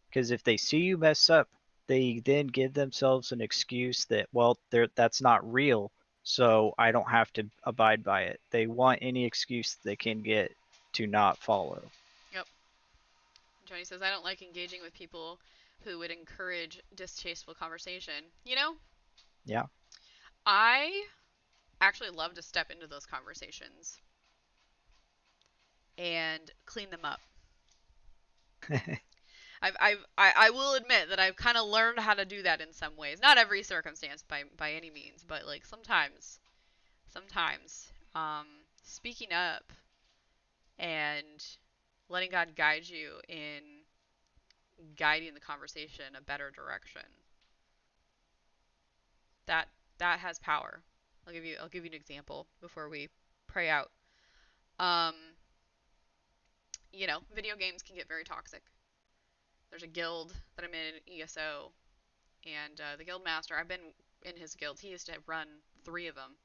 Because if they see you mess up, they then give themselves an excuse that, well, that's not real, so I don't have to abide by it. They want any excuse they can get to not follow. yep. Johnny says, I don't like engaging with people who would encourage distasteful conversation. Yeah. I actually love to step into those conversations and clean them up. I will admit that I've kind of learned how to do that in some ways. Not every circumstance by any means, but like sometimes, speaking up and letting God guide you in guiding the conversation a better direction. That that has power. I'll give you an example before we pray out. Um, video games can get very toxic. There's a guild that I'm in, ESO, and the guild master. I've been in his guild. He used to run three of them,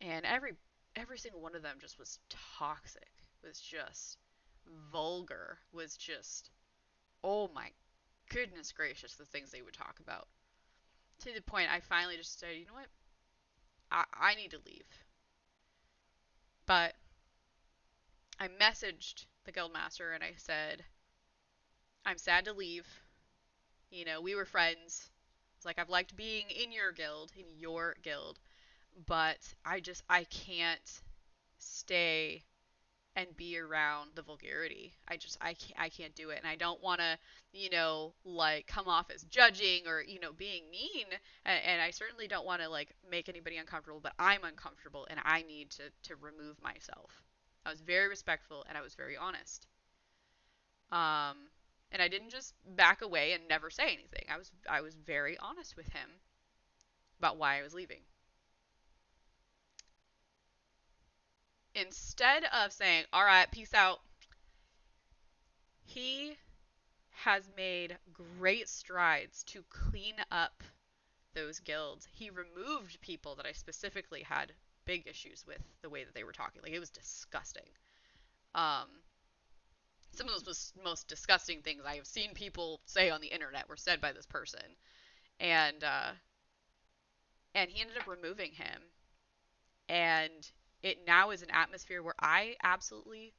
and every single one of them just was toxic. Was just vulgar. Was just, oh my goodness gracious, the things they would talk about. To the point I finally just said, you know what? I need to leave. But I messaged the guildmaster and I said, I'm sad to leave. You know, we were friends. It's like, I've liked being in your guild, but I can't stay and be around the vulgarity. I can't do it. And I don't want to, like come off as judging or, being mean. And I certainly don't want to like make anybody uncomfortable, but I'm uncomfortable and I need to remove myself. I was very respectful and I was very honest. Um, and I didn't just back away and never say anything. I was very honest with him about why I was leaving. Instead of saying, "All right, peace out," he has made great strides to clean up those guilds. He removed people that I specifically had big issues with the way that they were talking. Like, it was disgusting. Um, some of those most disgusting things I have seen people say on the internet were said by this person, and he ended up removing him. And it now is an atmosphere where I absolutely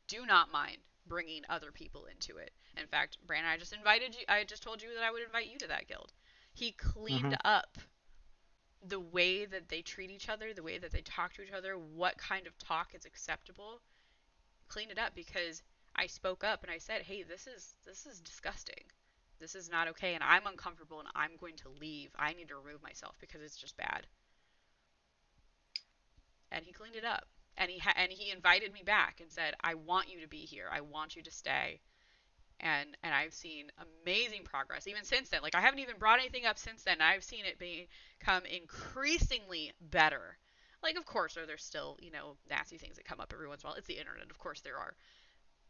do not mind bringing other people into it. In fact, Brandon, I just invited you. I just told you that I would invite you to that guild. He Mm-hmm. cleaned up the way that they treat each other, the way that they talk to each other, what kind of talk is acceptable. Cleaned it up because I spoke up and I said, "Hey, this is disgusting. This is not okay, and I'm uncomfortable, and I'm going to leave. I need to remove myself because it's just bad." And he cleaned it up. And he invited me back and said, "I want you to be here. I want you to stay." And I've seen amazing progress even since then. Like, I haven't even brought anything up since then. I've seen it become increasingly better. Like, of course, there's still, nasty things that come up every once in a while. It's the internet, of course there are.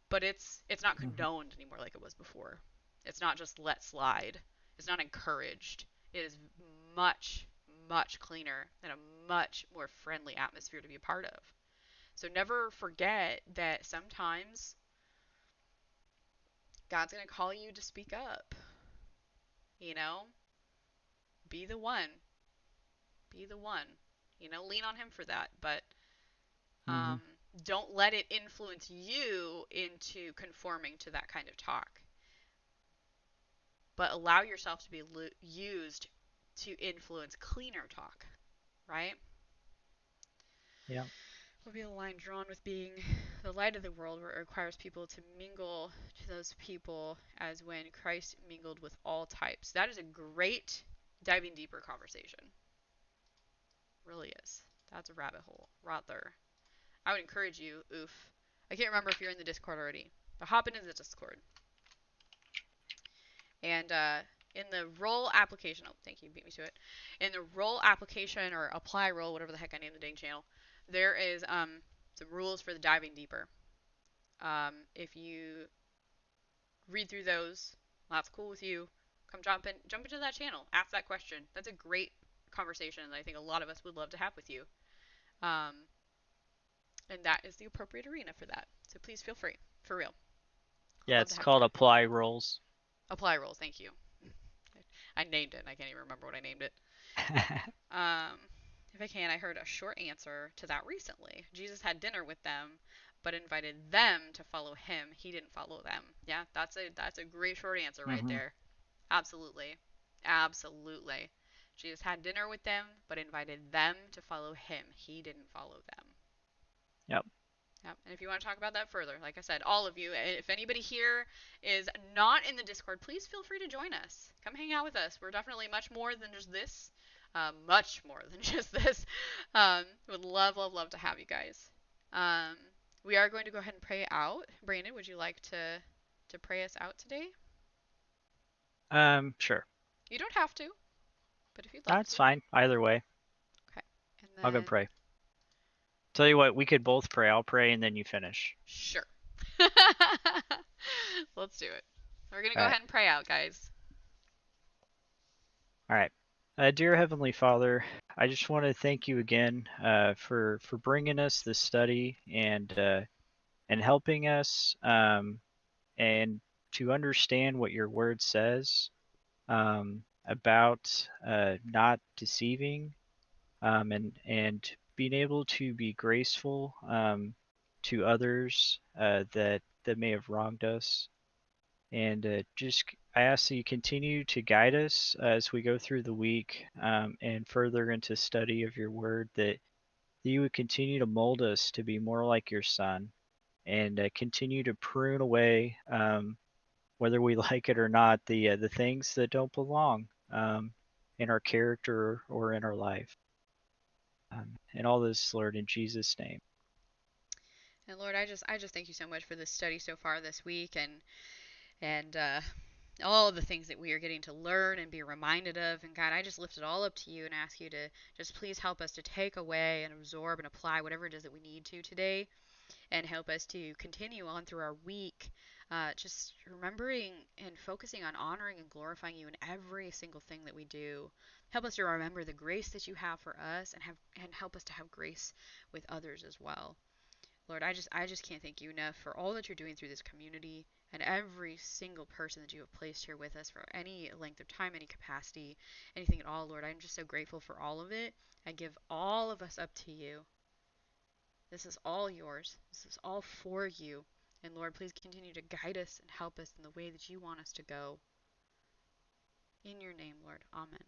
But it's not Mm-hmm. condoned anymore like it was before. It's not just let slide. It's not encouraged. It is much, much cleaner and a much more friendly atmosphere to be a part of. So never forget that sometimes God's going to call you to speak up. You know, be the one. Be the one. Lean on him for that, but Mm-hmm. um, don't let it influence you into conforming to that kind of talk. But allow yourself to be used to influence cleaner talk, right? Yeah. Will be a line drawn with being the light of the world, where it requires people to mingle to those people as when Christ mingled with all types. That is a great diving deeper conversation. Really is. That's a rabbit hole right there. I would encourage you, oof. I can't remember if you're in the Discord already, but hop into the Discord. And in the role application, oh, thank you, beat me to it. In the role application or apply role, whatever the heck I named the dang channel, there is some rules for the diving deeper. If you read through those, that's cool with you. Come jump into that channel, ask that question. That's a great conversation that I think a lot of us would love to have with you. Um, and that is the appropriate arena for that. So please feel free, for real. Yeah, Love to it's have you called there. apply roles. Apply roles, thank you. I named it, and I can't even remember what I named it. If I can, I heard a short answer to that recently. Jesus had dinner with them, but invited them to follow him. He didn't follow them. Yeah, that's a great short answer right Mm-hmm. there. Absolutely. Absolutely. Jesus had dinner with them, but invited them to follow him. He didn't follow them. Yep. Yep. And if you want to talk about that further, like I said, all of you, if anybody here is not in the Discord, please feel free to join us. Come hang out with us. We're definitely much more than just this. Much more than just this. Would love, love, love to have you guys. Um, we are going to go ahead and pray out. Brandon, would you like to pray us out today? Sure. You don't have to, but if you'd like That's to. fine. Either way, Okay. And I'll go then, pray. Tell you what, we could both pray. I'll pray and then you finish. sure. Let's do it. We're going to All go right. ahead and pray out, guys. All right. Dear Heavenly Father, I just want to thank you again for bringing us this study and helping us and to understand what your word says about not deceiving and being able to be graceful to others that may have wronged us. And I ask that you continue to guide us as we go through the week and further into study of your word, that you would continue to mold us to be more like your son and continue to prune away, whether we like it or not, the things that don't belong in our character or in our life. And all this, Lord, in Jesus' name. And Lord, I just thank you so much for this study so far this week, and all the things that we are getting to learn and be reminded of. And God, I just lift it all up to you and ask you to just please help us to take away and absorb and apply whatever it is that we need to today, and help us to continue on through our week, just remembering and focusing on honoring and glorifying you in every single thing that we do. Help us to remember the grace that you have for us, and help us to have grace with others as well. Lord, I just can't thank you enough for all that you're doing through this community and every single person that you have placed here with us for any length of time, any capacity, anything at all, Lord. I'm just so grateful for all of it. I give all of us up to you. This is all yours. This is all for you. And Lord, please continue to guide us and help us in the way that you want us to go. In your name, Lord. Amen.